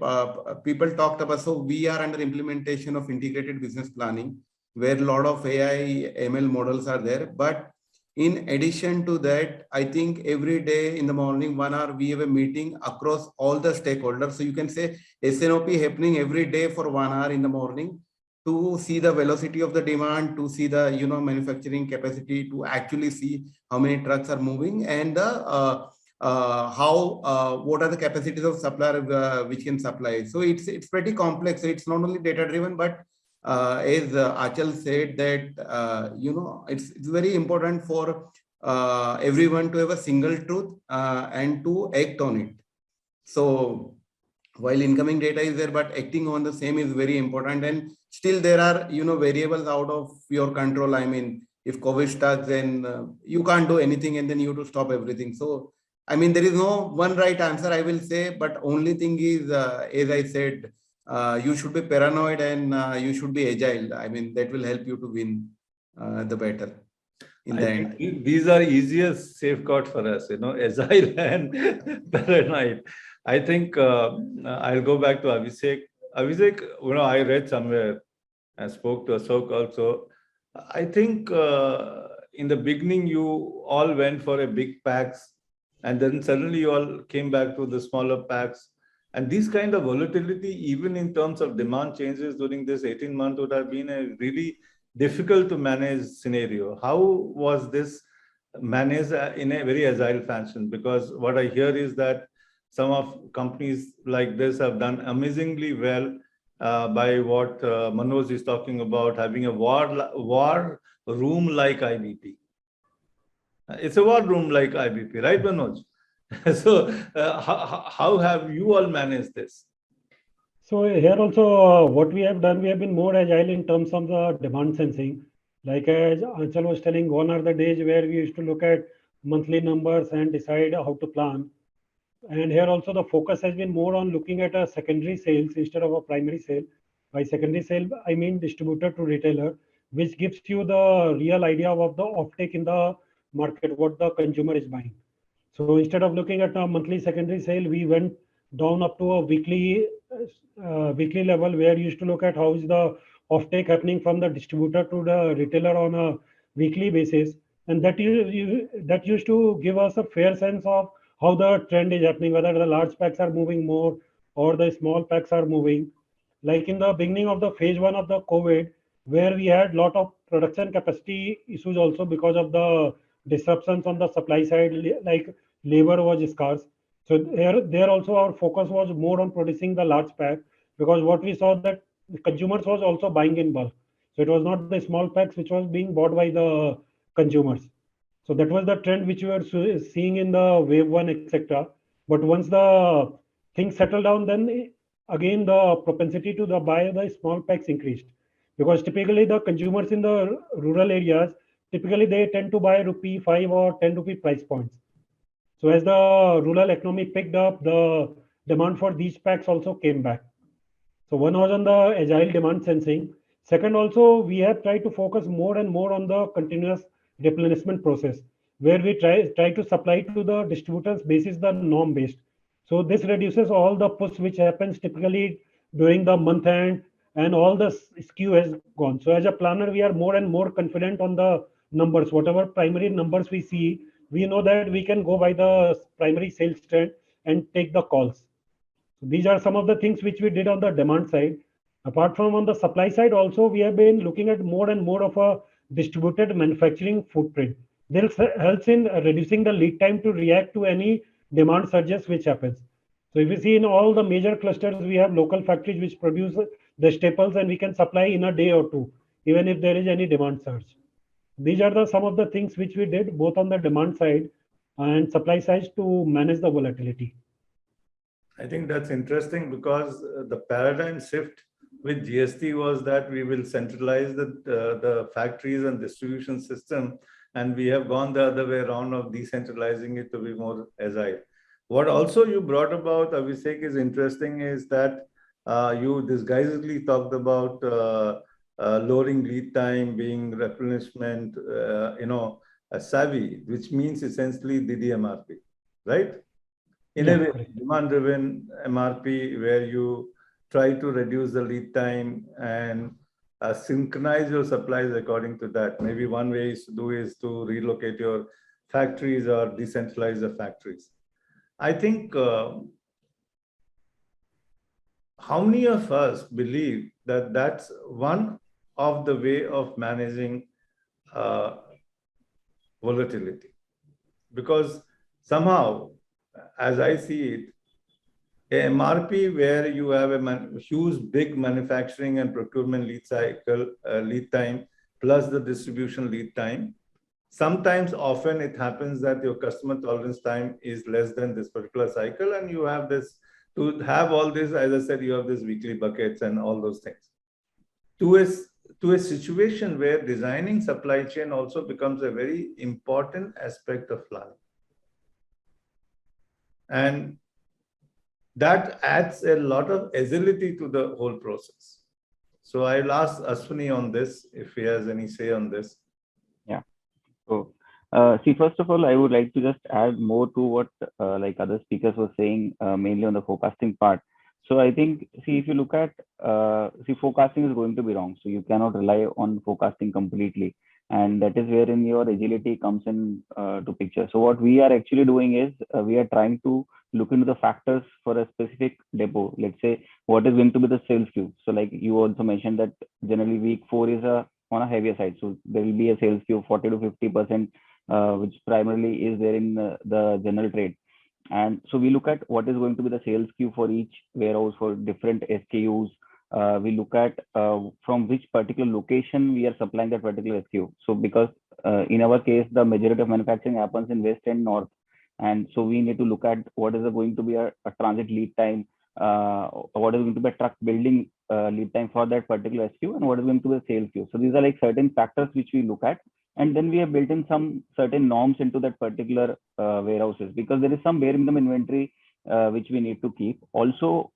people talked about, so we are under implementation of integrated business planning, where a lot of AI, ML models are there. But in addition to that, I think every day in the morning, 1 hour, we have a meeting across all the stakeholders. So you can say SNOP happening every day for 1 hour in the morning to see the velocity of the demand, to see the, manufacturing capacity, to actually see how many trucks are moving and what are the capacities of supplier which can supply. So it's pretty complex. So it's not only data driven, but as Achal said that, it's very important for everyone to have a single truth and to act on it. So while incoming data is there, but acting on the same is very important. And still there are, variables out of your control. I mean, if COVID starts, then you can't do anything and then you have to stop everything. So, I mean, there is no one right answer, I will say, but only thing is, as I said, you should be paranoid and you should be agile. I mean, that will help you to win the battle in the end. These are easiest safeguard for us, agile and paranoid. I think I'll go back to Abhishek. Abhishek, I read somewhere and spoke to Ashok also. I think in the beginning, you all went for a big packs and then suddenly you all came back to the smaller packs. And this kind of volatility, even in terms of demand changes during this 18 months would have been a really difficult to manage scenario. How was this managed in a very agile fashion? Because what I hear is that some of companies like this have done amazingly well by what Manoj is talking about, having a war room like IBP. It's a war room like IBP, right, Manoj? So how have you all managed this? So here also what we have done, we have been more agile in terms of the demand sensing. Like as Anchal was telling, gone are the days where we used to look at monthly numbers and decide how to plan. And here also the focus has been more on looking at a secondary sales instead of a primary sale. By secondary sale, I mean distributor to retailer, which gives you the real idea of the offtake in the market, what the consumer is buying. So instead of looking at a monthly secondary sale, we went down up to a weekly level where you used to look at how is the offtake happening from the distributor to the retailer on a weekly basis. And that used to give us a fair sense of how the trend is happening, whether the large packs are moving more or the small packs are moving. Like in the beginning of the phase 1 of the COVID, where we had a lot of production capacity issues also because of the disruptions on the supply side, like labor was scarce. So there also our focus was more on producing the large pack, because what we saw that the consumers was also buying in bulk. So it was not the small packs which was being bought by the consumers. So that was the trend which we were seeing in the wave 1, etc. But once the things settled down, then again the propensity to buy the small packs increased, because typically the consumers in the rural areas, typically they tend to buy rupee 5 or 10 rupee price points. So as the rural economy picked up, the demand for these packs also came back. So one was on the agile demand sensing. Second, also we have tried to focus more and more on the continuous replenishment process, where we try to supply to the distributors basis the norm based. So this reduces all the push which happens typically during the month end, and all the skew has gone. So as a planner, we are more and more confident on the numbers. Whatever primary numbers we see, we know that we can go by the primary sales trend and take the calls. So these are some of the things which we did on the demand side. Apart from on the supply side also, we have been looking at more and more of a distributed manufacturing footprint. This helps in reducing the lead time to react to any demand surges which happens. So if you see in all the major clusters, we have local factories which produce the staples, and we can supply in a day or two, even if there is any demand surge. These are some of the things which we did both on the demand side and supply side to manage the volatility. I think that's interesting because the paradigm shift with GST was that we will centralize the factories and distribution system, and we have gone the other way around of decentralizing it to be more agile. What also you brought about, Abhishek, is interesting is that you disguisedly talked about lowering lead time, being replenishment, savvy, which means essentially DDMRP, right? In a way, demand-driven MRP, where you try to reduce the lead time and synchronize your supplies according to that. Maybe one way is to relocate your factories or decentralize the factories. I think how many of us believe that that's one of the way of managing volatility? Because somehow, as I see it, a MRP where you have a huge, big manufacturing and procurement lead cycle, lead time, plus the distribution lead time. Sometimes, often it happens that your customer tolerance time is less than this particular cycle, and you have this, to have all this, as I said, you have these weekly buckets and all those things. To a situation where designing supply chain also becomes a very important aspect of planning. And that adds a lot of agility to the whole process. So I'll ask Ashwini on this, if he has any say on this. Yeah. So, see, first of all, I would like to just add more to what like other speakers were saying, mainly on the forecasting part. So I think, see, if you look at, forecasting is going to be wrong. So you cannot rely on forecasting completely. And that is wherein your agility comes in to picture. So what we are actually doing is we are trying to look into the factors for a specific depot. Let's say what is going to be the sales queue. So like you also mentioned that generally week 4 is on a heavier side. So there will be a sales queue 40 to 50%, which primarily is there in the general trade. And so we look at what is going to be the sales queue for each warehouse for different SKUs. We look at from which particular location we are supplying that particular SKU. So because in our case, the majority of manufacturing happens in West and North. And so we need to look at what is going to be a transit lead time, what is going to be a truck building lead time for that particular SKU, and what is going to be a sales queue. So these are like certain factors which we look at. And then we have built in some certain norms into that particular warehouses, because there is some bare minimum inventory which we need to keep. Also,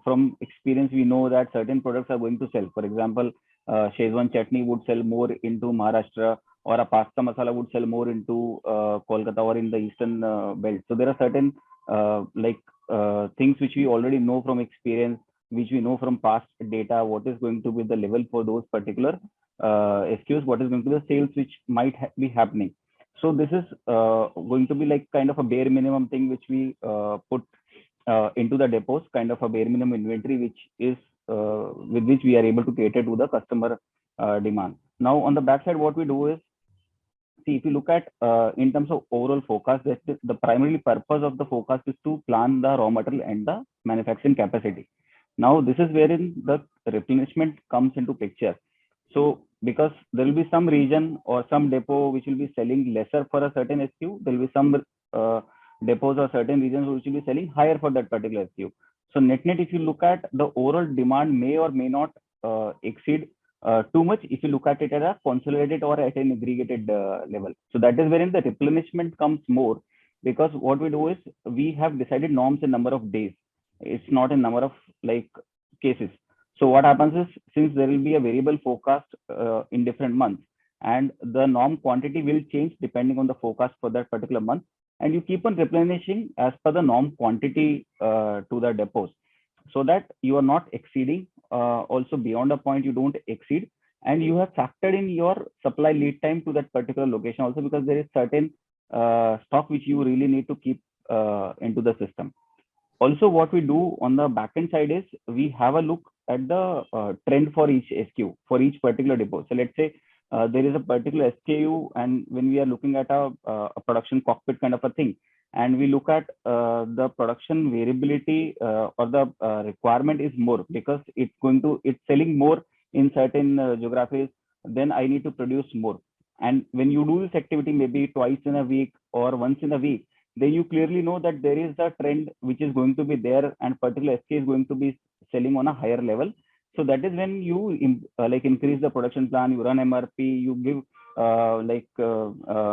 from experience, we know that certain products are going to sell. For example, Szechuan chutney would sell more into Maharashtra, or a pasta masala would sell more into Kolkata or in the eastern belt. So there are certain things which we already know from experience, which we know from past data, what is going to be the level for those particular SKUs, what is going to be the sales which might be happening. So this is going to be like kind of a bare minimum thing which we put into the depots, kind of a bare minimum inventory, which is with which we are able to cater to the customer demand. Now on the backside, what we do is, see, if you look at in terms of overall forecast, that the primary purpose of the forecast is to plan the raw material and the manufacturing capacity. Now this is wherein the replenishment comes into picture. So because there will be some region or some depot which will be selling lesser for a certain SKU, there will be some depots or certain regions which will be selling higher for that particular SKU. So net, if you look at the overall demand may or may not exceed too much if you look at it at a consolidated or at an aggregated level. So that is wherein the replenishment comes more, because what we do is we have decided norms in number of days. It's not in number of like cases. So what happens is, since there will be a variable forecast in different months, and the norm quantity will change depending on the forecast for that particular month, and you keep on replenishing as per the norm quantity to the depots, so that you are not exceeding. Also beyond a point you don't exceed, and you have factored in your supply lead time to that particular location also, because there is certain stock which you really need to keep into the system. Also, what we do on the backend side is we have a look at the trend for each SKU, for each particular depot. So let's say there is a particular SKU, and when we are looking at a production cockpit kind of a thing, and we look at the production variability or the requirement is more, because it's selling more in certain geographies, then I need to produce more. And when you do this activity maybe twice in a week or once in a week, then you clearly know that there is a trend which is going to be there, and particular SKU is going to be selling on a higher level. So that is when you like increase the production plan, you run MRP, you give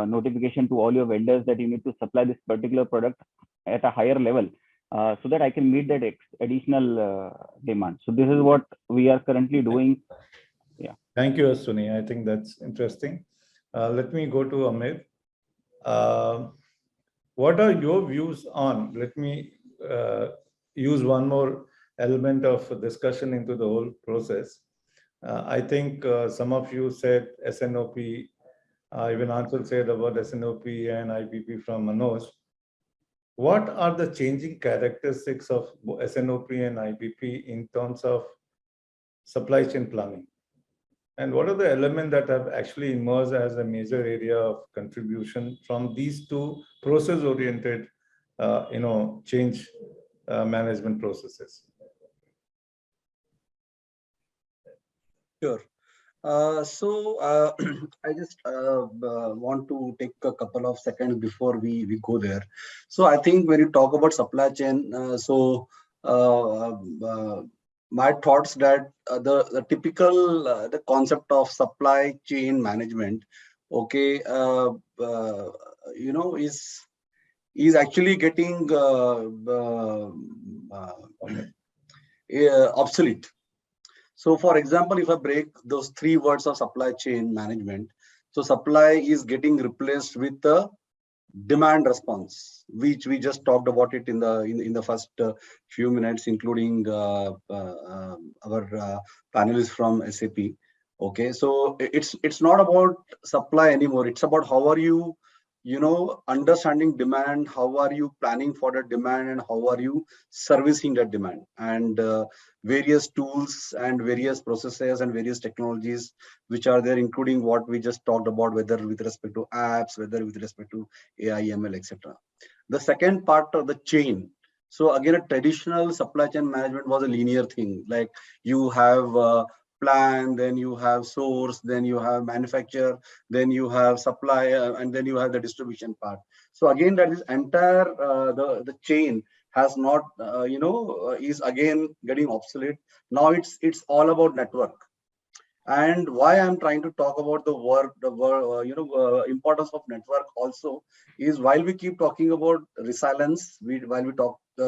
notification to all your vendors that you need to supply this particular product at a higher level, so that I can meet that additional demand. So this is what we are currently doing. Yeah. Thank you, Aswini. I think that's interesting. Let me go to Amir. What are your views on, let me use one more element of discussion into the whole process. I think some of you said SNOP, even Anshul said about SNOP and IPP from Manoj. What are the changing characteristics of SNOP and IPP in terms of supply chain planning? And what are the elements that have actually emerged as a major area of contribution from these two process-oriented, change management processes? Sure. I just want to take a couple of seconds before we go there. So I think when you talk about supply chain, my thoughts that the typical the concept of supply chain management, okay, is actually getting obsolete. So for example, if I break those three words of supply chain management, so supply is getting replaced with the demand response, which we just talked about it in the first few minutes, including our panelists from SAP. Okay, so it's not about supply anymore. It's about how are you, understanding demand, how are you planning for the demand, and how are you servicing that demand, and various tools and various processes and various technologies which are there, including what we just talked about, whether with respect to apps, whether with respect to AI, ML, etc. The second part of the chain. So again, a traditional supply chain management was a linear thing. Like you have plan, then you have source, then you have manufacture, then you have supply, and then you have the distribution part. So again, that is entire the chain has not is again getting obsolete. Now it's all about network. And why I'm trying to talk about the importance of network also is, while we keep talking about resilience, while we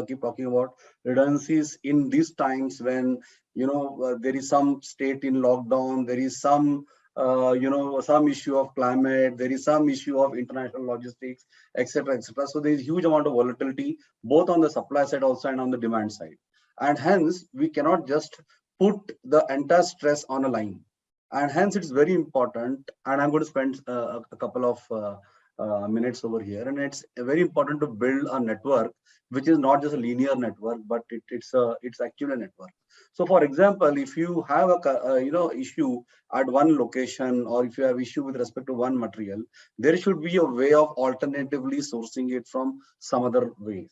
keep talking about redundancies in these times when there is some state in lockdown, there is some some issue of climate, there is some issue of international logistics, etc., etc. So there is huge amount of volatility both on the supply side also and on the demand side, and hence we cannot just put the entire stress on a line. And hence it's very important, and I'm going to spend a couple of minutes over here, and it's very important to build a network which is not just a linear network, but it's actually a network. So for example, if you have a issue at one location, or if you have issue with respect to one material, there should be a way of alternatively sourcing it from some other ways.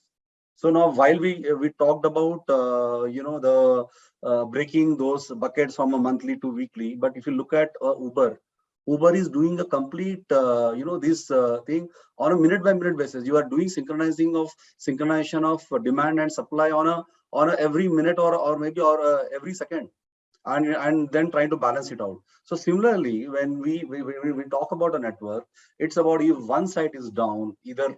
So now, while we talked about breaking those buckets from a monthly to weekly, but if you look at Uber is doing a complete this thing on a minute by minute basis. You are doing synchronization of demand and supply on a every minute or maybe every second, and then trying to balance it out. So similarly, when we talk about a network, it's about if one site is down, either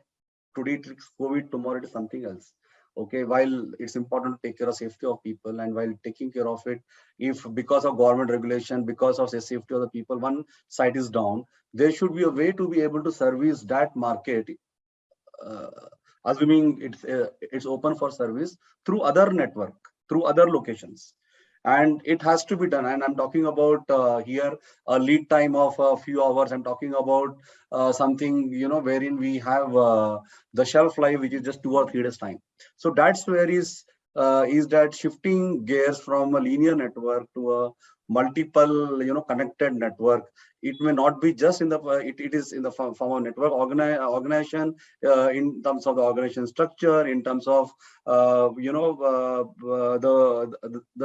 today it's COVID, tomorrow it is something else. Okay, while it's important to take care of safety of people, and while taking care of it, if because of government regulation, because of the safety of the people, one site is down, there should be a way to be able to service that market, assuming it's open for service through other network, through other locations. And it has to be done. And I'm talking about here a lead time of a few hours. I'm talking about something, wherein we have the shelf life, which is just 2 or 3 days time. So that's where is that shifting gears from a linear network to a multiple, connected network. It may not be just in the, it is in the form of network organization, in terms of the organization structure, in terms of, the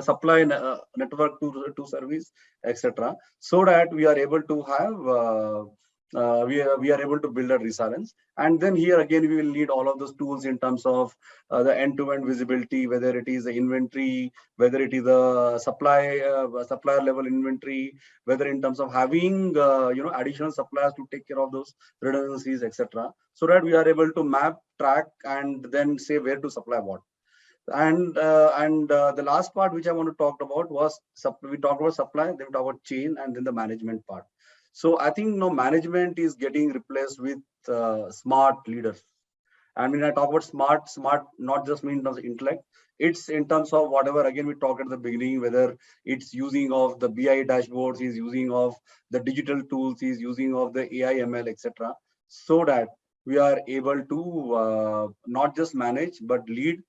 supply network to service, etc. So that we are able to have we are able to build a resilience. And then here again, we will need all of those tools in terms of the end-to-end visibility, whether it is the inventory, whether it is the supplier level inventory, whether in terms of having additional suppliers to take care of those redundancies, etc. So that we are able to map, track, and then say where to supply what. And the last part which I want to talk about was we talked about supply, then we talked about chain, and then the management part. So I think now management is getting replaced with smart leaders. And when I talk about smart not just mean in terms of intellect, it's in terms of whatever, again, we talked at the beginning, whether it's using of the BI dashboards, is using of the digital tools, is using of the AI, ML, etc. So that we are able to not just manage, but lead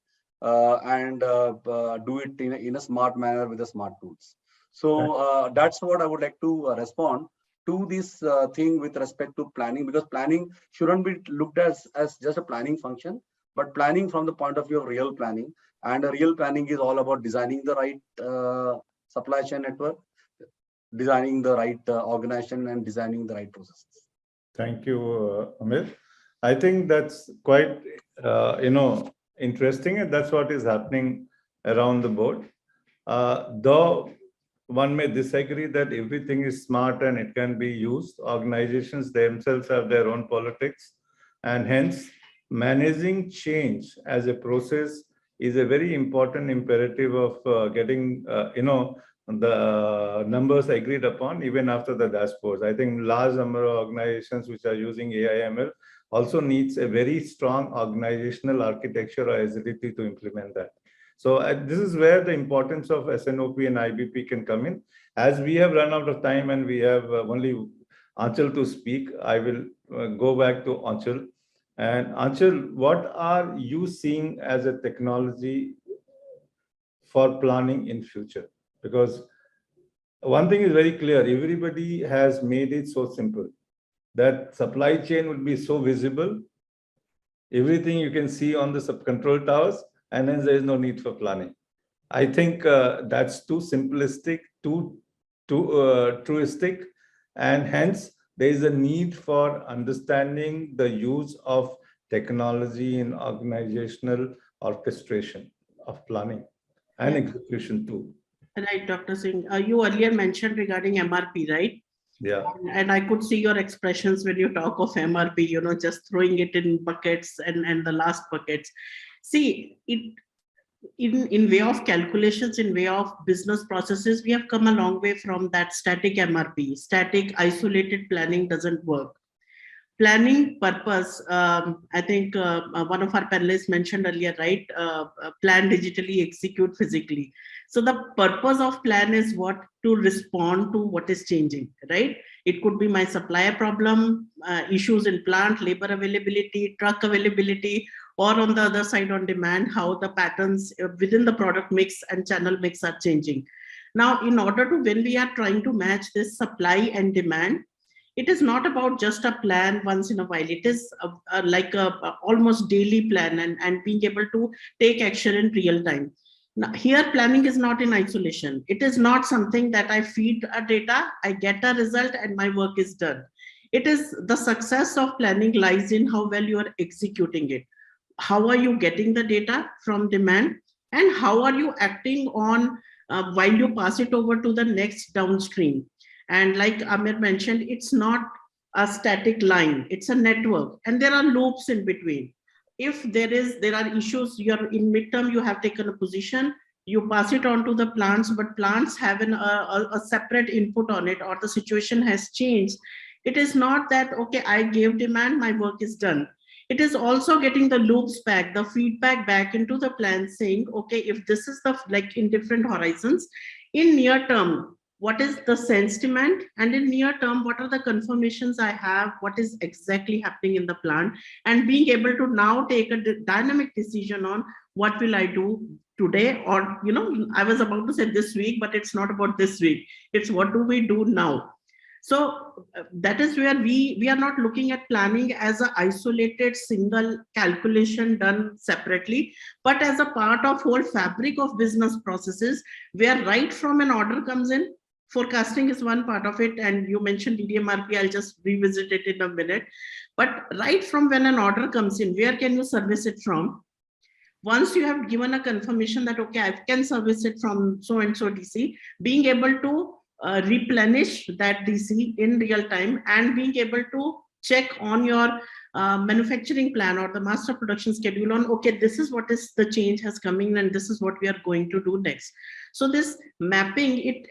and do it in a smart manner with the smart tools. So that's what I would like to respond to this thing with respect to planning, because planning shouldn't be looked as just a planning function, but planning from the point of view of real planning. And a real planning is all about designing the right supply chain network, designing the right organization, and designing the right processes. Thank you, Amir. I think that's quite, interesting, and that's what is happening around the board. Though one may disagree that everything is smart and it can be used, organizations themselves have their own politics, and hence managing change as a process is a very important imperative of getting, the numbers agreed upon even after the dashboards. I think large number of organizations which are using AI/ML also needs a very strong organizational architecture or agility to implement that. So this is where the importance of SNOP and IBP can come in. As we have run out of time and we have only Anchal to speak, I will go back to Anchal. And Anchal, what are you seeing as a technology for planning in future? Because one thing is very clear, everybody has made it so simple that supply chain will be so visible, everything you can see on the sub-control towers, and then there is no need for planning. I think that's too simplistic, too truistic, and hence there is a need for understanding the use of technology in organizational orchestration of planning and execution too. Right, Dr. Singh. You earlier mentioned regarding MRP, right? Yeah. And I could see your expressions when you talk of MRP, just throwing it in buckets and the last buckets. See, in way of calculations, in way of business processes, we have come a long way from that static MRP. Static, isolated planning doesn't work. Planning purpose, I think one of our panelists mentioned earlier, right? Plan digitally, execute physically. So the purpose of plan is what? To respond to what is changing, right? It could be my supplier problem, issues in plant, labor availability, truck availability, or on the other side on demand, how the patterns within the product mix and channel mix are changing. Now, in order to, when we are trying to match this supply and demand, it is not about just a plan once in a while. It is like a almost daily plan and being able to take action in real time. Now, here planning is not in isolation. It is not something that I feed a data, I get a result and my work is done. It is the success of planning lies in how well you are executing it. How are you getting the data from demand, and how are you acting on while you pass it over to the next downstream? And like Amir mentioned, it's not a static line, it's a network, and there are loops in between. If there are issues, you're in midterm, you have taken a position, you pass it on to the plants, but plants have a separate input on it, or the situation has changed. It is not that, okay, I gave demand, my work is done. It is also getting the loops back, the feedback back into the plan, saying, okay, if this is the, like in different horizons, in near term, what is the sense demand, and in near term, what are the confirmations I have, what is exactly happening in the plant, and being able to now take a dynamic decision on what will I do today, or, I was about to say this week, but it's not about this week. It's what do we do now? So that is where we are not looking at planning as an isolated single calculation done separately, but as a part of whole fabric of business processes, where right from an order comes in, forecasting is one part of it. And you mentioned DDMRP, I'll just revisit it in a minute. But right from when an order comes in, where can you service it from? Once you have given a confirmation that, okay, I can service it from so-and-so DC, being able to replenish that DC in real time and being able to check on your manufacturing plan or the master production schedule on, okay, this is what is the change has come in and this is what we are going to do next. So this mapping,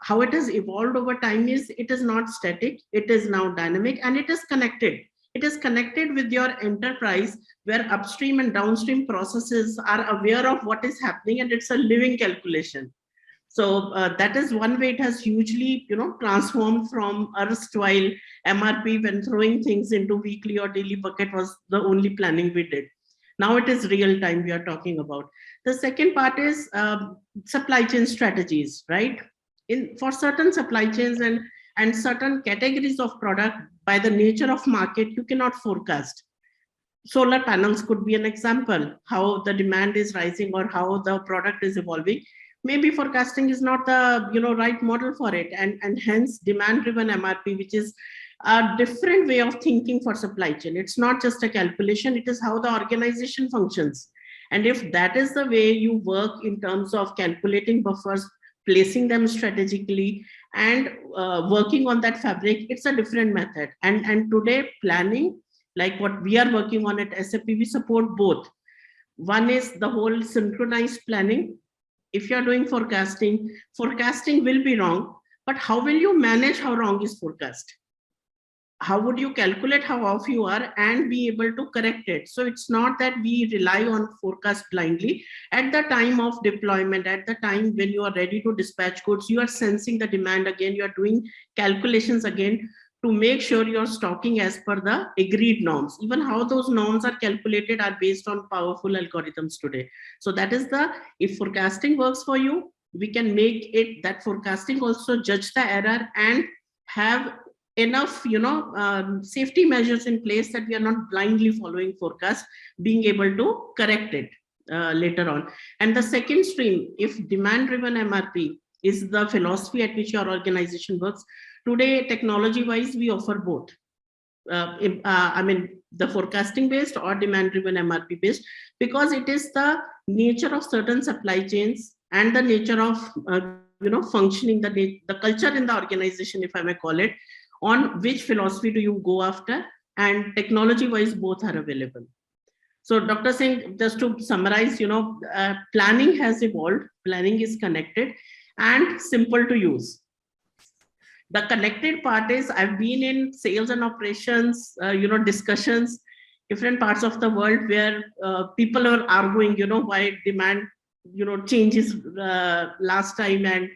how it has evolved over time is, it is not static, it is now dynamic, and it is connected. It is connected with your enterprise, where upstream and downstream processes are aware of what is happening, and it's a living calculation. So that is one way it has hugely, transformed from erstwhile MRP, when throwing things into weekly or daily bucket was the only planning we did. Now it is real time we are talking about. The second part is supply chain strategies, right? For certain supply chains and certain categories of product, by the nature of market, you cannot forecast. Solar panels could be an example, how the demand is rising or how the product is evolving. Maybe forecasting is not the right model for it, and hence demand-driven MRP, which is a different way of thinking for supply chain. It's not just a calculation, it is how the organization functions. And if that is the way you work in terms of calculating buffers, placing them strategically, and working on that fabric, it's a different method. And today, planning, like what we are working on at SAP, we support both. One is the whole synchronized planning. If you're doing forecasting will be wrong, but how will you manage how wrong is forecast? How would you calculate how off you are and be able to correct it? So it's not that we rely on forecast blindly. At the time of deployment, at the time when you are ready to dispatch goods, you are sensing the demand again, you are doing calculations again to make sure you're stocking as per the agreed norms. Even how those norms are calculated are based on powerful algorithms today. So that is if forecasting works for you, we can make it that forecasting also judge the error and have enough safety measures in place that we are not blindly following forecast, being able to correct it later on. And the second stream, if demand-driven MRP is the philosophy at which your organization works, today, technology-wise, we offer both. The forecasting-based or demand-driven MRP-based, because it is the nature of certain supply chains and the nature of functioning, the culture in the organization, if I may call it, on which philosophy do you go after, and technology-wise, both are available. So, Dr. Singh, just to summarize, planning has evolved, planning is connected and simple to use. The connected part is, I've been in sales and operations, discussions, different parts of the world where people are arguing, why demand, changes last time, and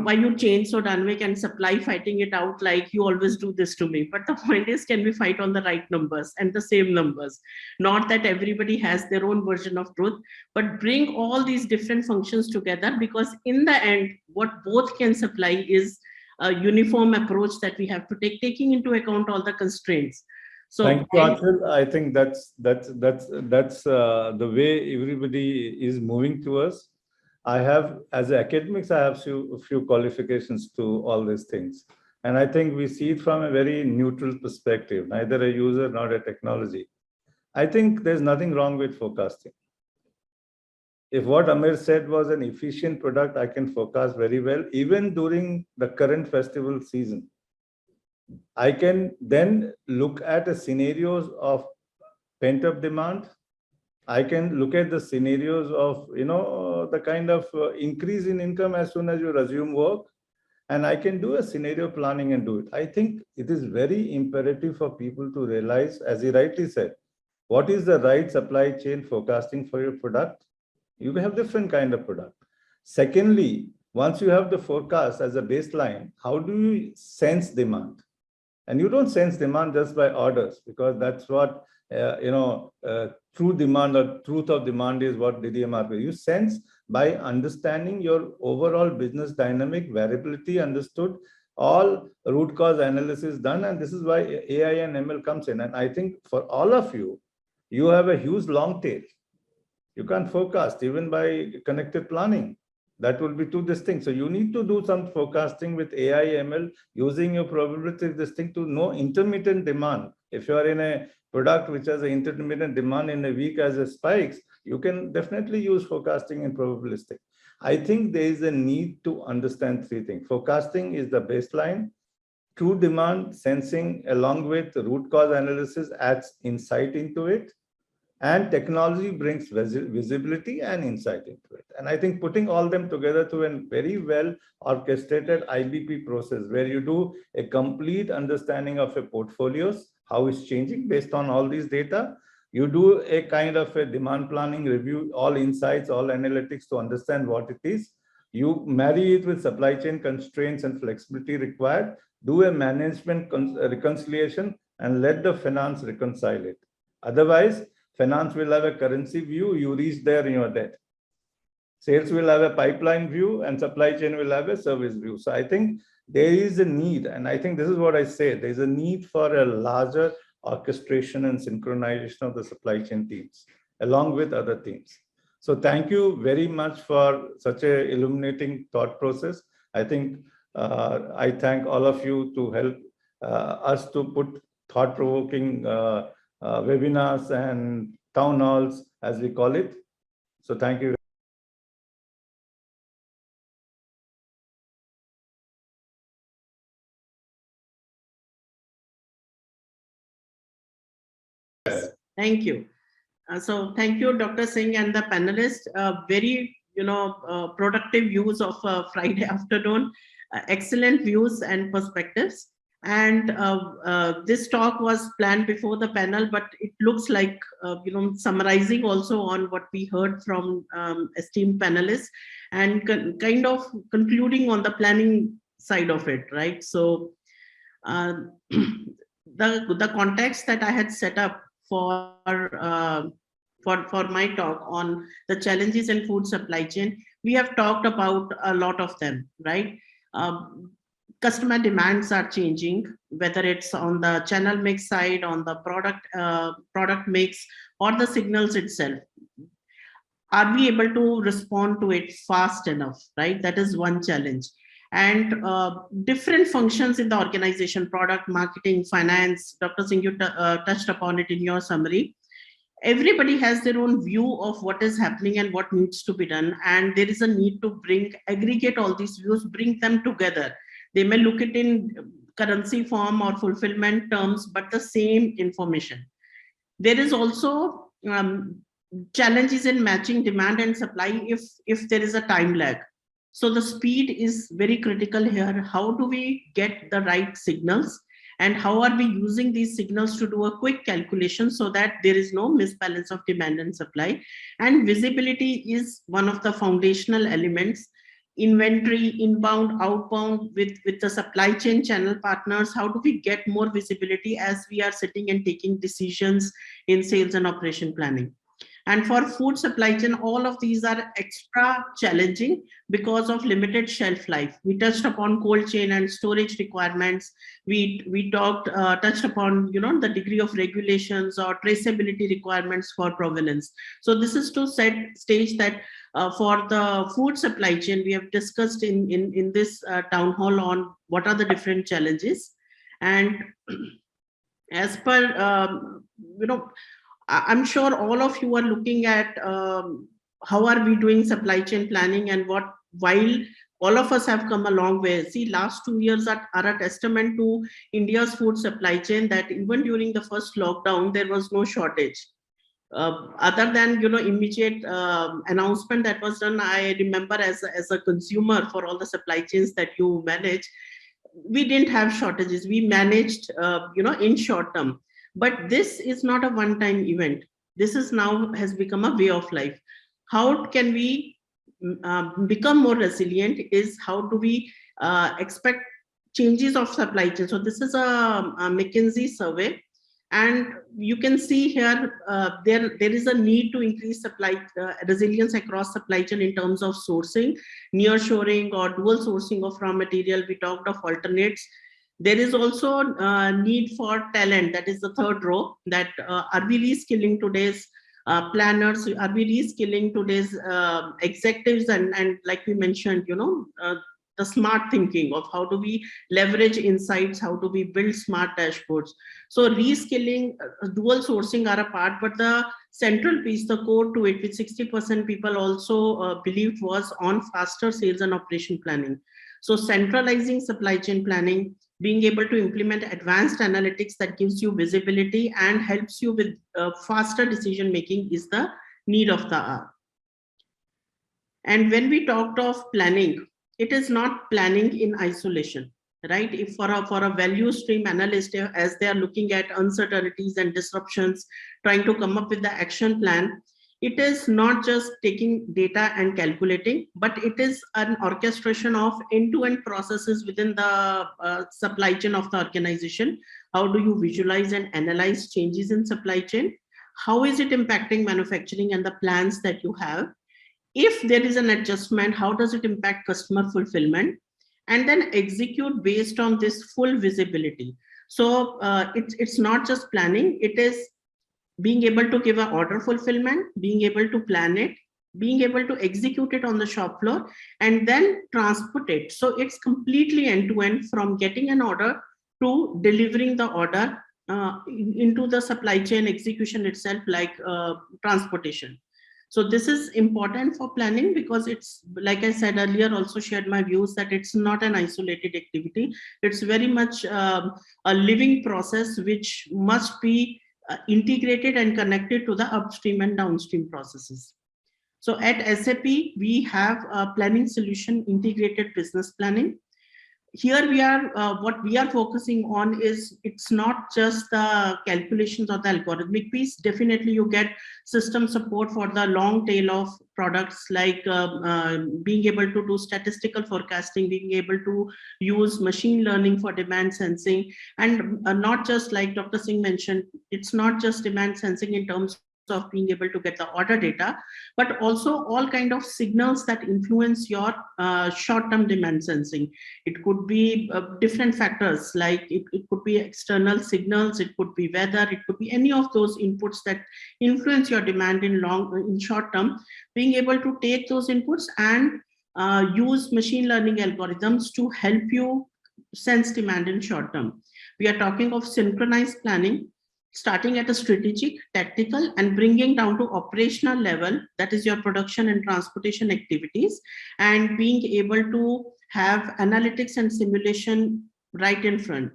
why you change so dynamic, and supply fighting it out like you always do this to me. But the point is, can we fight on the right numbers and the same numbers? Not that everybody has their own version of truth, but bring all these different functions together, because in the end, what both can supply is a uniform approach that we have to take, taking into account all the constraints. So thank you, Achal. I think that's the way everybody is moving towards. I have, as academics, I have a few qualifications to all these things. And I think we see it from a very neutral perspective, neither a user nor a technology. I think there's nothing wrong with forecasting. If what Amir said was an efficient product, I can forecast very well, even during the current festival season. I can then look at the scenarios of pent-up demand. I can look at the scenarios of, the kind of increase in income as soon as you resume work, and I can do a scenario planning and do it. I think it is very imperative for people to realize, as he rightly said, what is the right supply chain forecasting for your product? You have different kind of product. Secondly, once you have the forecast as a baseline, how do you sense demand? And you don't sense demand just by orders, because that's what, true demand or truth of demand is what DDMRP. You sense by understanding your overall business dynamic, variability understood, all root cause analysis done. And this is why AI and ML comes in. And I think for all of you, you have a huge long tail. You can't forecast even by connected planning. That will be too distinct. So you need to do some forecasting with AI, ML, using your probability this thing to know intermittent demand. If you are in a product which has an intermittent demand in a week as a spikes, you can definitely use forecasting and probabilistic. I think there is a need to understand three things. Forecasting is the baseline. True demand sensing along with root cause analysis adds insight into it. And technology brings visibility and insight into it. And I think putting all them together to a very well orchestrated IBP process where you do a complete understanding of a portfolios, how it's changing based on all these data. You do a kind of a demand planning review, all insights, all analytics to understand what it is. You marry it with supply chain constraints and flexibility required, do a management reconciliation and let the finance reconcile it. Otherwise, finance will have a currency view, you reach there in your debt. Sales will have a pipeline view and supply chain will have a service view. So I think there is a need, and I think this is what I say, there's a need for a larger orchestration and synchronization of the supply chain teams along with other teams. So thank you very much for such a illuminating thought process. I think I thank all of you to help us to put thought-provoking webinars and town halls, as we call it. So thank you. Thank you. So thank you, Dr. Singh and the panelists. Very, productive use of Friday afternoon. Excellent views and perspectives. And this talk was planned before the panel, but it looks like, summarizing also on what we heard from esteemed panelists and kind of concluding on the planning side of it, right? So the context that I had set up for my talk on the challenges in food supply chain, we have talked about a lot of them, right? Customer demands are changing, whether it's on the channel mix side, on the product mix, or the signals itself. Are we able to respond to it fast enough, right? That is one challenge. And different functions in the organization, product, marketing, finance, Dr. Singh, you touched upon it in your summary. Everybody has their own view of what is happening and what needs to be done. And there is a need to aggregate all these views, bring them together. They may look it in currency form or fulfillment terms, but the same information. There is also challenges in matching demand and supply if there is a time lag. So the speed is very critical here. How do we get the right signals? And how are we using these signals to do a quick calculation so that there is no misbalance of demand and supply? And visibility is one of the foundational elements. Inventory, inbound, outbound, with the supply chain channel partners, how do we get more visibility as we are sitting and taking decisions in sales and operation planning? And for food supply chain, all of these are extra challenging because of limited shelf life. We touched upon cold chain and storage requirements. We touched upon the degree of regulations or traceability requirements for provenance. So this is to set stage that for the food supply chain, we have discussed in this town hall on what are the different challenges. And as per, I'm sure all of you are looking at how are we doing supply chain planning and while all of us have come a long way. See, last 2 years are a testament to India's food supply chain that even during the first lockdown, there was no shortage. Other than, immediate announcement that was done, I remember as a consumer for all the supply chains that you manage, we didn't have shortages. We managed, in short term. But this is not a one-time event. This is now has become a way of life. How can we become more resilient is how do we expect changes of supply chain. So this is a McKinsey survey. And you can see here, there is a need to increase supply resilience across supply chain in terms of sourcing, nearshoring or dual sourcing of raw material. We talked of alternates. There is also need for talent. That is the third row, that are we reskilling today's planners? Are we reskilling today's executives and like we mentioned, the smart thinking of how do we leverage insights, how do we build smart dashboards? So reskilling, dual sourcing are a part, but the central piece, the core to it, which 60% people also believed was on faster sales and operation planning. So centralizing supply chain planning, being able to implement advanced analytics that gives you visibility and helps you with faster decision making is the need of the hour. And when we talked of planning, it is not planning in isolation, right? If for a value stream analyst, as they are looking at uncertainties and disruptions, trying to come up with the action plan, it is not just taking data and calculating, but it is an orchestration of end-to-end processes within the supply chain of the organization. How do you visualize and analyze changes in supply chain? How is it impacting manufacturing and the plans that you have? If there is an adjustment, how does it impact customer fulfillment? And then execute based on this full visibility. So it's not just planning, it is being able to give an order fulfillment, being able to plan it, being able to execute it on the shop floor, and then transport it. So it's completely end-to-end from getting an order to delivering the order into the supply chain execution itself, like transportation. So this is important for planning because it's, like I said earlier, also shared my views that it's not an isolated activity. It's very much a living process which must be integrated and connected to the upstream and downstream processes. So at SAP, we have a planning solution, integrated business planning. Here we are, what we are focusing on is, it's not just the calculations or the algorithmic piece. Definitely you get system support for the long tail of products, like being able to do statistical forecasting, being able to use machine learning for demand sensing, and not just like Dr. Singh mentioned, it's not just demand sensing in terms of being able to get the order data, but also all kind of signals that influence your short-term demand sensing. It could be different factors, like it could be external signals, it could be weather, it could be any of those inputs that influence your demand in short term. Being able to take those inputs and use machine learning algorithms to help you sense demand in short term. We are talking of synchronized planning, starting at a strategic, tactical, and bringing down to operational level, that is your production and transportation activities, and being able to have analytics and simulation right in front.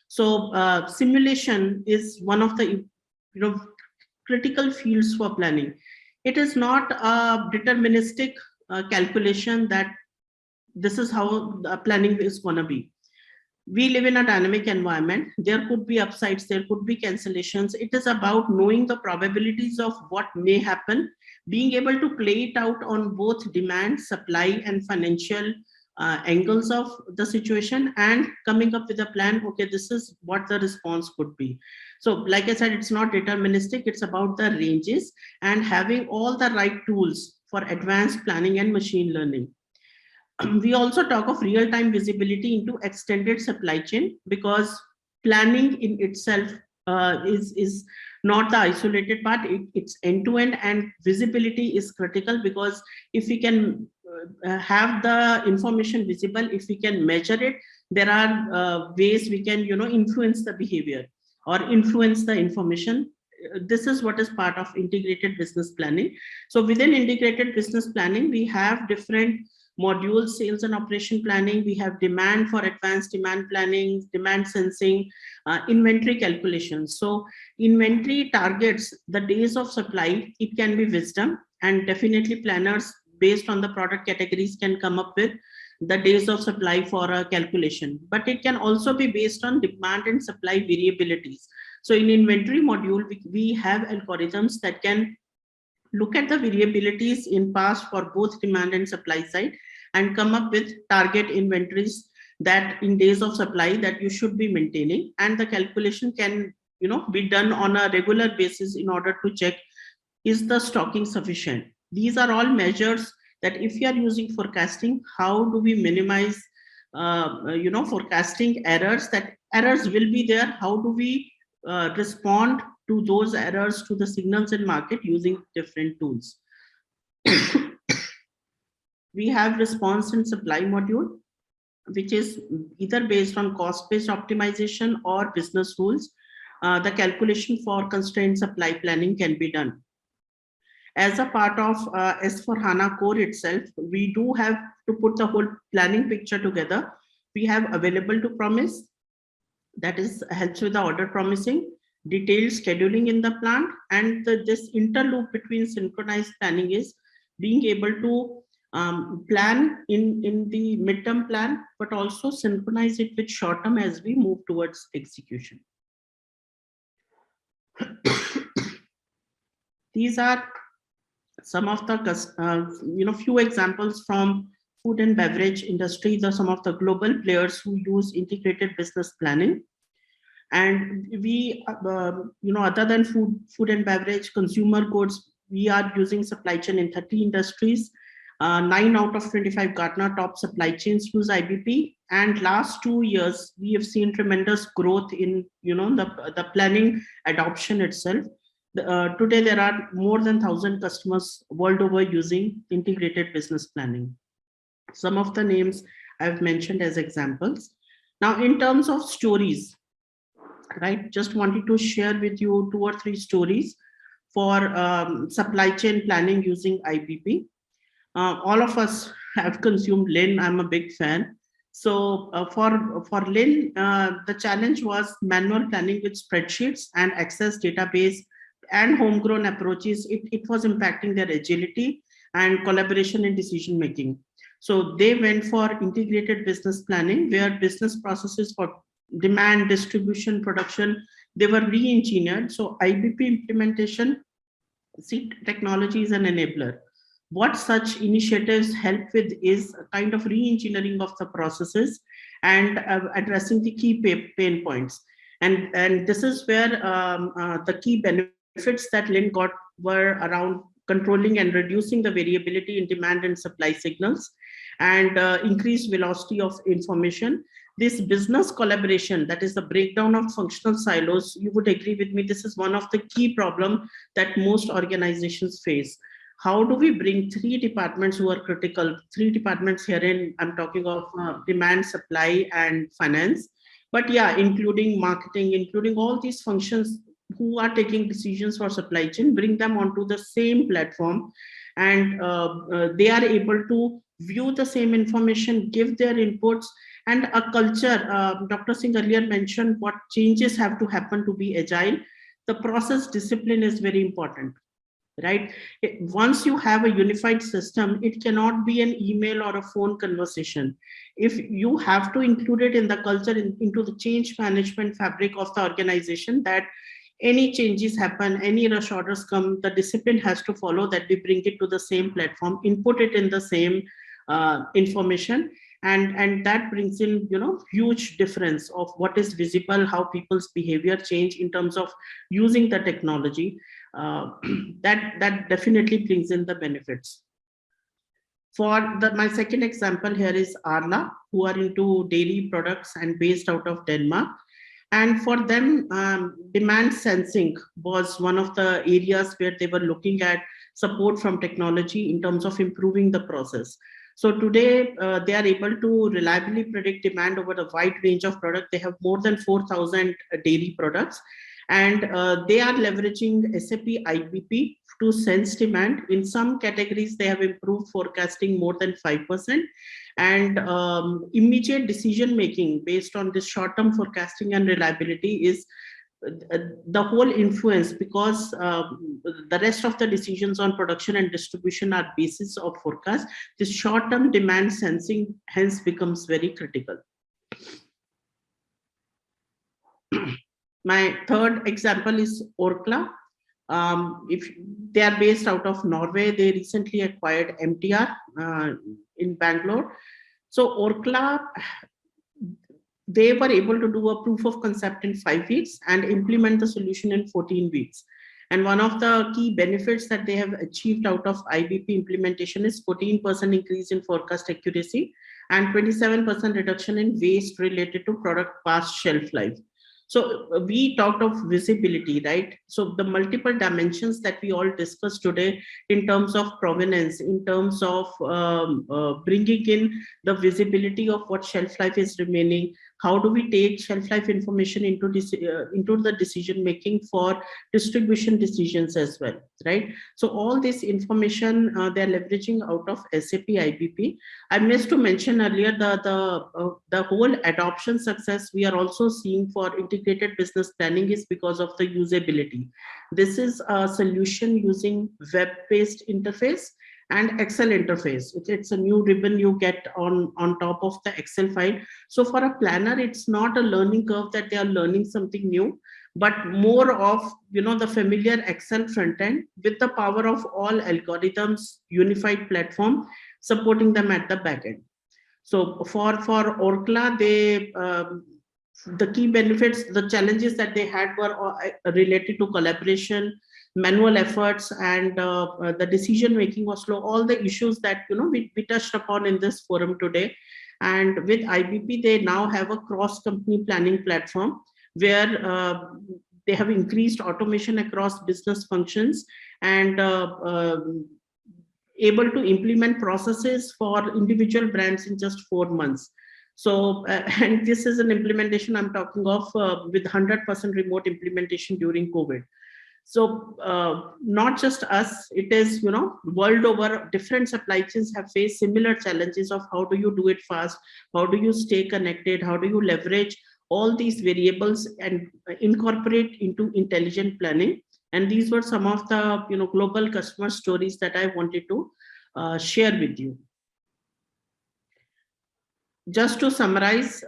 So simulation is one of the critical fields for planning. It is not a deterministic calculation that this is how the planning is going to be. We live in a dynamic environment. There could be upsides, there could be cancellations. It is about knowing the probabilities of what may happen, being able to play it out on both demand, supply, and financial angles of the situation, and coming up with a plan. Okay, this is what the response could be. So like I said, it's not deterministic, it's about the ranges and having all the right tools for advanced planning and machine learning. We also talk of real-time visibility into extended supply chain, because planning in itself is not the isolated part, it's end-to-end, and visibility is critical, because if we can have the information visible, if we can measure it, there are ways we can influence the behavior or influence the information. This is what is part of integrated business planning. So within integrated business planning, we have different modules: sales and operation planning, we have demand for advanced demand planning, demand sensing, inventory calculations. So inventory targets the days of supply. It can be wisdom, and definitely planners based on the product categories can come up with the days of supply for a calculation, but it can also be based on demand and supply variabilities. So in inventory module, we have algorithms that can look at the variabilities in past for both demand and supply side and come up with target inventories that in days of supply that you should be maintaining, and the calculation can be done on a regular basis in order to check, is the stocking sufficient. These are all measures that if you are using forecasting, how do we minimize forecasting errors? That errors will be there. How do we respond to those errors to the signals in market using different tools. We have response and supply module, which is either based on cost-based optimization or business rules. The calculation for constrained supply planning can be done. As a part of S/4HANA core itself, we do have to put the whole planning picture together. We have available to promise, that is helps with the order promising, detailed scheduling in the plant, and this interloop between synchronized planning is being able to plan in the midterm plan, but also synchronize it with short term as we move towards execution. These are some of the few examples from food and beverage industry. These are some of the global players who use integrated business planning. And we, other than food and beverage, consumer goods, we are using supply chain in 30 industries. 9 out of 25 Gartner top supply chains use IBP. And last 2 years, we have seen tremendous growth in the planning adoption itself. Today, there are more than 1,000 customers world over using integrated business planning. Some of the names I've mentioned as examples. Now, in terms of stories, right, just wanted to share with you 2 or 3 stories for supply chain planning using IBP. All of us have consumed Lean. I'm a big fan. So for Lean, the challenge was manual planning with spreadsheets and access database and homegrown approaches. It was impacting their agility and collaboration in decision making. So they went for integrated business planning, where business processes for demand, distribution, production, they were re-engineered. So IBP implementation, see, technology is an enabler. What such initiatives help with is a kind of re-engineering of the processes and addressing the key pain points. And this is where the key benefits that Lean got were around controlling and reducing the variability in demand and supply signals, and increased velocity of information. This business collaboration, that is the breakdown of functional silos, you would agree with me, this is one of the key problems that most organizations face. How do we bring 3 departments who are critical? 3 departments herein, I'm talking of demand, supply, and finance. But yeah, including marketing, including all these functions who are taking decisions for supply chain, bring them onto the same platform, and they are able to view the same information, give their inputs, and a culture. Dr. Singh earlier mentioned what changes have to happen to be agile. The process discipline is very important, right? Once you have a unified system, it cannot be an email or a phone conversation. If you have to include it in the culture, into the change management fabric of the organization, that any changes happen, any rush orders come, the discipline has to follow that we bring it to the same platform, input it in the same information, and that brings in huge difference of what is visible, how people's behavior change in terms of using the technology. That definitely brings in the benefits. My second example here is Arla, who are into dairy products and based out of Denmark. And for them, demand sensing was one of the areas where they were looking at support from technology in terms of improving the process. So today, they are able to reliably predict demand over a wide range of products. They have more than 4,000 dairy products, and they are leveraging SAP IBP to sense demand. In some categories, they have improved forecasting more than 5%, and immediate decision making based on this short-term forecasting and reliability is the whole influence, because the rest of the decisions on production and distribution are basis of forecast. This short-term demand sensing hence becomes very critical. My third example is Orkla. If they are based out of Norway, they recently acquired MTR in Bangalore. So Orkla, they were able to do a proof of concept in 5 weeks and implement the solution in 14 weeks. And one of the key benefits that they have achieved out of IBP implementation is 14% increase in forecast accuracy and 27% reduction in waste related to product past shelf life. So we talked of visibility, right? So the multiple dimensions that we all discussed today in terms of provenance, in terms of bringing in the visibility of what shelf life is remaining, how do we take shelf life information into this into the decision making for distribution decisions as well, right? So all this information they're leveraging out of SAP IBP. I missed to mention earlier the whole adoption success we are also seeing for integrated business planning is because of the usability. This is a solution using web-based interface and Excel interface. It's a new ribbon you get on top of the Excel file. So for a planner, it's not a learning curve that they are learning something new, but more of the familiar Excel front end with the power of all algorithms, unified platform supporting them at the back end. So for Orkla, they the key benefits, the challenges that they had were related to collaboration, manual efforts, and the decision making was slow. All the issues that we touched upon in this forum today. And with IBP, they now have a cross-company planning platform where they have increased automation across business functions and able to implement processes for individual brands in just 4 months. So, and this is an implementation I'm talking of with 100% remote implementation during COVID. So not just us, it is, world over, different supply chains have faced similar challenges of how do you do it fast, how do you stay connected, how do you leverage all these variables and incorporate into intelligent planning. And these were some of the global customer stories that I wanted to share with you. Just to summarize,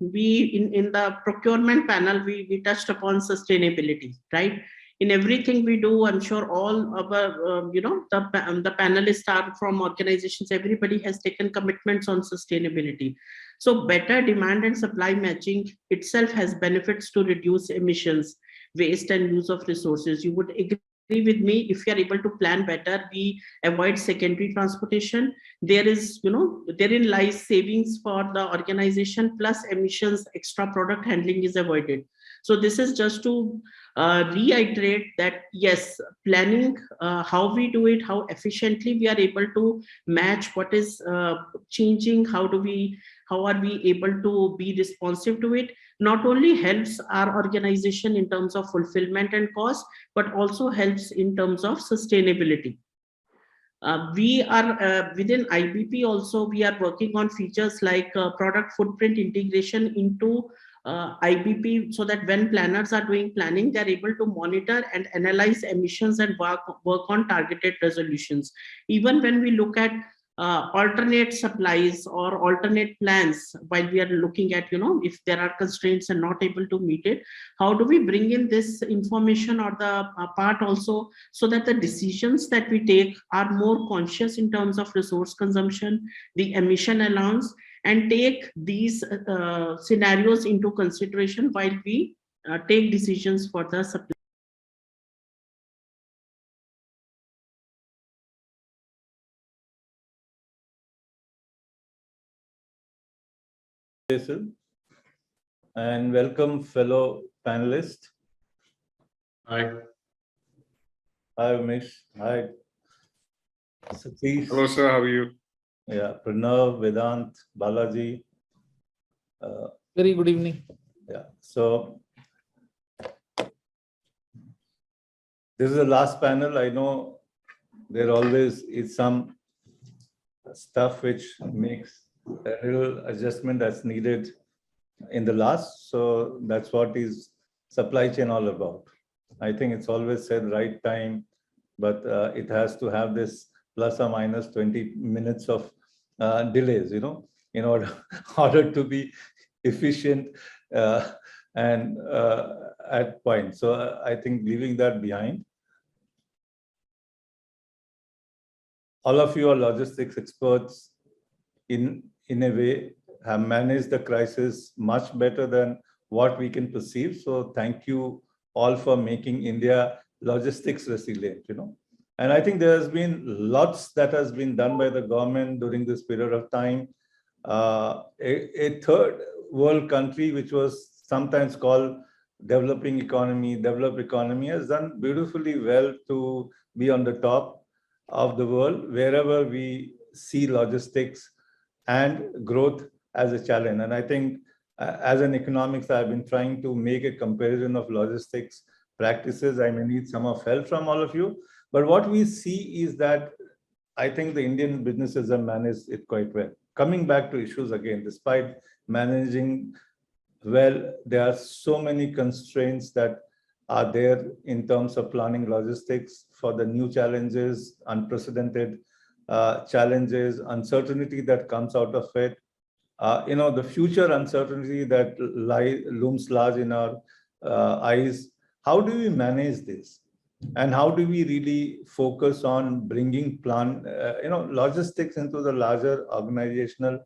we in the procurement panel, we touched upon sustainability, right? In everything we do, I'm sure all of our, the panelists are from organizations, everybody has taken commitments on sustainability. So better demand and supply matching itself has benefits to reduce emissions, waste, and use of resources. You would agree with me, if you are able to plan better, we avoid secondary transportation. There is, therein lies savings for the organization, plus emissions, extra product handling is avoided. So this is just to reiterate that yes, planning, how we do it, how efficiently we are able to match what is changing, how are we able to be responsive to it, not only helps our organization in terms of fulfillment and cost, but also helps in terms of sustainability. We are within IBP also, we are working on features like product footprint integration into IBP, so that when planners are doing planning, they're able to monitor and analyze emissions and work on targeted resolutions. Even when we look at alternate supplies or alternate plans, while we are looking at, if there are constraints and not able to meet it, how do we bring in this information or the part also, so that the decisions that we take are more conscious in terms of resource consumption, the emission allowance, and take these scenarios into consideration while we take decisions for the supply. And welcome, fellow panelists. Hi. Hi, Umesh. Hi. Satish. Hello, sir. How are you? Yeah, Pranav, Vedant, Balaji. Very good evening. Yeah, so this is the last panel. I know there always is some stuff which makes a little adjustment that's needed in the last. So that's what is supply chain all about. I think it's always said right time, but it has to have this plus or minus 20 minutes of delays, in order to be efficient and at point. So I think leaving that behind. All of you are logistics experts in a way, have managed the crisis much better than what we can perceive. So thank you all for making India logistics resilient, And I think there has been lots that has been done by the government during this period of time. A third world country, which was sometimes called developing economy, developed economy has done beautifully well to be on the top of the world wherever we see logistics and growth as a challenge. And I think as an economics, I've been trying to make a comparison of logistics practices. I may need some of help from all of you. But what we see is that I think the Indian businesses have managed it quite well. Coming back to issues again, despite managing well, there are so many constraints that are there in terms of planning logistics for the new challenges, unprecedented challenges, uncertainty that comes out of it. The future uncertainty that looms large in our eyes. How do we manage this? And how do we really focus on bringing logistics into the larger organizational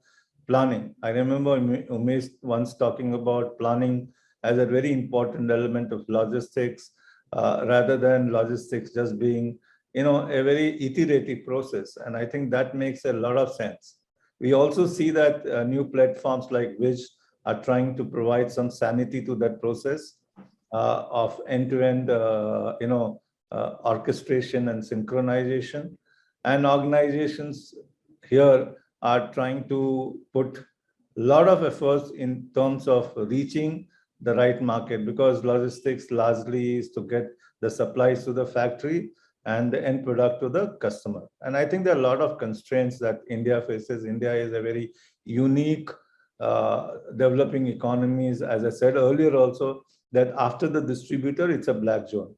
planning? I remember Umesh once talking about planning as a very important element of logistics, rather than logistics just being, a very iterative process. And I think that makes a lot of sense. We also see that new platforms like Which are trying to provide some sanity to that process of end-to-end, orchestration and synchronization. And organizations here are trying to put a lot of efforts in terms of reaching the right market, because logistics largely is to get the supplies to the factory and the end product to the customer. And I think there are a lot of constraints that India faces. India is a very unique developing economies, as I said earlier also, that after the distributor, it's a black zone.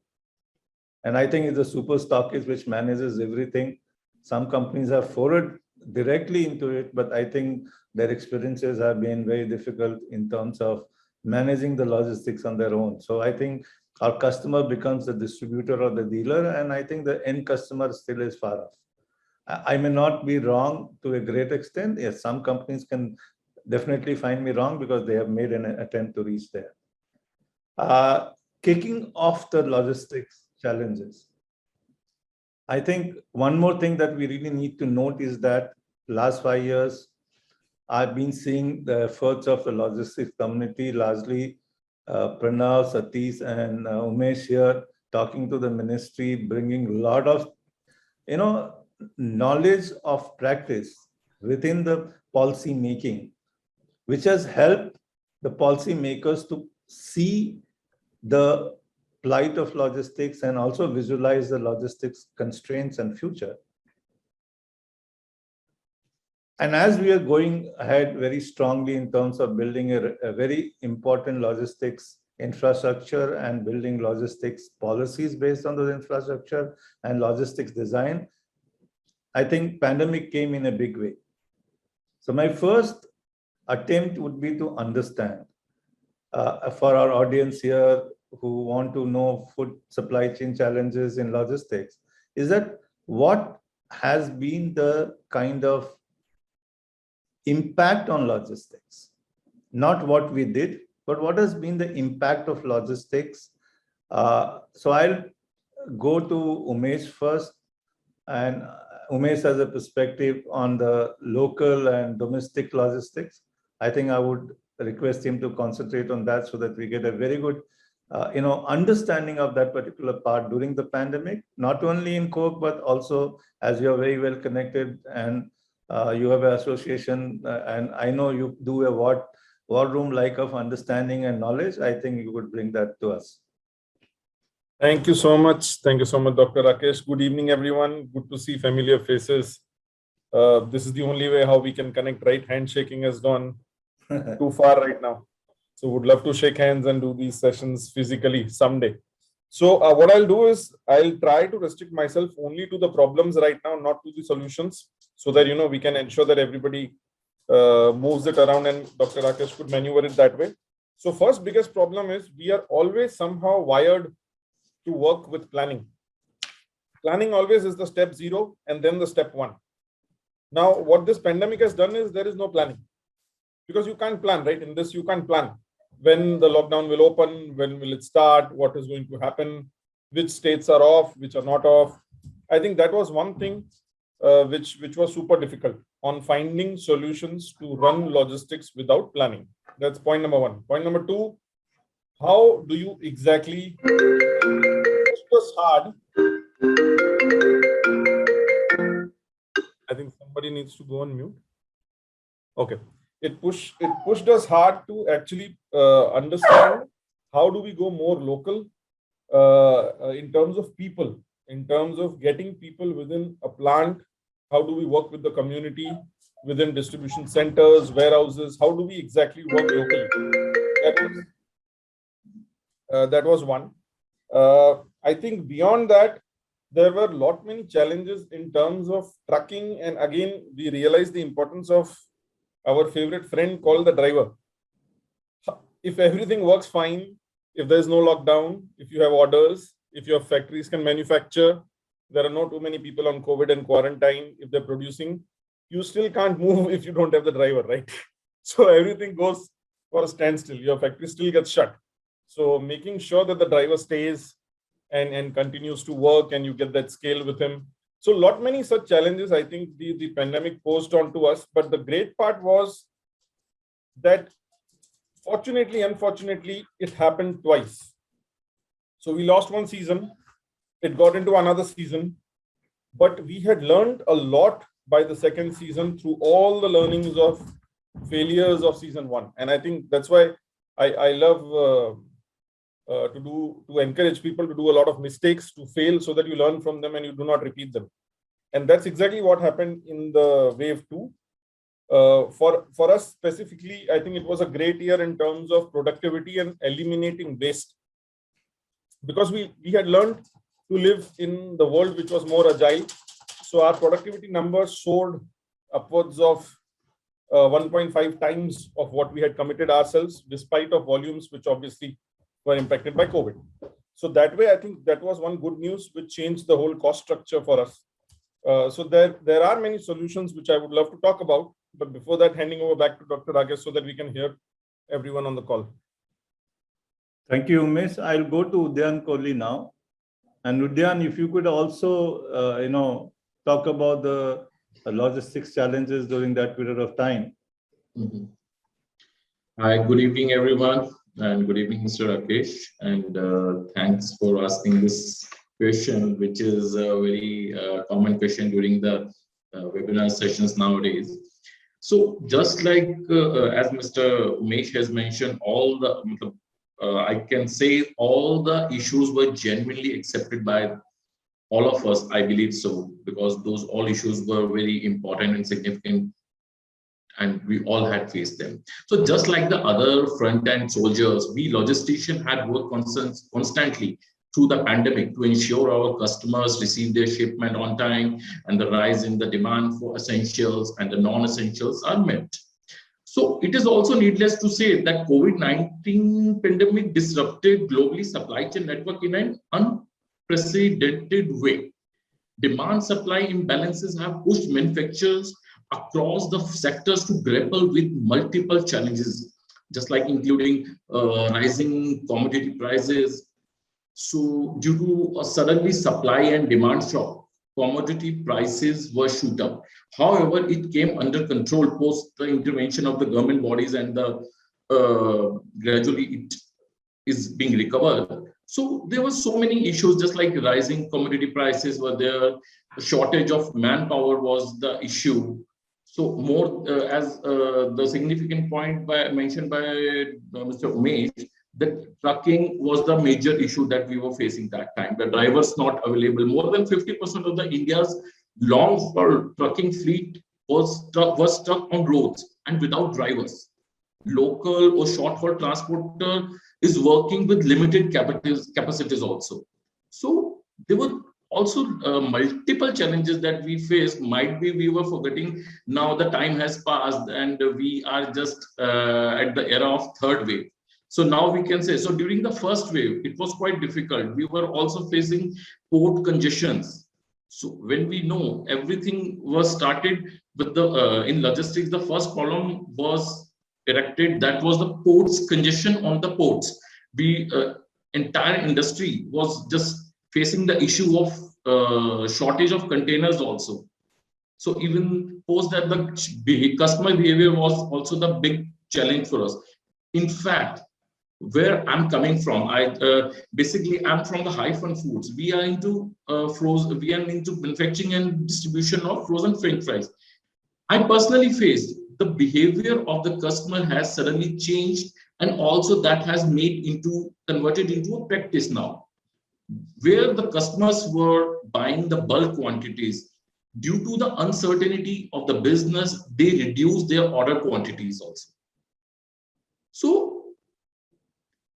And I think it's a super stockist which manages everything. Some companies have forwarded directly into it, but I think their experiences have been very difficult in terms of managing the logistics on their own. So I think our customer becomes the distributor or the dealer, and I think the end customer still is far off. I may not be wrong to a great extent. Yes, some companies can definitely find me wrong because they have made an attempt to reach there. Kicking off the logistics challenges. I think one more thing that we really need to note is that last 5 years, I've been seeing the efforts of the logistics community, largely Pranav, Satish, and Umesh here talking to the ministry, bringing a lot of, knowledge of practice within the policy making, which has helped the policy makers to see the plight of logistics and also visualize the logistics constraints and future. And as we are going ahead very strongly in terms of building a very important logistics infrastructure and building logistics policies based on those infrastructure and logistics design, I think pandemic came in a big way. So my first attempt would be to understand for our audience here who want to know food supply chain challenges in logistics, is that what has been the kind of impact on logistics? Not what we did, but what has been the impact of logistics? So I'll go to Umesh first, and Umesh has a perspective on the local and domestic logistics. I think I would request him to concentrate on that so that we get a very good understanding of that particular part during the pandemic, not only in Coke, but also as you are very well connected and you have an association, and I know you do a war room like of understanding and knowledge. I think you would bring that to us. Thank you so much. Thank you so much, Dr. Rakesh. Good evening, everyone. Good to see familiar faces. This is the only way how we can connect, right? Handshaking has gone too far right now. So would love to shake hands and do these sessions physically someday. So what I'll do is I'll try to restrict myself only to the problems right now, not to the solutions, so that, we can ensure that everybody moves it around and Dr. Rakesh could maneuver it that way. So first biggest problem is we are always somehow wired to work with planning. Planning always is the step 0 and then the step 1. Now, what this pandemic has done is there is no planning, because you can't plan, right? In this, you can't plan when the lockdown will open, when will it start, what is going to happen, which states are off, which are not off. I think that was one thing which was super difficult on finding solutions to run logistics without planning. That's point number 1. Point number 2, how do you exactly push us hard? I think somebody needs to go on mute. Okay. It pushed us hard to actually understand how do we go more local in terms of people, in terms of getting people within a plant. How do we work with the community within distribution centers, warehouses? How do we exactly work locally? That was one. I think beyond that, there were many challenges in terms of trucking. And again, we realized the importance of our favorite friend called the driver. If everything works fine, if there's no lockdown, if you have orders, if your factories can manufacture, there are not too many people on COVID and quarantine. If they're producing, you still can't move if you don't have the driver, right? So everything goes for a standstill. Your factory still gets shut. So making sure that the driver stays and continues to work and you get that scale with him. So many such challenges, I think the pandemic posed onto us. But the great part was that fortunately, unfortunately, it happened twice. So we lost one season, it got into another season, but we had learned a lot by the second season through all the learnings of failures of season one. And I think that's why I love to encourage people to do a lot of mistakes, to fail so that you learn from them and you do not repeat them. And that's exactly what happened in the wave two. For us specifically, I think it was a great year in terms of productivity and eliminating waste, because we had learned to live in the world which was more agile. So our productivity numbers soared upwards of 1.5 times of what we had committed ourselves, despite of volumes which obviously were impacted by COVID. So that way, I think that was one good news which changed the whole cost structure for us. So there are many solutions which I would love to talk about. But before that, handing over back to Dr. Rakesh so that we can hear everyone on the call. Thank you, Umesh. I'll go to Udyan Kohli now. And Udyan, if you could also, talk about the logistics challenges during that period of time. Mm-hmm. Hi, good evening, everyone. And good evening, Mr. Rakesh. And thanks for asking this question, which is a very common question during the webinar sessions nowadays. So just like as Mr. Umesh has mentioned, I can say all the issues were genuinely accepted by all of us, I believe so, because all issues were very important and significant, and we all had faced them. So just like the other front-end soldiers, we logisticians had worked constantly through the pandemic to ensure our customers receive their shipment on time and the rise in the demand for essentials and the non-essentials are met. So it is also needless to say that COVID-19 pandemic disrupted globally supply chain network in an unprecedented way. Demand-supply imbalances have pushed manufacturers across the sectors to grapple with multiple challenges, just like including rising commodity prices. So due to a suddenly supply and demand shock, commodity prices were shoot up. However, it came under control post the intervention of the government bodies, and gradually it is being recovered. So there were so many issues, just like rising commodity prices were there, a shortage of manpower was the issue. So more as the significant point mentioned by Mr. Umesh, that trucking was the major issue that we were facing that time. The drivers not available. More than 50% of the India's long-haul trucking fleet was stuck on roads and without drivers. Local or short-haul transporter is working with limited capacities also. So there were also multiple challenges that we faced. Might be we were forgetting. Now the time has passed and we are just at the era of third wave. So now we can say, so during the first wave, it was quite difficult. We were also facing port congestions. So when we know everything was started with the in logistics, the first column was erected. That was the ports congestion on the ports. The entire industry was just facing the issue of shortage of containers also. So even post that, the customer behavior was also the big challenge for us. In fact, where I'm coming from. Basically I'm from the Hyphen Foods. We are into frozen. We are into manufacturing and distribution of frozen French fries. I personally faced the behavior of the customer has suddenly changed, and also that has converted into a practice now, where the customers were buying the bulk quantities. Due to the uncertainty of the business, they reduced their order quantities also. So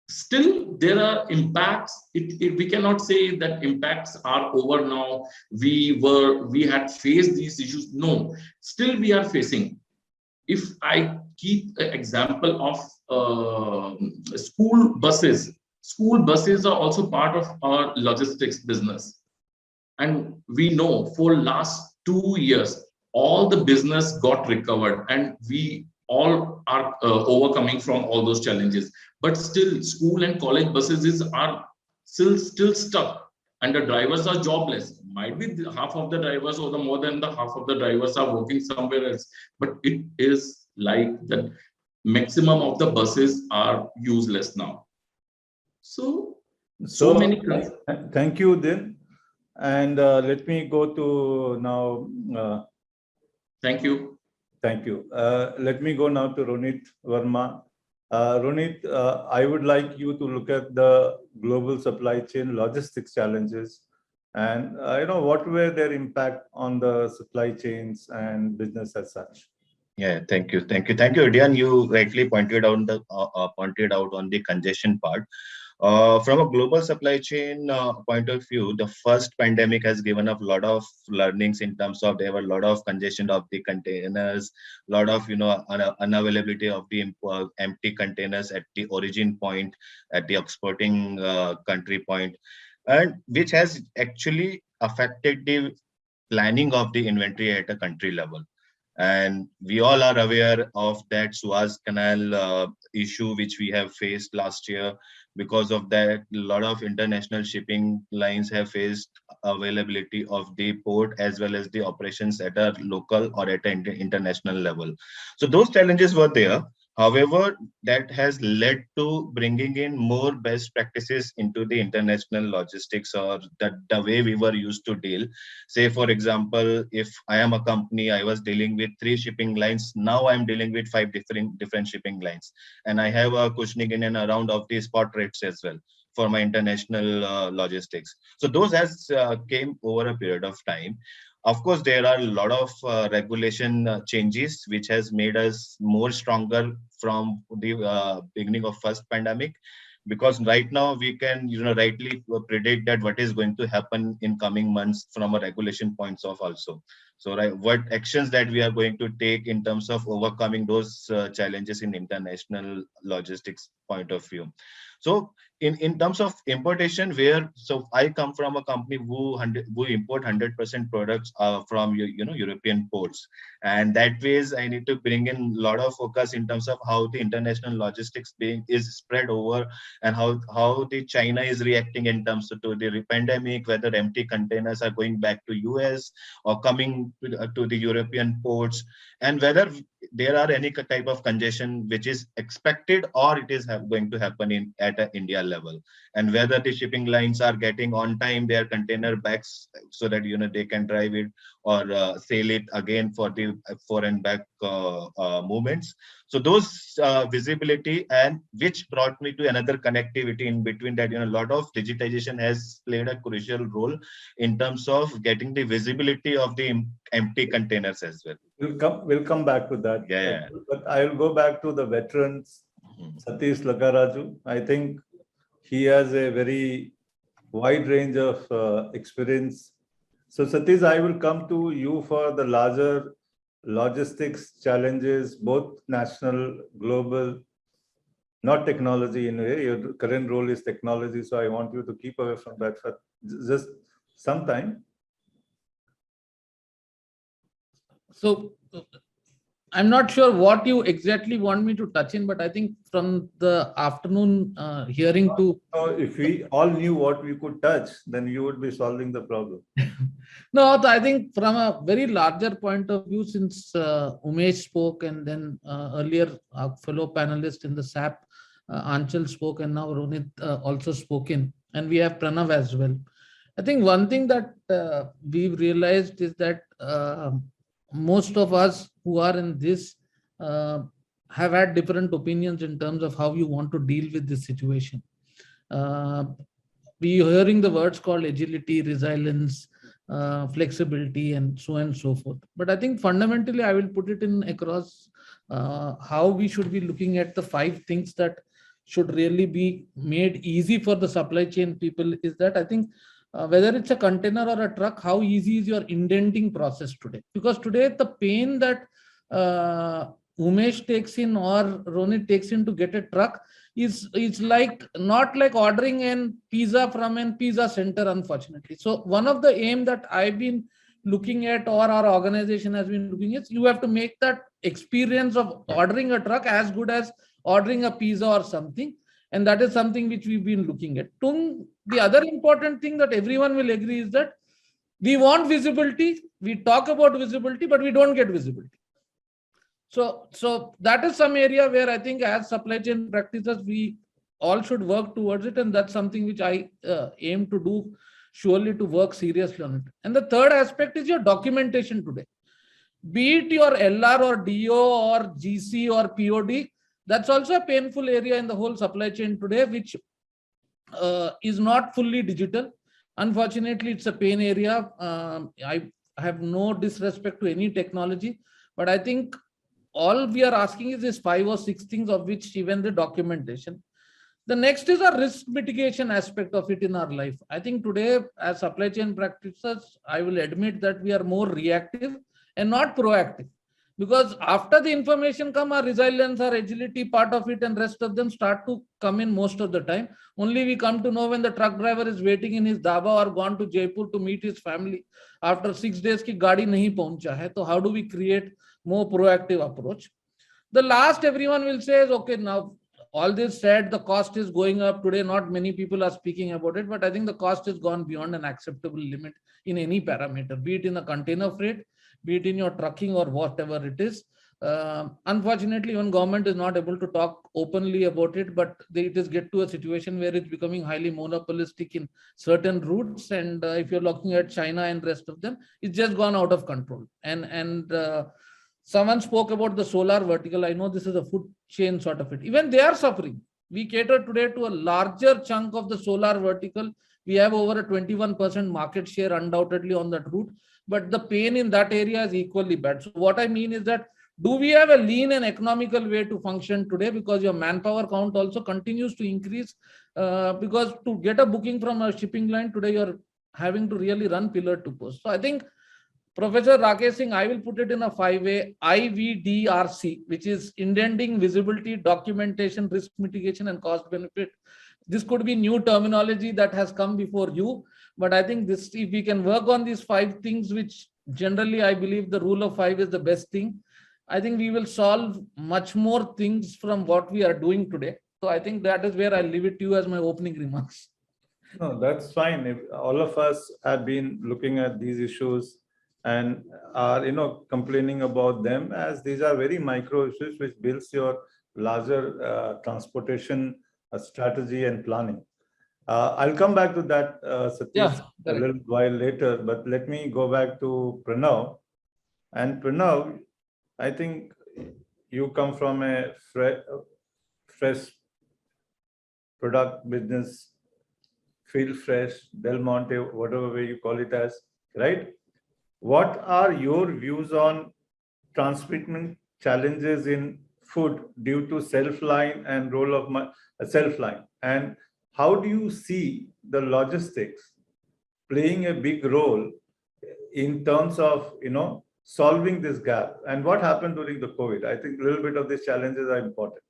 still there are impacts. We cannot say that impacts are over now. We had faced these issues. No, still we are facing. If I keep an example of school buses are also part of our logistics business. And we know for last 2 years, all the business got recovered, and we all are overcoming from all those challenges. But still, school and college buses are still stuck, and the drivers are jobless. Might be half of the drivers or more than the half of the drivers are working somewhere else. But it is like that maximum of the buses are useless now. So many. Thank you, Din. And let me go to now. Thank you. Thank you. Let me go now to Ronit Verma. Ronit, I would like you to look at the global supply chain logistics challenges and what were their impact on the supply chains and business as such. Yeah, thank you, Dian. You rightly pointed out on the congestion part. From a global supply chain point of view, the first pandemic has given up a lot of learnings in terms of there were a lot of congestion of the containers, a lot of unavailability of the empty containers at the origin point, at the exporting country point, and which has actually affected the planning of the inventory at a country level. And we all are aware of that Suez Canal issue which we have faced last year. Because of that, a lot of international shipping lines have faced availability of the port as well as the operations at a local or at an international level. So those challenges were there. However, that has led to bringing in more best practices into the international logistics, or the way we were used to deal. Say, for example, if I am a company, I was dealing with 3 shipping lines. Now I'm dealing with 5 different shipping lines. And I have a cushioning in and around of the spot rates as well for my international logistics. So those has came over a period of time. Of course, there are a lot of regulation changes which has made us more stronger from the beginning of first pandemic, because right now we can rightly predict that what is going to happen in coming months from a regulation points of also. So what actions that we are going to take in terms of overcoming those challenges in international logistics point of view. So in terms of importation, I come from a company who import 100% products from European ports, and that ways I need to bring in a lot of focus in terms of how the international logistics is spread over, and how the China is reacting in terms of to the pandemic, whether empty containers are going back to US or coming to the European ports, and whether there are any type of congestion which is expected or it is going to happen at an India level, and whether the shipping lines are getting on time their container bags so that they can drive it or sail it again for the foreign back movements. So those visibility, and which brought me to another connectivity in between that, a lot of digitization has played a crucial role in terms of getting the visibility of the empty containers as well. We'll come back to that. Yeah. But I'll go back to the veterans, Satish Lagaraju. I think he has a very wide range of experience. So Satish, I will come to you for the larger logistics challenges, both national, global, not technology in a way. Your current role is technology, so I want you to keep away from that for just some time. So I'm not sure what you exactly want me to touch in, but I think from the afternoon hearing to... If we all knew what we could touch, then you would be solving the problem. No, I think from a very larger point of view, since Umesh spoke and then earlier our fellow panelist in the SAP Anchal spoke, and now Ronit also spoken, and we have Pranav as well. I think one thing that we've realized is that most of us who are in this have had different opinions in terms of how you want to deal with this situation. We are hearing the words called agility, resilience, flexibility, and so on and so forth. But I think fundamentally, I will put it in across how we should be looking at the 5 things that should really be made easy for the supply chain people. Is that I think whether it's a container or a truck, how easy is your indenting process today? Because today the pain that Umesh takes in or Ronit takes in to get a truck is like not like ordering a pizza from a pizza center, unfortunately. So one of the aim that I've been looking at, or our organization has been looking at, you have to make that experience of ordering a truck as good as ordering a pizza or something. And that is something which we've been looking at. The other important thing that everyone will agree is that we want visibility. We talk about visibility, but we don't get visibility. So that is some area where I think as supply chain practices, we all should work towards it. And that's something which I aim to do, surely, to work seriously on it. And the third aspect is your documentation today. Be it your LR or DO or GC or POD, that's also a painful area in the whole supply chain today, which is not fully digital. Unfortunately, it's a pain area. I have no disrespect to any technology, but I think all we are asking is this 5 or 6 things, of which even the documentation. The next is a risk mitigation aspect of it in our life. I think today, as supply chain practitioners, I will admit that we are more reactive and not proactive. Because after the information come, our resilience, our agility part of it and rest of them start to come in most of the time. Only we come to know when the truck driver is waiting in his dhaba or gone to Jaipur to meet his family after 6 days ki gaadi nahi pahuncha hai. So how do we create more proactive approach? The last everyone will say is, okay, now all this said, the cost is going up today. Not many people are speaking about it, but I think the cost has gone beyond an acceptable limit in any parameter, be it in a container freight, be it in your trucking or whatever it is. Unfortunately, even government is not able to talk openly about it, but it is get to a situation where it's becoming highly monopolistic in certain routes. And if you're looking at China and rest of them, it's just gone out of control. And someone spoke about the solar vertical. I know this is a food chain sort of it. Even they are suffering. We cater today to a larger chunk of the solar vertical. We have over a 21% market share undoubtedly on that route. But the pain in that area is equally bad. So what I mean is that, do we have a lean and economical way to function today? Because your manpower count also continues to increase. Because to get a booking from a shipping line today, you're having to really run pillar to post. So I think, Professor Rakesh Singh, I will put it in a 5-way IVDRC, which is indenting, visibility, documentation, risk mitigation, and cost benefit. This could be new terminology that has come before you. But I think this, if we can work on these 5 things, which generally I believe the rule of 5 is the best thing, I think we will solve much more things from what we are doing today. So I think that is where I'll leave it to you as my opening remarks. No, that's fine. If all of us have been looking at these issues and are, complaining about them, as these are very micro issues which builds your larger transportation strategy and planning. I'll come back to that, Satish, a little while later, but let me go back to Pranav. And Pranav, I think you come from a fresh product business, Feel Fresh, Del Monte, whatever way you call it as, right? What are your views on transshipment challenges in food due to self-line and role of self-line? And how do you see the logistics playing a big role in terms of, solving this gap? And what happened during the COVID? I think a little bit of these challenges are important.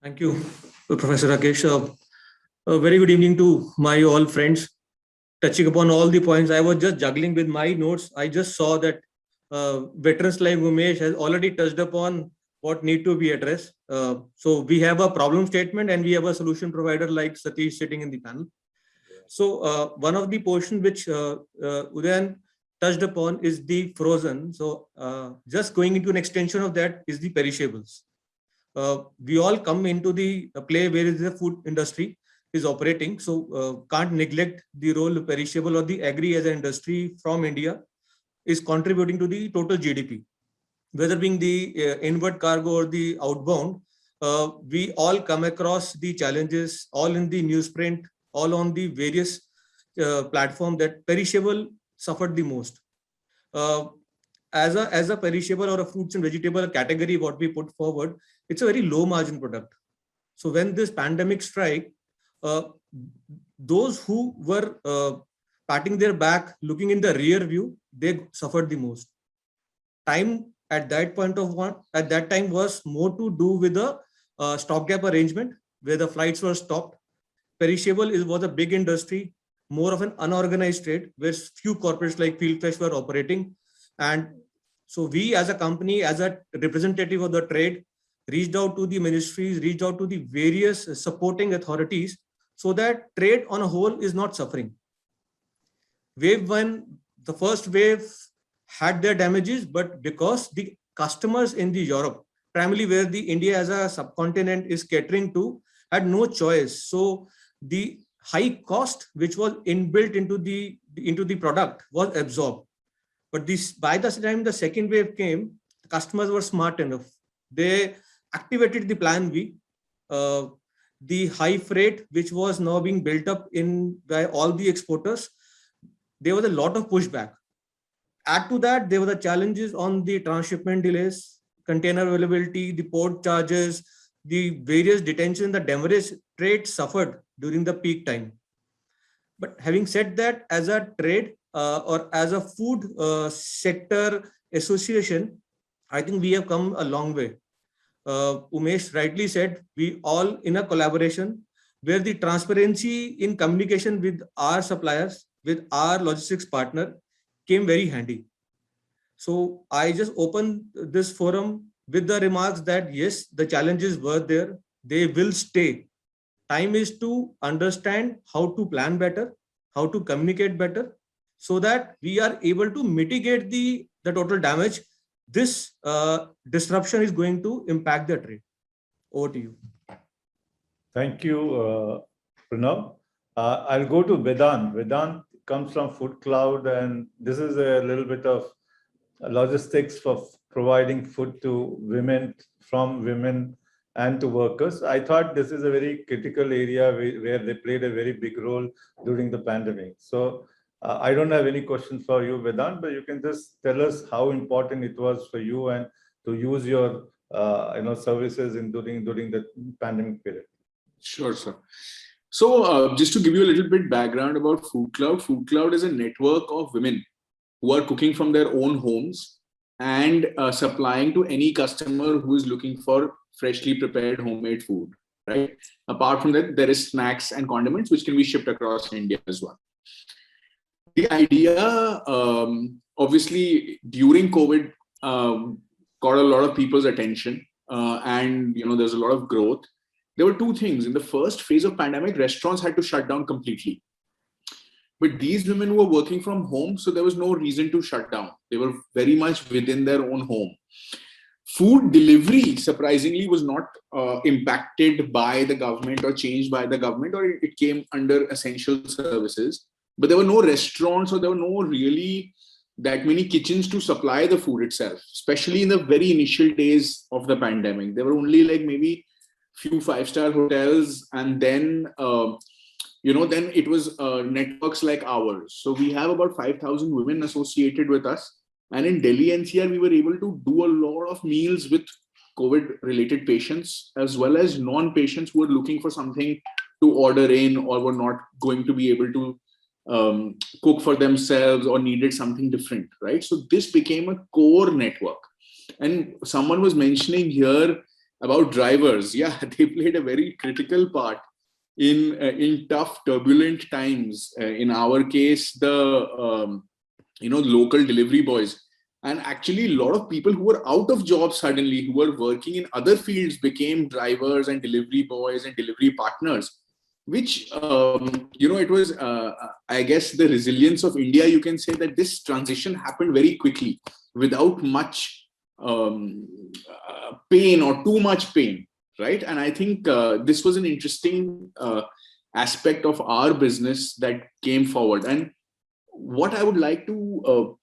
Thank you, Professor Rakesh. A very good evening to my all friends. Touching upon all the points, I was just juggling with my notes. I just saw that veterans like Umesh has already touched upon what need to be addressed. So we have a problem statement and we have a solution provider like Satish sitting in the panel. So one of the portions which Udayan touched upon is the frozen. So just going into an extension of that is the perishables. we all come into the play where the food industry is operating. So can't neglect the role perishable or the agri as an industry from India is contributing to the total GDP, whether being the inward cargo or the outbound. We all come across the challenges, all in the newsprint, all on the various platform that perishable suffered the most. As a perishable or a fruits and vegetable category, what we put forward, it's a very low margin product. So when this pandemic strike, those who were patting their back, looking in the rear view, they suffered the most. Time at that time was more to do with the stopgap arrangement, where the flights were stopped. Perishable was a big industry, more of an unorganized trade, where few corporates like Fieldfresh were operating. And so we as a company, as a representative of the trade, reached out to the ministries, reached out to the various supporting authorities, so that trade on a whole is not suffering. Wave one, the first wave had their damages, but because the customers in the Europe, primarily where the India as a subcontinent is catering to, had no choice. So the high cost which was inbuilt into the product was absorbed. But by the time the second wave came, the customers were smart enough. They activated the plan B. The high freight which was now being built up by all the exporters, there was a lot of pushback. Add to that, there were the challenges on the transshipment delays, container availability, the port charges, the various detention, the demurrage trade suffered during the peak time. But having said that, as a trade or as a food sector association, I think we have come a long way. Umesh rightly said, we all in a collaboration where the transparency in communication with our suppliers, with our logistics partner came very handy. So I just opened this forum with the remarks that yes, the challenges were there, they will stay. Time is to understand how to plan better, how to communicate better, so that we are able to mitigate the total damage this disruption is going to impact the trade. Over to you. Thank you, Pranav. I'll go to Vedant. Vedant comes from Food Cloud, and this is a little bit of logistics for providing food to women, from women and to workers. I thought this is a very critical area where they played a very big role during the pandemic. So I don't have any questions for you, Vedant, but you can just tell us how important it was for you and to use your services during the pandemic period. Sure, sir. So just to give you a little bit background about Food Cloud is a network of women who are cooking from their own homes and supplying to any customer who is looking for freshly prepared homemade food, right? Apart from that, there is snacks and condiments which can be shipped across India as well. The idea, obviously, during COVID, got a lot of people's attention, and there's a lot of growth. There were two things. In the first phase of pandemic, restaurants had to shut down completely. But these women were working from home, so there was no reason to shut down. They were very much within their own home. Food delivery, surprisingly, was not impacted by the government or changed by the government, or it came under essential services. But there were no restaurants, or there were no really that many kitchens to supply the food itself, especially in the very initial days of the pandemic. There were only like maybe few 5-star hotels, and then then it was networks like ours. So we have about 5,000 women associated with us, and in Delhi NCR we were able to do a lot of meals with COVID related patients as well as non-patients who were looking for something to order in or were not going to be able to cook for themselves or needed something different, right? So this became a core network. And someone was mentioning here about drivers. Yeah, they played a very critical part in tough, turbulent times. In our case, the local delivery boys, and actually a lot of people who were out of jobs suddenly, who were working in other fields, became drivers and delivery boys and delivery partners. Which it was, I guess, the resilience of India. You can say that this transition happened very quickly, without much pain or too much pain. right? And I think this was an interesting aspect of our business that came forward. And what I would like to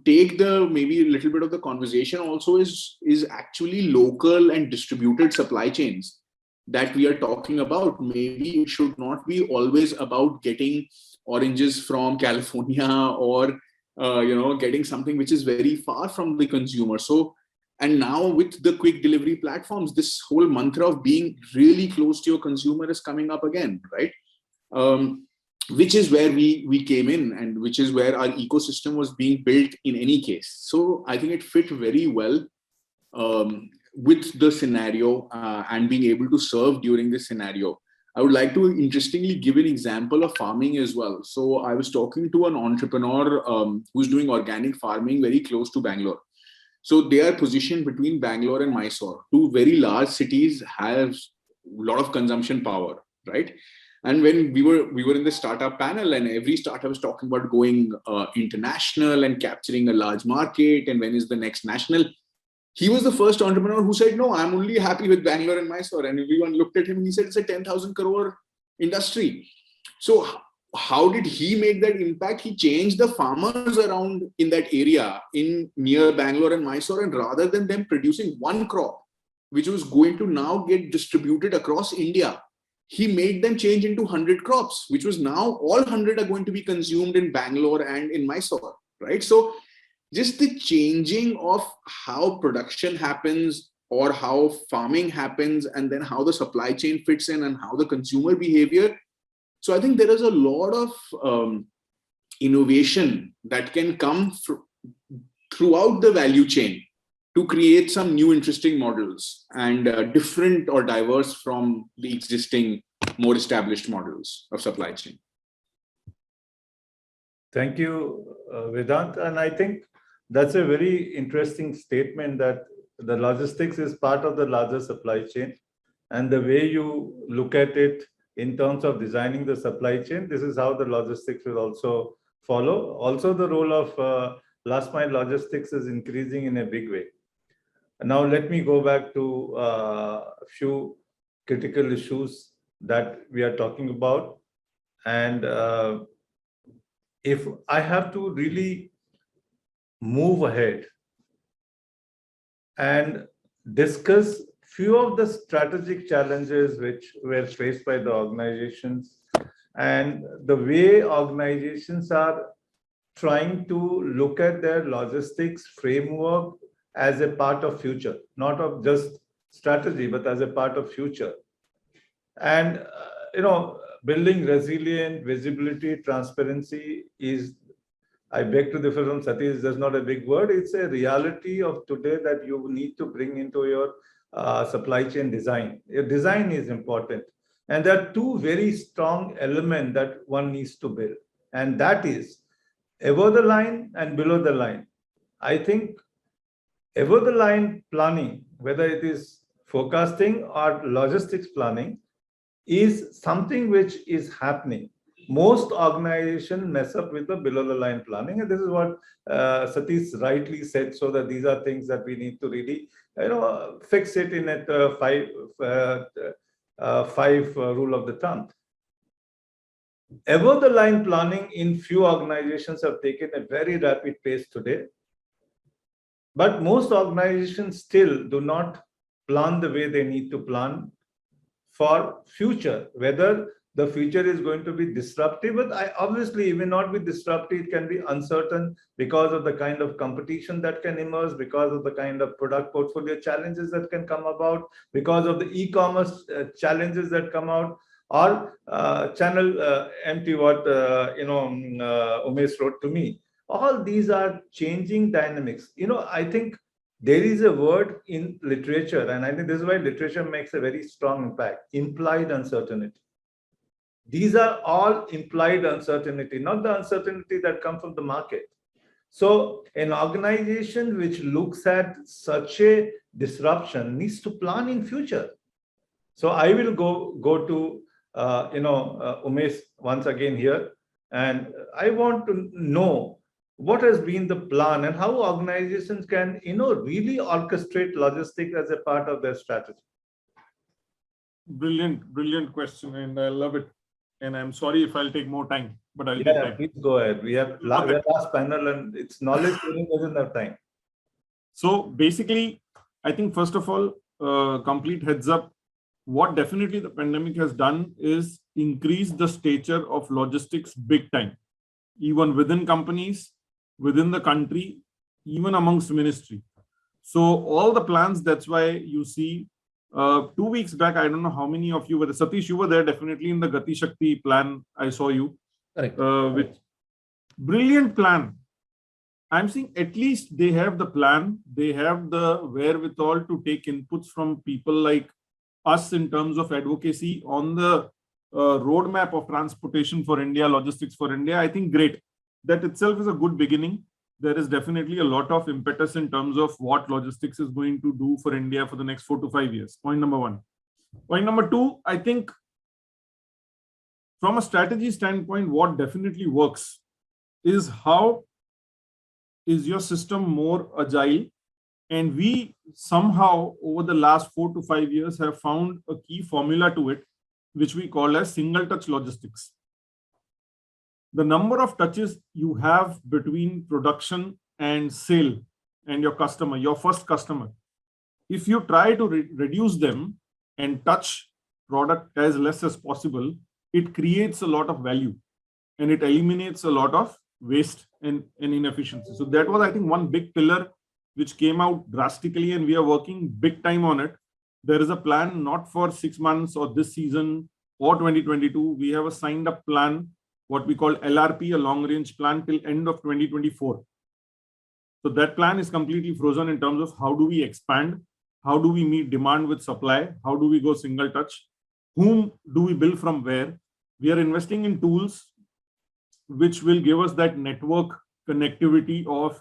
take the maybe a little bit of the conversation also is actually local and distributed supply chains that we are talking about. Maybe it should not be always about getting oranges from California or getting something which is very far from the consumer. So, and now with the quick delivery platforms, this whole mantra of being really close to your consumer is coming up again, right? Which is where we came in, and which is where our ecosystem was being built in any case. So I think it fit very well with the scenario and being able to serve during this scenario. I would like to interestingly give an example of farming as well. So I was talking to an entrepreneur who's doing organic farming very close to Bangalore. So they are positioned between Bangalore and Mysore. Two very large cities have a lot of consumption power, right? And when we were in the startup panel, and every startup was talking about going international and capturing a large market, and when is the next national, he was the first entrepreneur who said, no, I'm only happy with Bangalore and Mysore. And everyone looked at him and he said, it's a 10,000 crore industry. So how did he make that impact? He changed the farmers around in that area in near Bangalore and Mysore, and rather than them producing one crop, which was going to now get distributed across India, he made them change into 100 crops, which was now all 100 are going to be consumed in Bangalore and in Mysore, right? So just the changing of how production happens or how farming happens, and then how the supply chain fits in and how the consumer behavior. So I think there is a lot of innovation that can come throughout the value chain to create some new interesting models and different or diverse from the existing more established models of supply chain. Thank you, Vedant. And I think that's a very interesting statement, that the logistics is part of the larger supply chain. And the way you look at it in terms of designing the supply chain, this is how the logistics will also follow. Also, the role of last mile logistics is increasing in a big way. Now, let me go back to a few critical issues that we are talking about. And if I have to really move ahead and discuss few of the strategic challenges which were faced by the organizations and the way organizations are trying to look at their logistics framework as a part of future, not of just strategy, but as a part of future. And, building resilient visibility, transparency is, I beg to differ from Satish, that's not a big word. It's a reality of today that you need to bring into your supply chain design. Your design is important. And there are two very strong elements that one needs to build. And that is above the line and below the line. I think above the line planning, whether it is forecasting or logistics planning, is something which is happening. Most organizations mess up with the below the line planning, and this is what Satish rightly said. So that these are things that we need to really, fix it in at five rule of the thumb. Above the line planning in few organizations have taken a very rapid pace today, but most organizations still do not plan the way they need to plan for future, whether the future is going to be disruptive. But obviously it may not be disruptive, it can be uncertain because of the kind of competition that can emerge, because of the kind of product portfolio challenges that can come about, because of the e-commerce challenges that come out, or channel empty, what Umesh wrote to me. All these are changing dynamics. I think there is a word in literature, and I think this is why literature makes a very strong impact: implied uncertainty. These are all implied uncertainty, not the uncertainty that comes from the market. So an organization which looks at such a disruption needs to plan in future. So I will go to Umesh once again here, and I want to know what has been the plan and how organizations can really orchestrate logistics as a part of their strategy. Brilliant question, and I love it. And I'm sorry if I'll take more time, but I'll take time. Please go ahead. We have last panel, and it's knowledge sharing doesn't have time. So basically, I think first of all, complete heads up. What definitely the pandemic has done is increase the stature of logistics big time, even within companies, within the country, even amongst ministry. So all the plans, that's why you see 2 weeks back, I don't know how many of you were there. Satish, you were there definitely in the Gati Shakti plan. I saw you. Correct. With brilliant plan. I'm saying at least they have the plan. They have the wherewithal to take inputs from people like us in terms of advocacy on the roadmap of transportation for India, logistics for India. I think great. That itself is a good beginning. There is definitely a lot of impetus in terms of what logistics is going to do for India for the next 4 to 5 years. Point number one. Point number two, I think from a strategy standpoint, what definitely works is how is your system more agile. And we somehow over the last 4 to 5 years have found a key formula to it, which we call as single touch logistics. The number of touches you have between production and sale and your customer, your first customer, if you try to reduce them and touch product as less as possible, it creates a lot of value and it eliminates a lot of waste and inefficiency. So that was, I think, one big pillar which came out drastically, and we are working big time on it. There is a plan not for 6 months or this season or 2022. We have a signed up plan, what we call LRP, a long range plan till end of 2024. So that plan is completely frozen in terms of how do we expand, how do we meet demand with supply, how do we go single touch, whom do we build from where. We are investing in tools which will give us that network connectivity of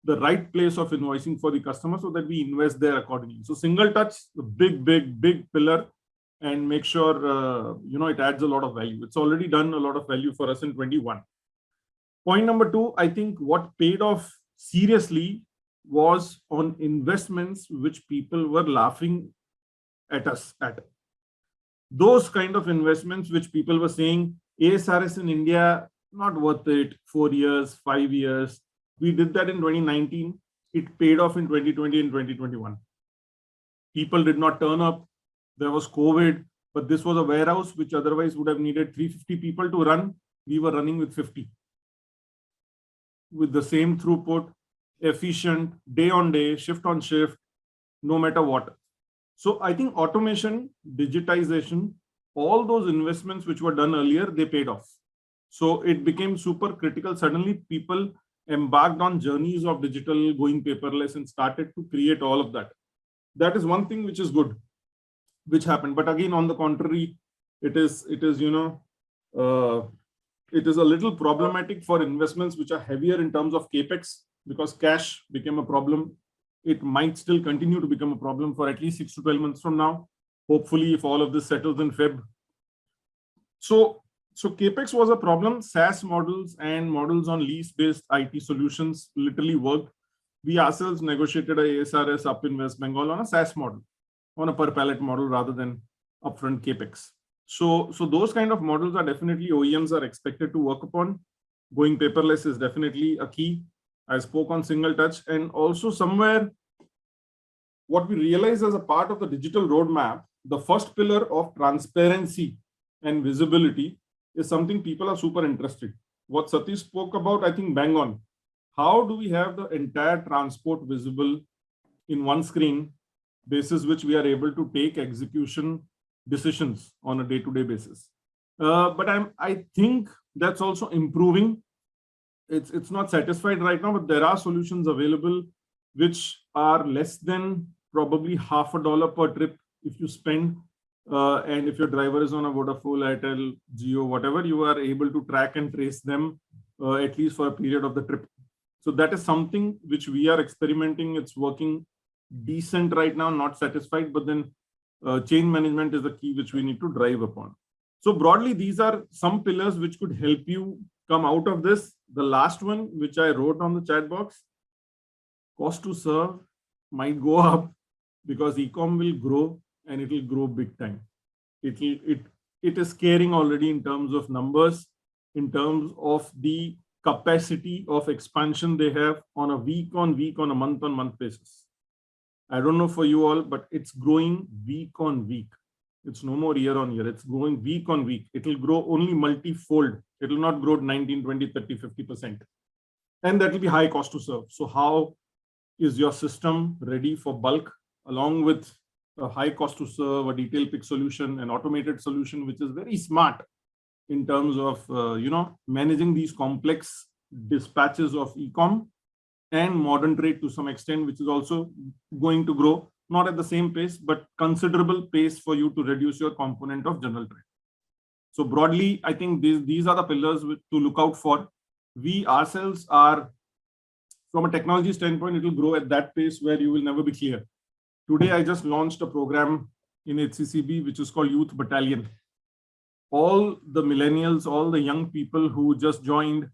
the right place of invoicing for the customer so that we invest there accordingly. So single touch, the big pillar, and make sure it adds a lot of value. It's already done a lot of value for us in 21. Point number two, I think what paid off seriously was on investments which people were laughing at us at. Those kind of investments which people were saying, ASRS in India, not worth it, 4 years, 5 years. We did that in 2019. It paid off in 2020 and 2021. People did not turn up. There was COVID, but this was a warehouse which otherwise would have needed 350 people to run. We were running with 50. With the same throughput, efficient, day on day, shift on shift, no matter what. So I think automation, digitization, all those investments which were done earlier, they paid off. So it became super critical. Suddenly people embarked on journeys of digital, going paperless, and started to create all of that. That is one thing which is good, which happened. But again, on the contrary, it is a little problematic for investments which are heavier in terms of capex, because cash became a problem. It might still continue to become a problem for at least 6 to 12 months from now. Hopefully, if all of this settles in Feb. So capex was a problem. SaaS models and models on lease-based IT solutions literally worked. We ourselves negotiated a ASRS up in West Bengal on a SaaS model, on a per pallet model rather than upfront capex. So those kind of models are definitely OEMs are expected to work upon. Going paperless is definitely a key. I spoke on single touch, and also somewhere what we realize as a part of the digital roadmap, the first pillar of transparency and visibility is something people are super interested. What Satish spoke about, I think bang on. How do we have the entire transport visible in one screen, basis which we are able to take execution decisions on a day-to-day basis? But I think that's also improving. It's not satisfied right now, but there are solutions available which are less than probably $50 per trip if you spend. And if your driver is on a Vodafone, Airtel, Jio, whatever, you are able to track and trace them at least for a period of the trip. So that is something which we are experimenting. It's working decent right now, not satisfied, but then change management is the key which we need to drive upon. So broadly, these are some pillars which could help you come out of this. The last one, which I wrote on the chat box, cost to serve might go up because e-com will grow and it will grow big time. it is scaring already in terms of numbers, in terms of the capacity of expansion they have on a week on week, on a month on month basis. I don't know for you all, but it's growing week on week. It's no more year on year. It's growing week on week. It will grow only multi-fold. It will not grow 19, 20, 30, 50%. And that will be high cost to serve. So how is your system ready for bulk along with a high cost to serve, a detailed pick solution, an automated solution, which is very smart in terms of, managing these complex dispatches of e-com and modern trade to some extent, which is also going to grow, not at the same pace, but considerable pace for you to reduce your component of general trade. So broadly, I think these are the pillars to look out for. We ourselves are, from a technology standpoint, it will grow at that pace where you will never be clear. Today, I just launched a program in HCCB, which is called Youth Battalion. All the millennials, all the young people who just joined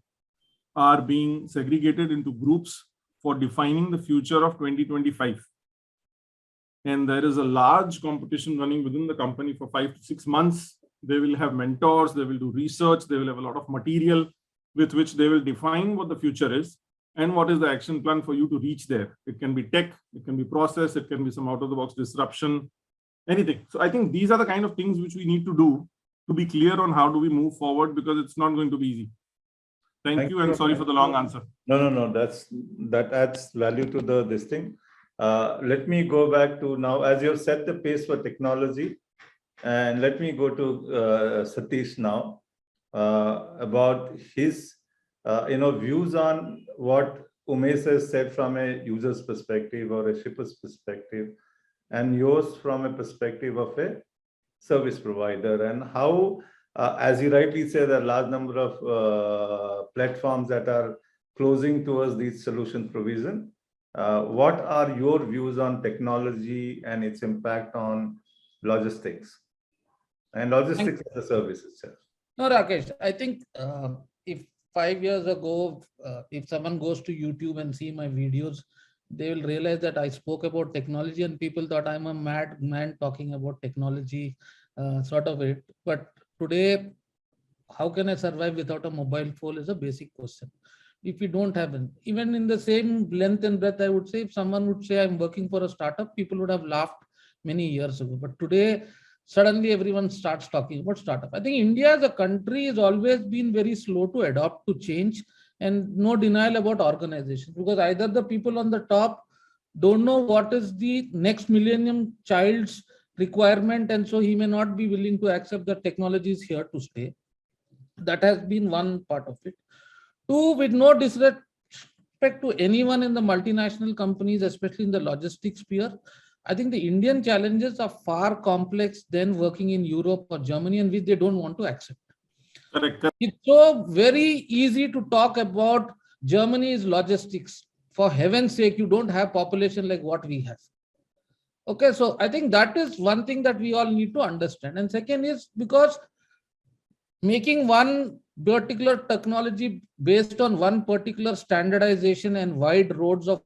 are being segregated into groups for defining the future of 2025. And there is a large competition running within the company for 5 to 6 months. They will have mentors, they will do research, they will have a lot of material with which they will define what the future is and what is the action plan for you to reach there. It can be tech, it can be process, it can be some out-of-the-box disruption, anything. So I think these are the kind of things which we need to do to be clear on how do we move forward, because it's not going to be easy. Thank you, and sorry for the long answer. No, that adds value to this thing. Let me go back to now, as you have set the pace for technology, and let me go to Satish now about his views on what Umesh has said from a user's perspective or a shipper's perspective, and yours from a perspective of a service provider, and how, as you rightly say, there are a large number of platforms that are closing towards these solution provision. What are your views on technology and its impact on logistics and logistics as a service itself? No, Rakesh, I think if 5 years ago, if someone goes to YouTube and see my videos, they will realize that I spoke about technology and people thought I'm a mad man talking about technology, sort of it. But today, how can I survive without a mobile phone is a basic question. If you don't have an, even in the same length and breadth, I would say, if someone would say I'm working for a startup, people would have laughed many years ago. But today, suddenly everyone starts talking about startup. I think India as a country has always been very slow to adopt to change, and no denial about organizations, because either the people on the top don't know what is the next millennium child's requirement, and so he may not be willing to accept that technology is here to stay. That has been one part of it. Two, with no disrespect to anyone in the multinational companies, especially in the logistics sphere, I think the Indian challenges are far complex than working in Europe or Germany, and which they don't want to accept. Correct. It's so very easy to talk about Germany's logistics. For heaven's sake, you don't have population like what we have. Okay, so I think that is one thing that we all need to understand. And second is because making one particular technology based on one particular standardization and wide roads of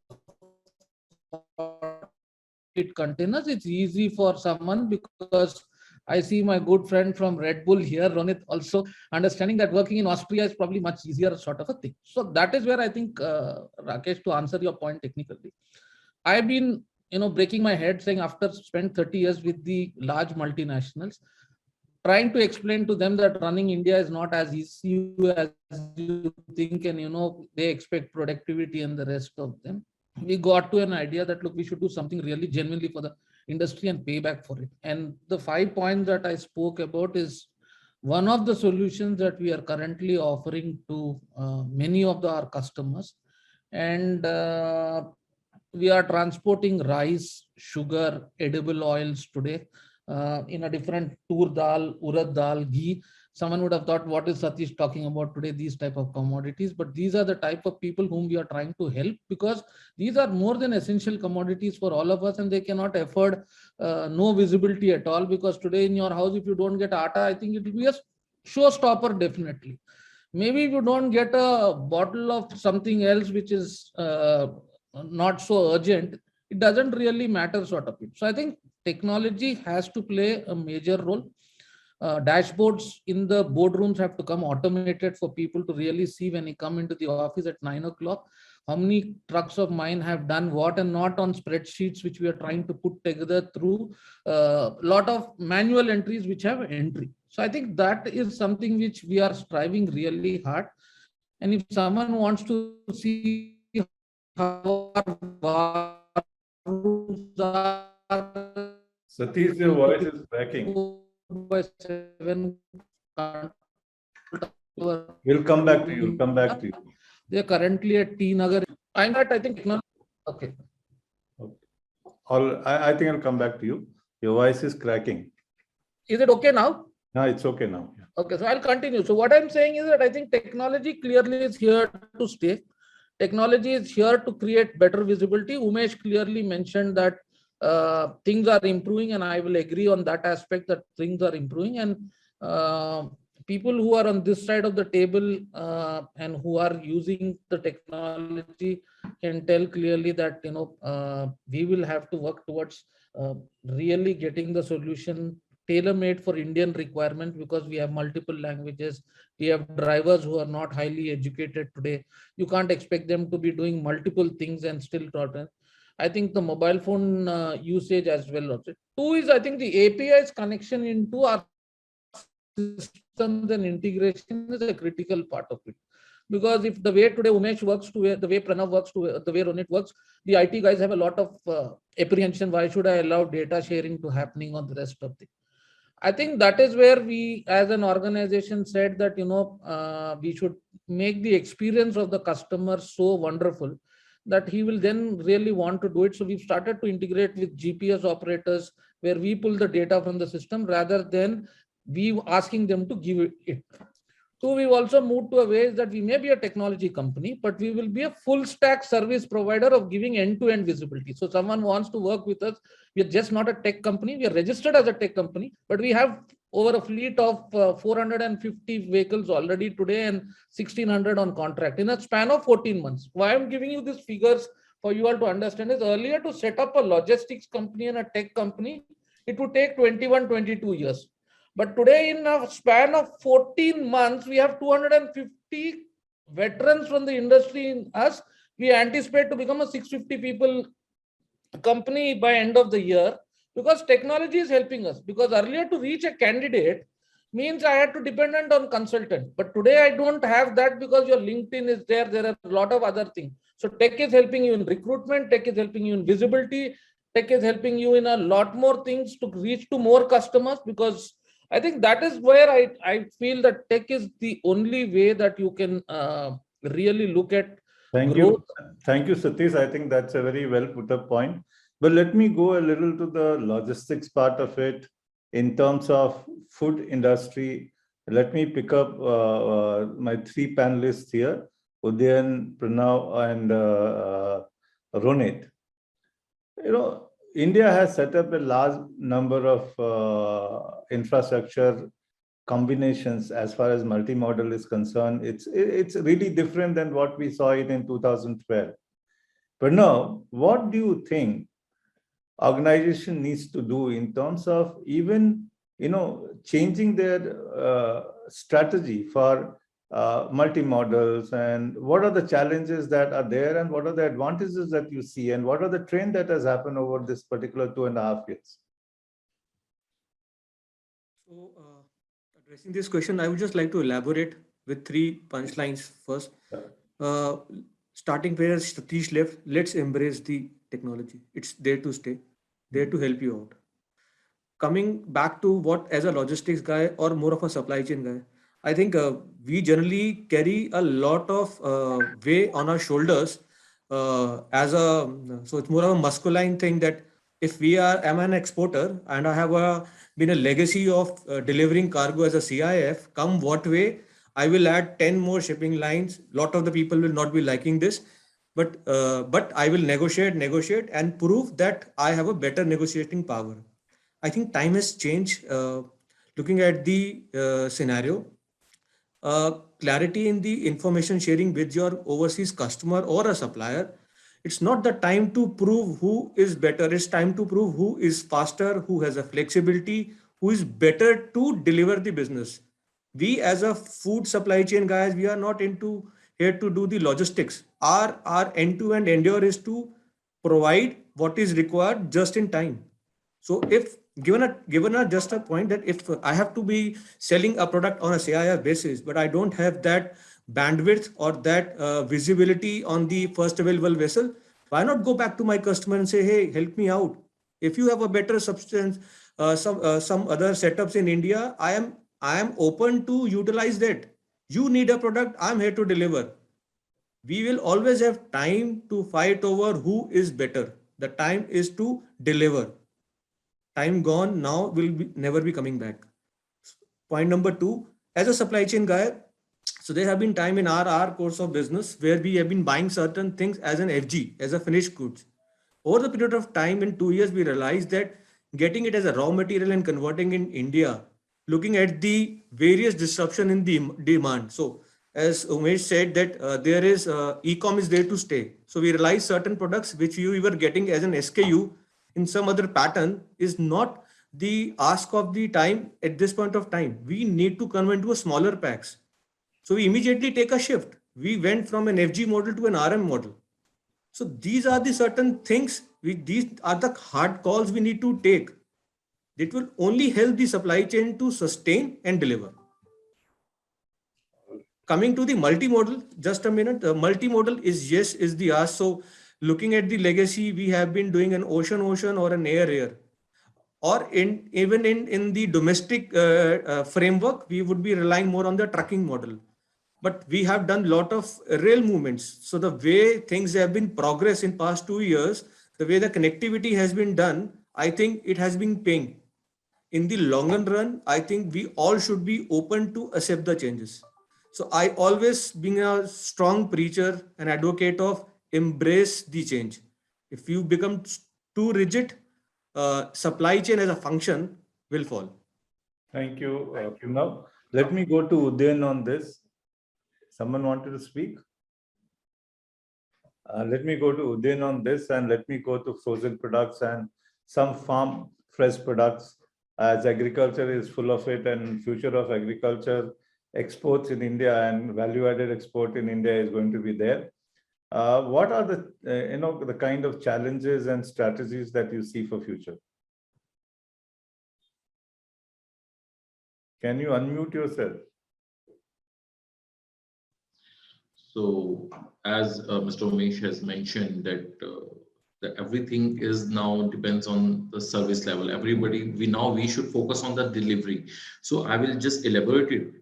containers, it's easy for someone, because I see my good friend from Red Bull here, Ronit, also understanding that working in Austria is probably much easier sort of a thing. So that is where I think, Rakesh, to answer your point technically, I've been breaking my head saying, after spent 30 years with the large multinationals, trying to explain to them that running India is not as easy as you think, and they expect productivity and the rest of them. We got to an idea that, look, we should do something really genuinely for the industry and pay back for it. And the 5 points that I spoke about is one of the solutions that we are currently offering to many of our customers. And we are transporting rice, sugar, edible oils today in a different tur dal, urad dal, ghee. Someone would have thought, what is Satish talking about today, these type of commodities? But these are the type of people whom we are trying to help, because these are more than essential commodities for all of us, and they cannot afford no visibility at all, because today in your house, if you don't get atta, I think it will be a showstopper definitely. Maybe if you don't get a bottle of something else which is not so urgent, it doesn't really matter sort of it. So I think technology has to play a major role. Dashboards in the boardrooms have to come automated for people to really see when they come into the office at 9 o'clock, how many trucks of mine have done what, and not on spreadsheets, which we are trying to put together through a lot of manual entries which have entry. So I think that is something which we are striving really hard. And if someone wants to see how our Satish, your voice is cracking. We'll come back to you. Come back to you. They are currently at T Nagar. I think technology. Okay. I think I'll come back to you. Your voice is cracking. Is it okay now? No, it's okay now. Okay, so I'll continue. So what I'm saying is that I think technology clearly is here to stay. Technology is here to create better visibility. Umesh clearly mentioned that things are improving, and I will agree on that aspect that things are improving. And people who are on this side of the table and who are using the technology can tell clearly that we will have to work towards really getting the solution tailor-made for Indian requirement, because we have multiple languages. We have drivers who are not highly educated today. You can't expect them to be doing multiple things and still tolerant. I think the mobile phone usage as well. Also. Two is, I think, the API's connection into our systems and integration is a critical part of it. Because if the way today Umesh works to the way Pranav works to the way Ronit works, the IT guys have a lot of apprehension. Why should I allow data sharing to happening on the rest of the? I think that is where we as an organization said that, we should make the experience of the customer so wonderful that he will then really want to do it. So we've started to integrate with GPS operators where we pull the data from the system rather than we asking them to give it. So we've also moved to a way that we may be a technology company, but we will be a full stack service provider of giving end-to-end visibility. So someone wants to work with us. We are just not a tech company. We are registered as a tech company, but we have over a fleet of 450 vehicles already today and 1,600 on contract in a span of 14 months. Why I'm giving you these figures for you all to understand is earlier to set up a logistics company and a tech company, it would take 21, 22 years. But today, in a span of 14 months, we have 250 veterans from the industry in us. We anticipate to become a 650 people company by end of the year, because technology is helping us. Because earlier to reach a candidate means I had to dependent on consultant. But today I don't have that because your LinkedIn is there. There are a lot of other things. So tech is helping you in recruitment. Tech is helping you in visibility. Tech is helping you in a lot more things to reach to more customers, because I think that is where I feel that tech is the only way that you can really look at Thank growth. you. Thank you, Satish. I think that's a very well put up point. But let me go a little to the logistics part of it in terms of food industry. Let me pick up my three panelists here, Udayan, Pranav, and Ronit. India has set up a large number of infrastructure combinations as far as multimodal is concerned. It's really different than what we saw it in 2012. But now, what do you think organization needs to do in terms of even changing their strategy for multimodals, and what are the challenges that are there, and what are the advantages that you see, and what are the trend that has happened over this particular 2.5 years? So, addressing this question, I would just like to elaborate with 3 punchlines first. Starting where Satish left, let's embrace the technology. It's there to stay, there to help you out. Coming back to what, as a logistics guy or more of a supply chain guy, I think we generally carry a lot of weight on our shoulders so it's more of a masculine thing that if I'm an exporter and I have been a legacy of delivering cargo as a CIF, come what way, I will add 10 more shipping lines. A lot of the people will not be liking this, but I will negotiate and prove that I have a better negotiating power. I think time has changed. Looking at the scenario, clarity in the information sharing with your overseas customer or a supplier It's not the time to prove who is better. It's time to prove who is faster, who has a flexibility, who is better to deliver the business. We as a food supply chain guys, we are not into here to do the logistics. Our end-to-end endeavor is to provide what is required just in time. So if given a just a point that if I have to be selling a product on a CIR basis, but I don't have that bandwidth or that visibility on the first available vessel, why not go back to my customer and say, hey, help me out. If you have a better substance, some other setups in India, I am open to utilize that. You need a product, I'm here to deliver. We will always have time to fight over who is better. The time is to deliver. Time gone now will never be coming back. Point number 2, as a supply chain guy, so there have been time in our course of business where we have been buying certain things as an FG, as a finished goods. Over the period of time, in 2 years, we realized that getting it as a raw material and converting in India, looking at the various disruption in the demand. So as Umesh said that there is e-com is there to stay. So we realized certain products which we were getting as an SKU in some other pattern is not the ask of the time at this point of time. We need to convert to a smaller packs. So we immediately take a shift. We went from an FG model to an RM model. So these are the certain things, these are the hard calls we need to take. It will only help the supply chain to sustain and deliver. Coming to the multimodal, just a minute, the multimodal is yes, is the ask. So looking at the legacy, we have been doing an ocean or an air. Or even in the domestic framework, we would be relying more on the trucking model. But we have done a lot of rail movements. So the way things have been progressed in past 2 years, the way the connectivity has been done, I think it has been paying. In the longer run, I think we all should be open to accept the changes. So I always being a strong preacher and advocate of embrace the change. If you become too rigid, supply chain as a function will fall. Thank you. Now, let me go to Udayan on this. Someone wanted to speak? Let me go to Udayan on this, and let me go to frozen products and some farm fresh products, as agriculture is full of it, and future of agriculture exports in India and value-added export in India is going to be there. What are the the kind of challenges and strategies that you see for future? Can you unmute yourself? So as Mr. Umesh has mentioned that everything is now depends on the service level. We should focus on the delivery. So I will just elaborate it.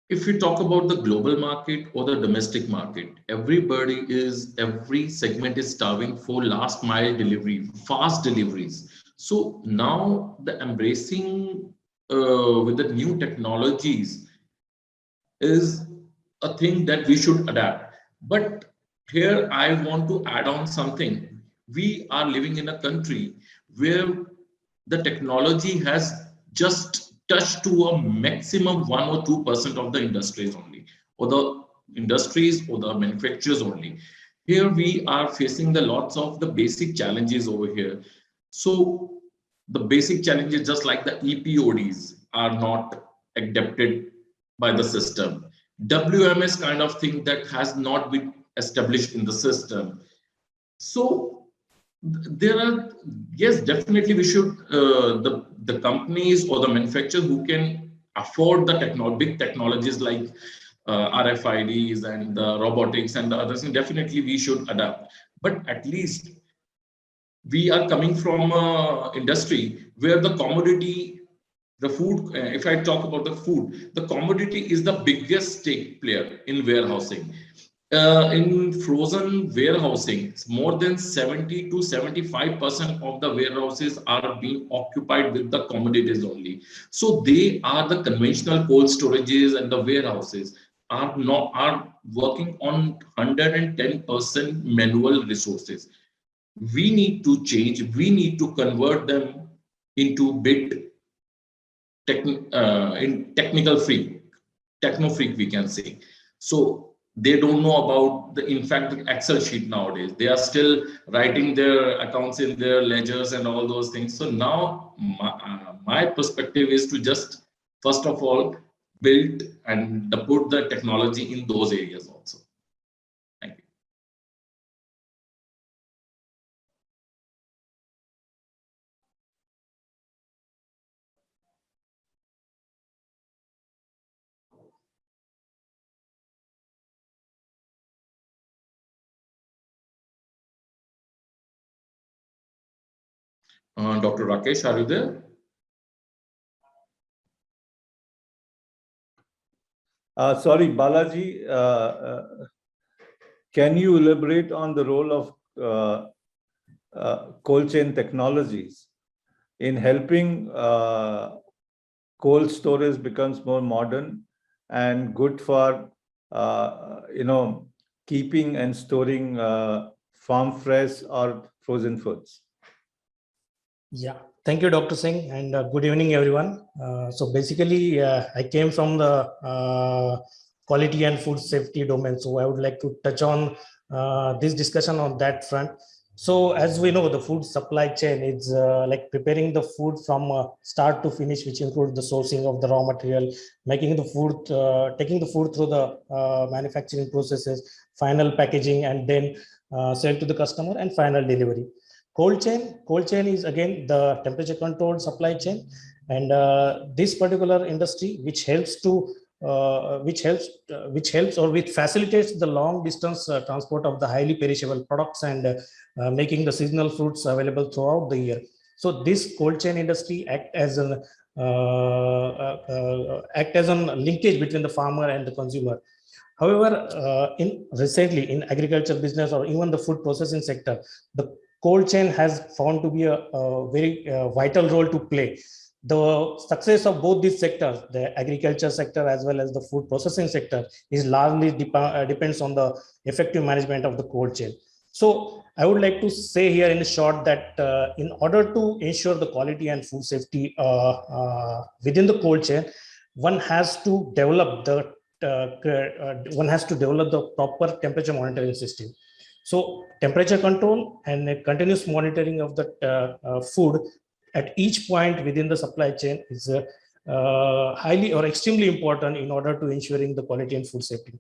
If we talk about the global market or the domestic market, every segment is starving for last mile delivery, fast deliveries. So now the embracing with the new technologies is a thing that we should adapt. But here I want to add on something. We are living in a country where the technology has just touched to a maximum 1 or 2% of the industries only, or the industries or the manufacturers only. Here we are facing the lots of the basic challenges over here. So the basic challenges, just like the EPODs, are not adapted by the system. WMS kind of thing that has not been established in the system. So there are, yes, definitely we should, the companies or the manufacturers who can afford the big technologies like RFIDs and the robotics and the others, and definitely we should adapt. But at least we are coming from an industry where the commodity, the food, if I talk about the food, the commodity is the biggest stake player in warehousing. In frozen warehousing, more than 70 to 75% of the warehouses are being occupied with the commodities only. So they are the conventional cold storages, and the warehouses are working on 110% manual resources. We need to change. We need to convert them into bit techno freak, we can say. So they don't know about the, in fact, the Excel sheet nowadays. They are still writing their accounts in their ledgers and all those things. So now my perspective is to just, first of all, build and put the technology in those areas also. Thank you. Dr. Rakesh, are you there? Sorry, Balaji, can you elaborate on the role of cold chain technologies in helping cold storage becomes more modern and good for keeping and storing farm fresh or frozen foods? Yeah, thank you, Dr. Singh, and good evening, everyone. So basically, I came from the quality and food safety domain, so I would like to touch on this discussion on that front. So as we know, the food supply chain is like preparing the food from start to finish, which includes the sourcing of the raw material, making the food, taking the food through the manufacturing processes, final packaging, and then sell to the customer and final delivery. Cold chain is again the temperature controlled supply chain, and this particular industry which helps or which facilitates the long distance transport of the highly perishable products and making the seasonal fruits available throughout the year. So this cold chain industry act as a linkage between the farmer and the consumer. However, recently in agriculture business or even the food processing sector, the cold chain has found to be a very vital role to play. The success of both these sectors, the agriculture sector as well as the food processing sector, is largely depends on the effective management of the cold chain. So I would like to say here in short that in order to ensure the quality and food safety within the cold chain, one has to develop the proper temperature monitoring system. So temperature control and a continuous monitoring of the food at each point within the supply chain is highly or extremely important in order to ensuring the quality and food safety.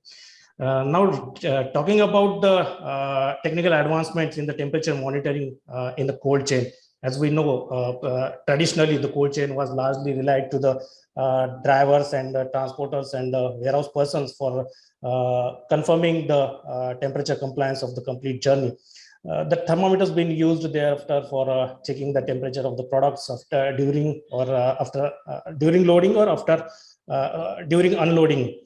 Now, talking about the technical advancements in the temperature monitoring in the cold chain, as we know, traditionally the cold chain was largely relied to the drivers and the transporters and the warehouse persons for confirming the temperature compliance of the complete journey. The thermometer has been used thereafter for checking the temperature of the products after, during, or after during loading or after during unloading.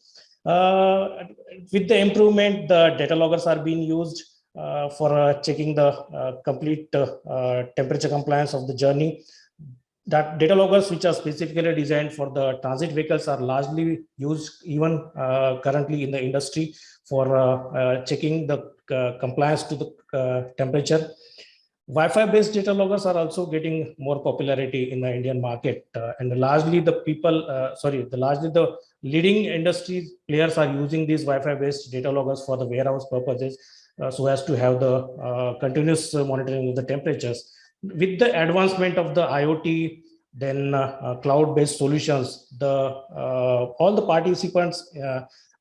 With the improvement, the data loggers are being used for checking the complete temperature compliance of the journey. That data loggers, which are specifically designed for the transit vehicles, are largely used even currently in the industry for checking the compliance to the temperature. Wi-Fi based data loggers are also getting more popularity in the Indian market, and largely the leading industry players are using these Wi-Fi based data loggers for the warehouse purposes, so as to have the continuous monitoring of the temperatures. With the advancement of the IoT, then cloud-based solutions, all the participants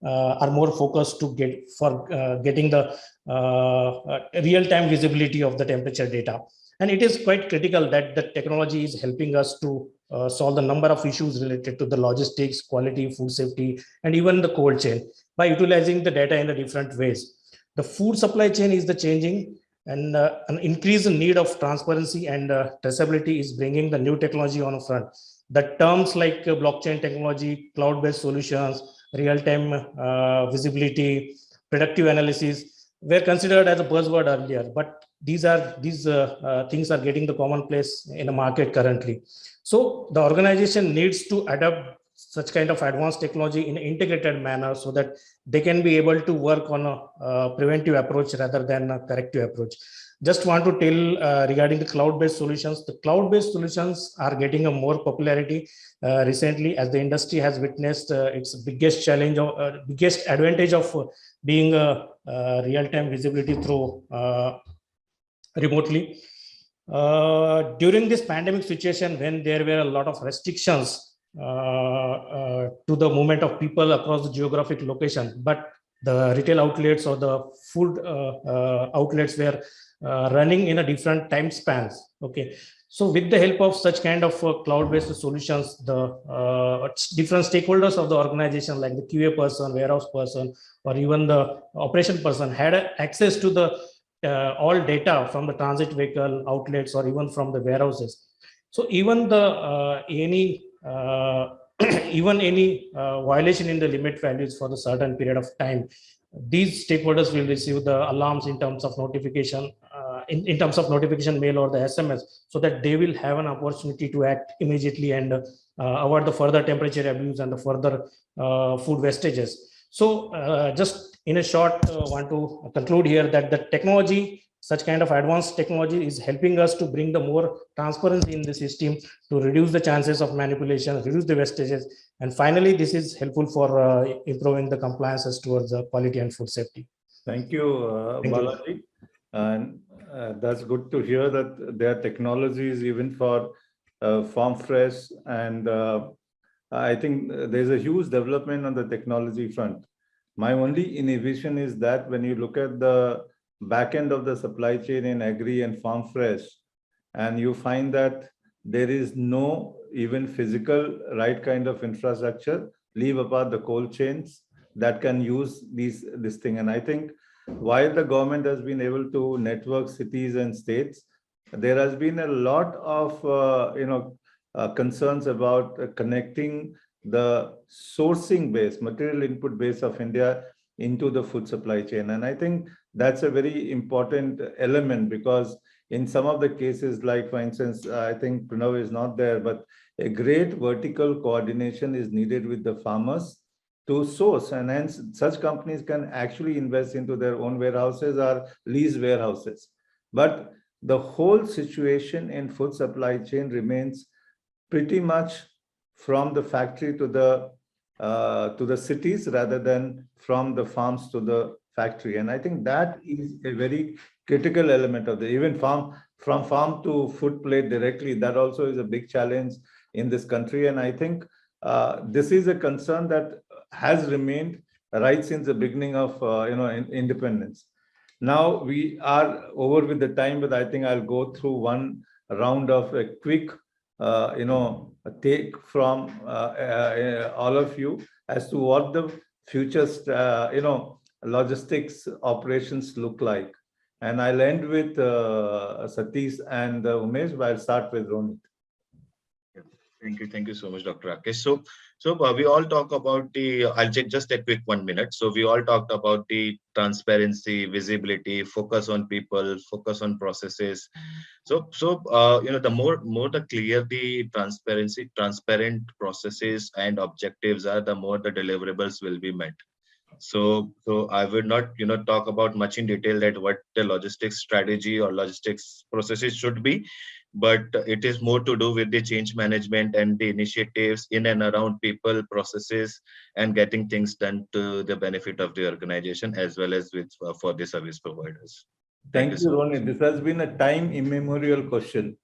are more focused to getting the real-time visibility of the temperature data. And it is quite critical that the technology is helping us to solve the number of issues related to the logistics, quality, food safety, and even the cold chain by utilizing the data in the different ways. The food supply chain is the changing, and an increased need of transparency and traceability is bringing the new technology on the front. The terms like blockchain technology, cloud-based solutions, real-time visibility, predictive analysis were considered as a buzzword earlier, but these things are getting the commonplace in the market currently. So the organization needs to adopt such kind of advanced technology in an integrated manner so that they can be able to work on a preventive approach rather than a corrective approach. Just want to tell regarding the cloud-based solutions. The cloud-based solutions are getting a more popularity recently, as the industry has witnessed its biggest challenge or biggest advantage of being a real-time visibility through remotely. During this pandemic situation, when there were a lot of restrictions to the movement of people across the geographic location, but the retail outlets or the food outlets were running in a different time spans. Okay, so with the help of such kind of cloud-based solutions, the different stakeholders of the organization, like the QA person, warehouse person, or even the operation person, had access to the all data from the transit vehicle outlets or even from the warehouses. So even the any even any violation in the limit values for the certain period of time, these stakeholders will receive the alarms in terms of notification, in terms of notification mail or the SMS, so that they will have an opportunity to act immediately and avoid the further temperature abuse and the further food wastages. So just in a short, want to conclude here that the technology, such kind of advanced technology, is helping us to bring the more transparency in the system, to reduce the chances of manipulation, reduce the wastages, and finally this is helpful for improving the compliances towards the quality and food safety. Thank you, Thank you. Balaji. And that's good to hear that there are technologies even for farm fresh, and I think there's a huge development on the technology front. My only innovation is that when you look at the back end of the supply chain in agri and farm fresh, and you find that there is no even physical right kind of infrastructure, leave apart the cold chains, that can use this thing. And I think while the government has been able to network cities and states, there has been a lot of concerns about connecting the sourcing base, material input base of India into the food supply chain. And I think that's a very important element, because in some of the cases, like for instance, I think Pranav is not there, but a great vertical coordination is needed with the farmers to source, and hence such companies can actually invest into their own warehouses or lease warehouses. But the whole situation in food supply chain remains pretty much from the factory to the cities rather than from the farms to the factory. And I think that is a very critical element of the, even from farm to food plate directly, that also is a big challenge in this country. And I think this is a concern that has remained right since the beginning of independence. Now we are over with the time, but I think I'll go through one round of a quick take from all of you as to what the future logistics operations look like. And I'll end with Satish and Umesh, but I'll start with Ronit. Thank you so much, Dr. Rakesh. So we all talk about the, I'll just take quick 1 minute. So we all talked about the transparency, visibility, focus on people, focus on processes. So the more the clear the transparent processes and objectives are, the more the deliverables will be met. So I would not talk about much in detail that what the logistics strategy or logistics processes should be, but it is more to do with the change management and the initiatives in and around people, processes, and getting things done to the benefit of the organization as well as for the service providers. Thank you, Ronit. This has been a time immemorial question.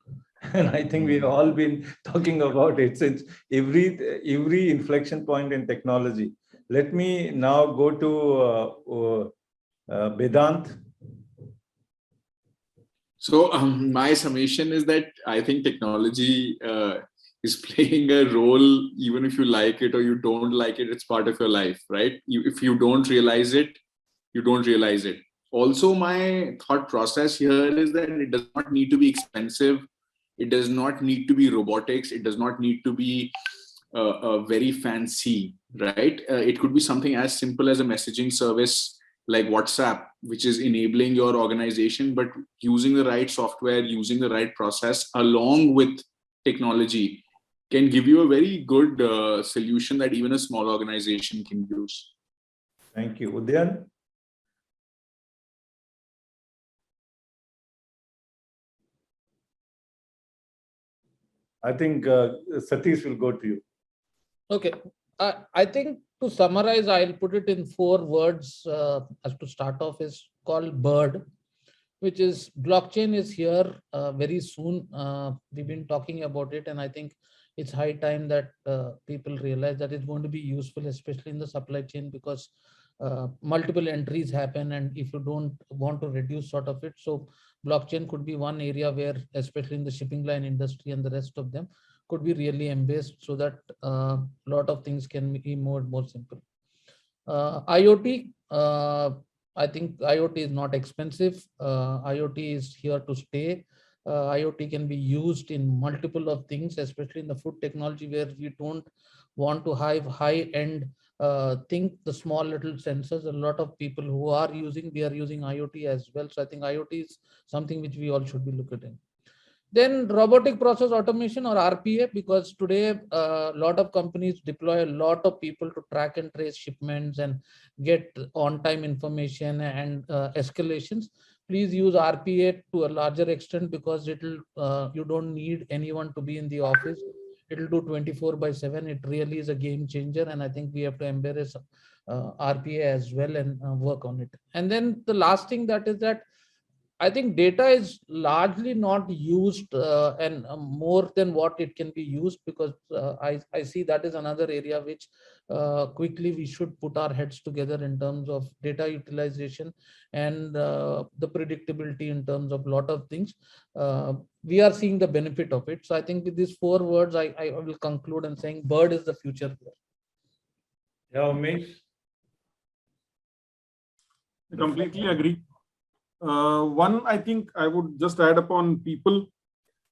And I think we've all been talking about it since every inflection point in technology. Let me now go to Vedant. So my summation is that I think technology is playing a role, even if you like it or you don't like it, it's part of your life, right? If you don't realize it, you don't realize it. Also, my thought process here is that it does not need to be expensive. It does not need to be robotics. It does not need to be very fancy, right? It could be something as simple as a messaging service like WhatsApp, which is enabling your organization, but using the right software, using the right process along with technology can give you a very good solution that even a small organization can use. Thank you. Udyan? I think Satish will go to you. Okay. I think To summarize, I'll put it in 4 words as to start off is called BIRD, which is blockchain is here very soon. We've been talking about it, and I think it's high time that people realize that it's going to be useful, especially in the supply chain, because multiple entries happen, and if you don't want to reduce sort of it, so blockchain could be one area where, especially in the shipping line industry and the rest of them, could be really embraced so that a lot of things can be more simple. IoT, I think IoT is not expensive. IoT is here to stay. IoT can be used in multiple of things, especially in the food technology, where we don't want to have high-end think the small little sensors. A lot of people who are using, we are using IoT as well. So I think IoT is something which we all should be looking at. Then robotic process automation, or RPA, because today a lot of companies deploy a lot of people to track and trace shipments and get on-time information and escalations. Please use RPA to a larger extent, because it'll you don't need anyone to be in the office. It'll do 24/7. It really is a game changer, and I think we have to embrace RPA as well and work on it. And then the last thing that is that I think data is largely not used and more than what it can be used, because I see that is another area which quickly we should put our heads together in terms of data utilization and the predictability in terms of a lot of things. We are seeing the benefit of it. So I think with these 4 words, I will conclude and saying BIRD is the future. Yeah, Umesh. I completely agree. One, I think I would just add upon people.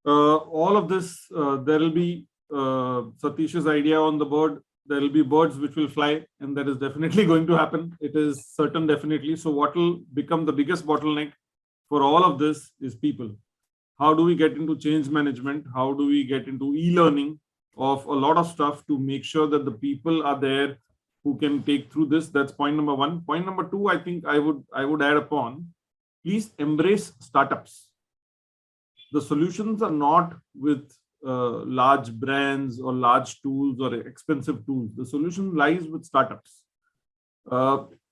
All of this, there will be Satish's idea on the bird. There will be birds which will fly, and that is definitely going to happen. It is certain, definitely. So what will become the biggest bottleneck for all of this is people. How do we get into change management? How do we get into e-learning of a lot of stuff to make sure that the people are there who can take through this? That's point number 1. Point number 2, I think I would add upon. Please embrace startups. The solutions are not with large brands or large tools or expensive tools. The solution lies with startups.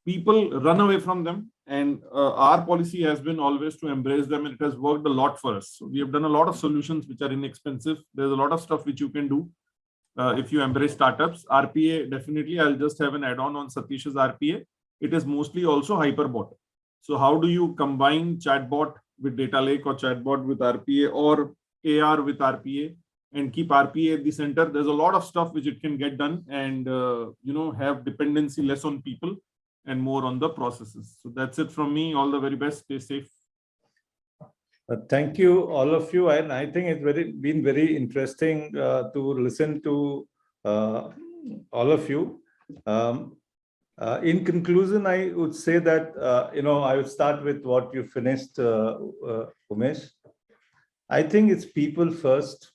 People run away from them, and our policy has been always to embrace them, and it has worked a lot for us. So we have done a lot of solutions which are inexpensive. There's a lot of stuff which you can do if you embrace startups. RPA, definitely, I'll just have an add-on on Satish's RPA. It is mostly also hyperbot. So how do you combine chatbot with data lake, or chatbot with RPA, or AR with RPA, and keep RPA at the center? There's a lot of stuff which it can get done, and have dependency less on people and more on the processes. So that's it from me. All the very best. Stay safe. Thank you, all of you. And I think it's been very interesting to listen to all of you. In conclusion, I would say that, I would start with what you finished, Umesh. I think it's people first.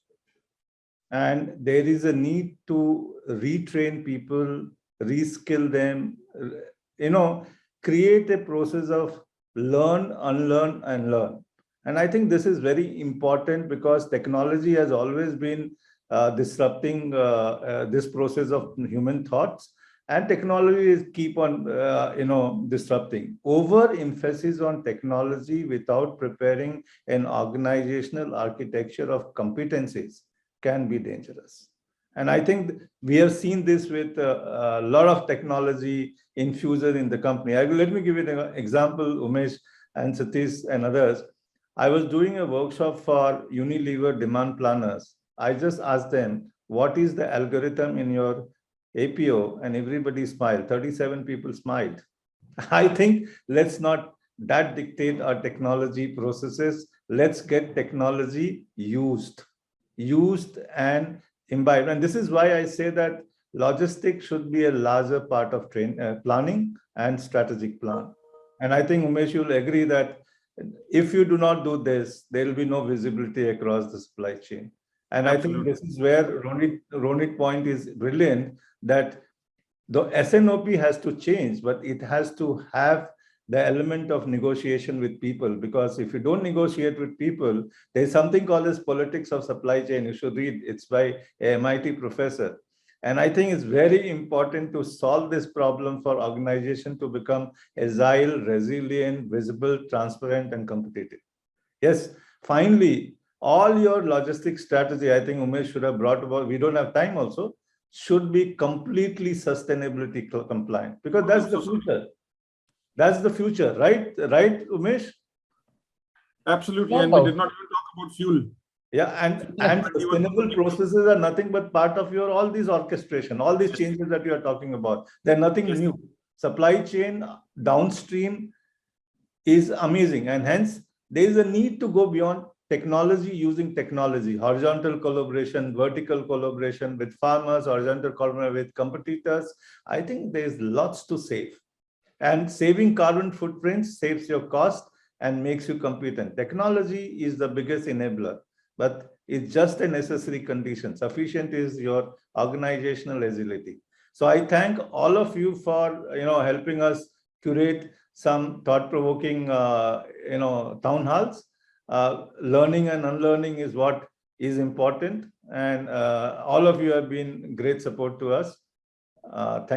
And there is a need to retrain people, reskill them, create a process of learn, unlearn, and learn. And I think this is very important, because technology has always been disrupting this process of human thoughts. And technology is keep on, disrupting. Overemphasis on technology without preparing an organizational architecture of competencies can be dangerous. And I think we have seen this with a lot of technology infusion in the company. Let me give you an example, Umesh and Satish and others. I was doing a workshop for Unilever demand planners. I just asked them, what is the algorithm in your APO? And everybody smiled. 37 people smiled. I think let's not that dictate our technology processes. Let's get technology used and imbibed. And this is why I say that logistics should be a larger part of planning and strategic plan. And I think, Umesh, you'll agree that if you do not do this, there will be no visibility across the supply chain. And absolutely. I think this is where Ronit point is brilliant, that the SNOP has to change, but it has to have the element of negotiation with people, because if you don't negotiate with people, there's something called as politics of supply chain. You should read, it's by a MIT professor. And I think it's very important to solve this problem for organization to become agile, resilient, visible, transparent, and competitive. Yes, finally, all your logistics strategy, I think Umesh should have brought about, we don't have time also, should be completely sustainability compliant, because that's the future. That's the future, right? Right, Umesh? Absolutely. And we did not even talk about fuel. Yeah, and sustainable processes are nothing but part of your all these orchestration, all these changes that you are talking about. They're nothing new. Supply chain downstream is amazing, and hence there is a need to go beyond technology, using technology, horizontal collaboration, vertical collaboration with farmers, horizontal collaboration with competitors. I think there's lots to save, and saving carbon footprints saves your cost and makes you competent. Technology is the biggest enabler, but it's just a necessary condition. Sufficient is your organizational agility. So I thank all of you for helping us curate some thought-provoking town halls. Learning and unlearning is what is important, and all of you have been great support to us. Thank you.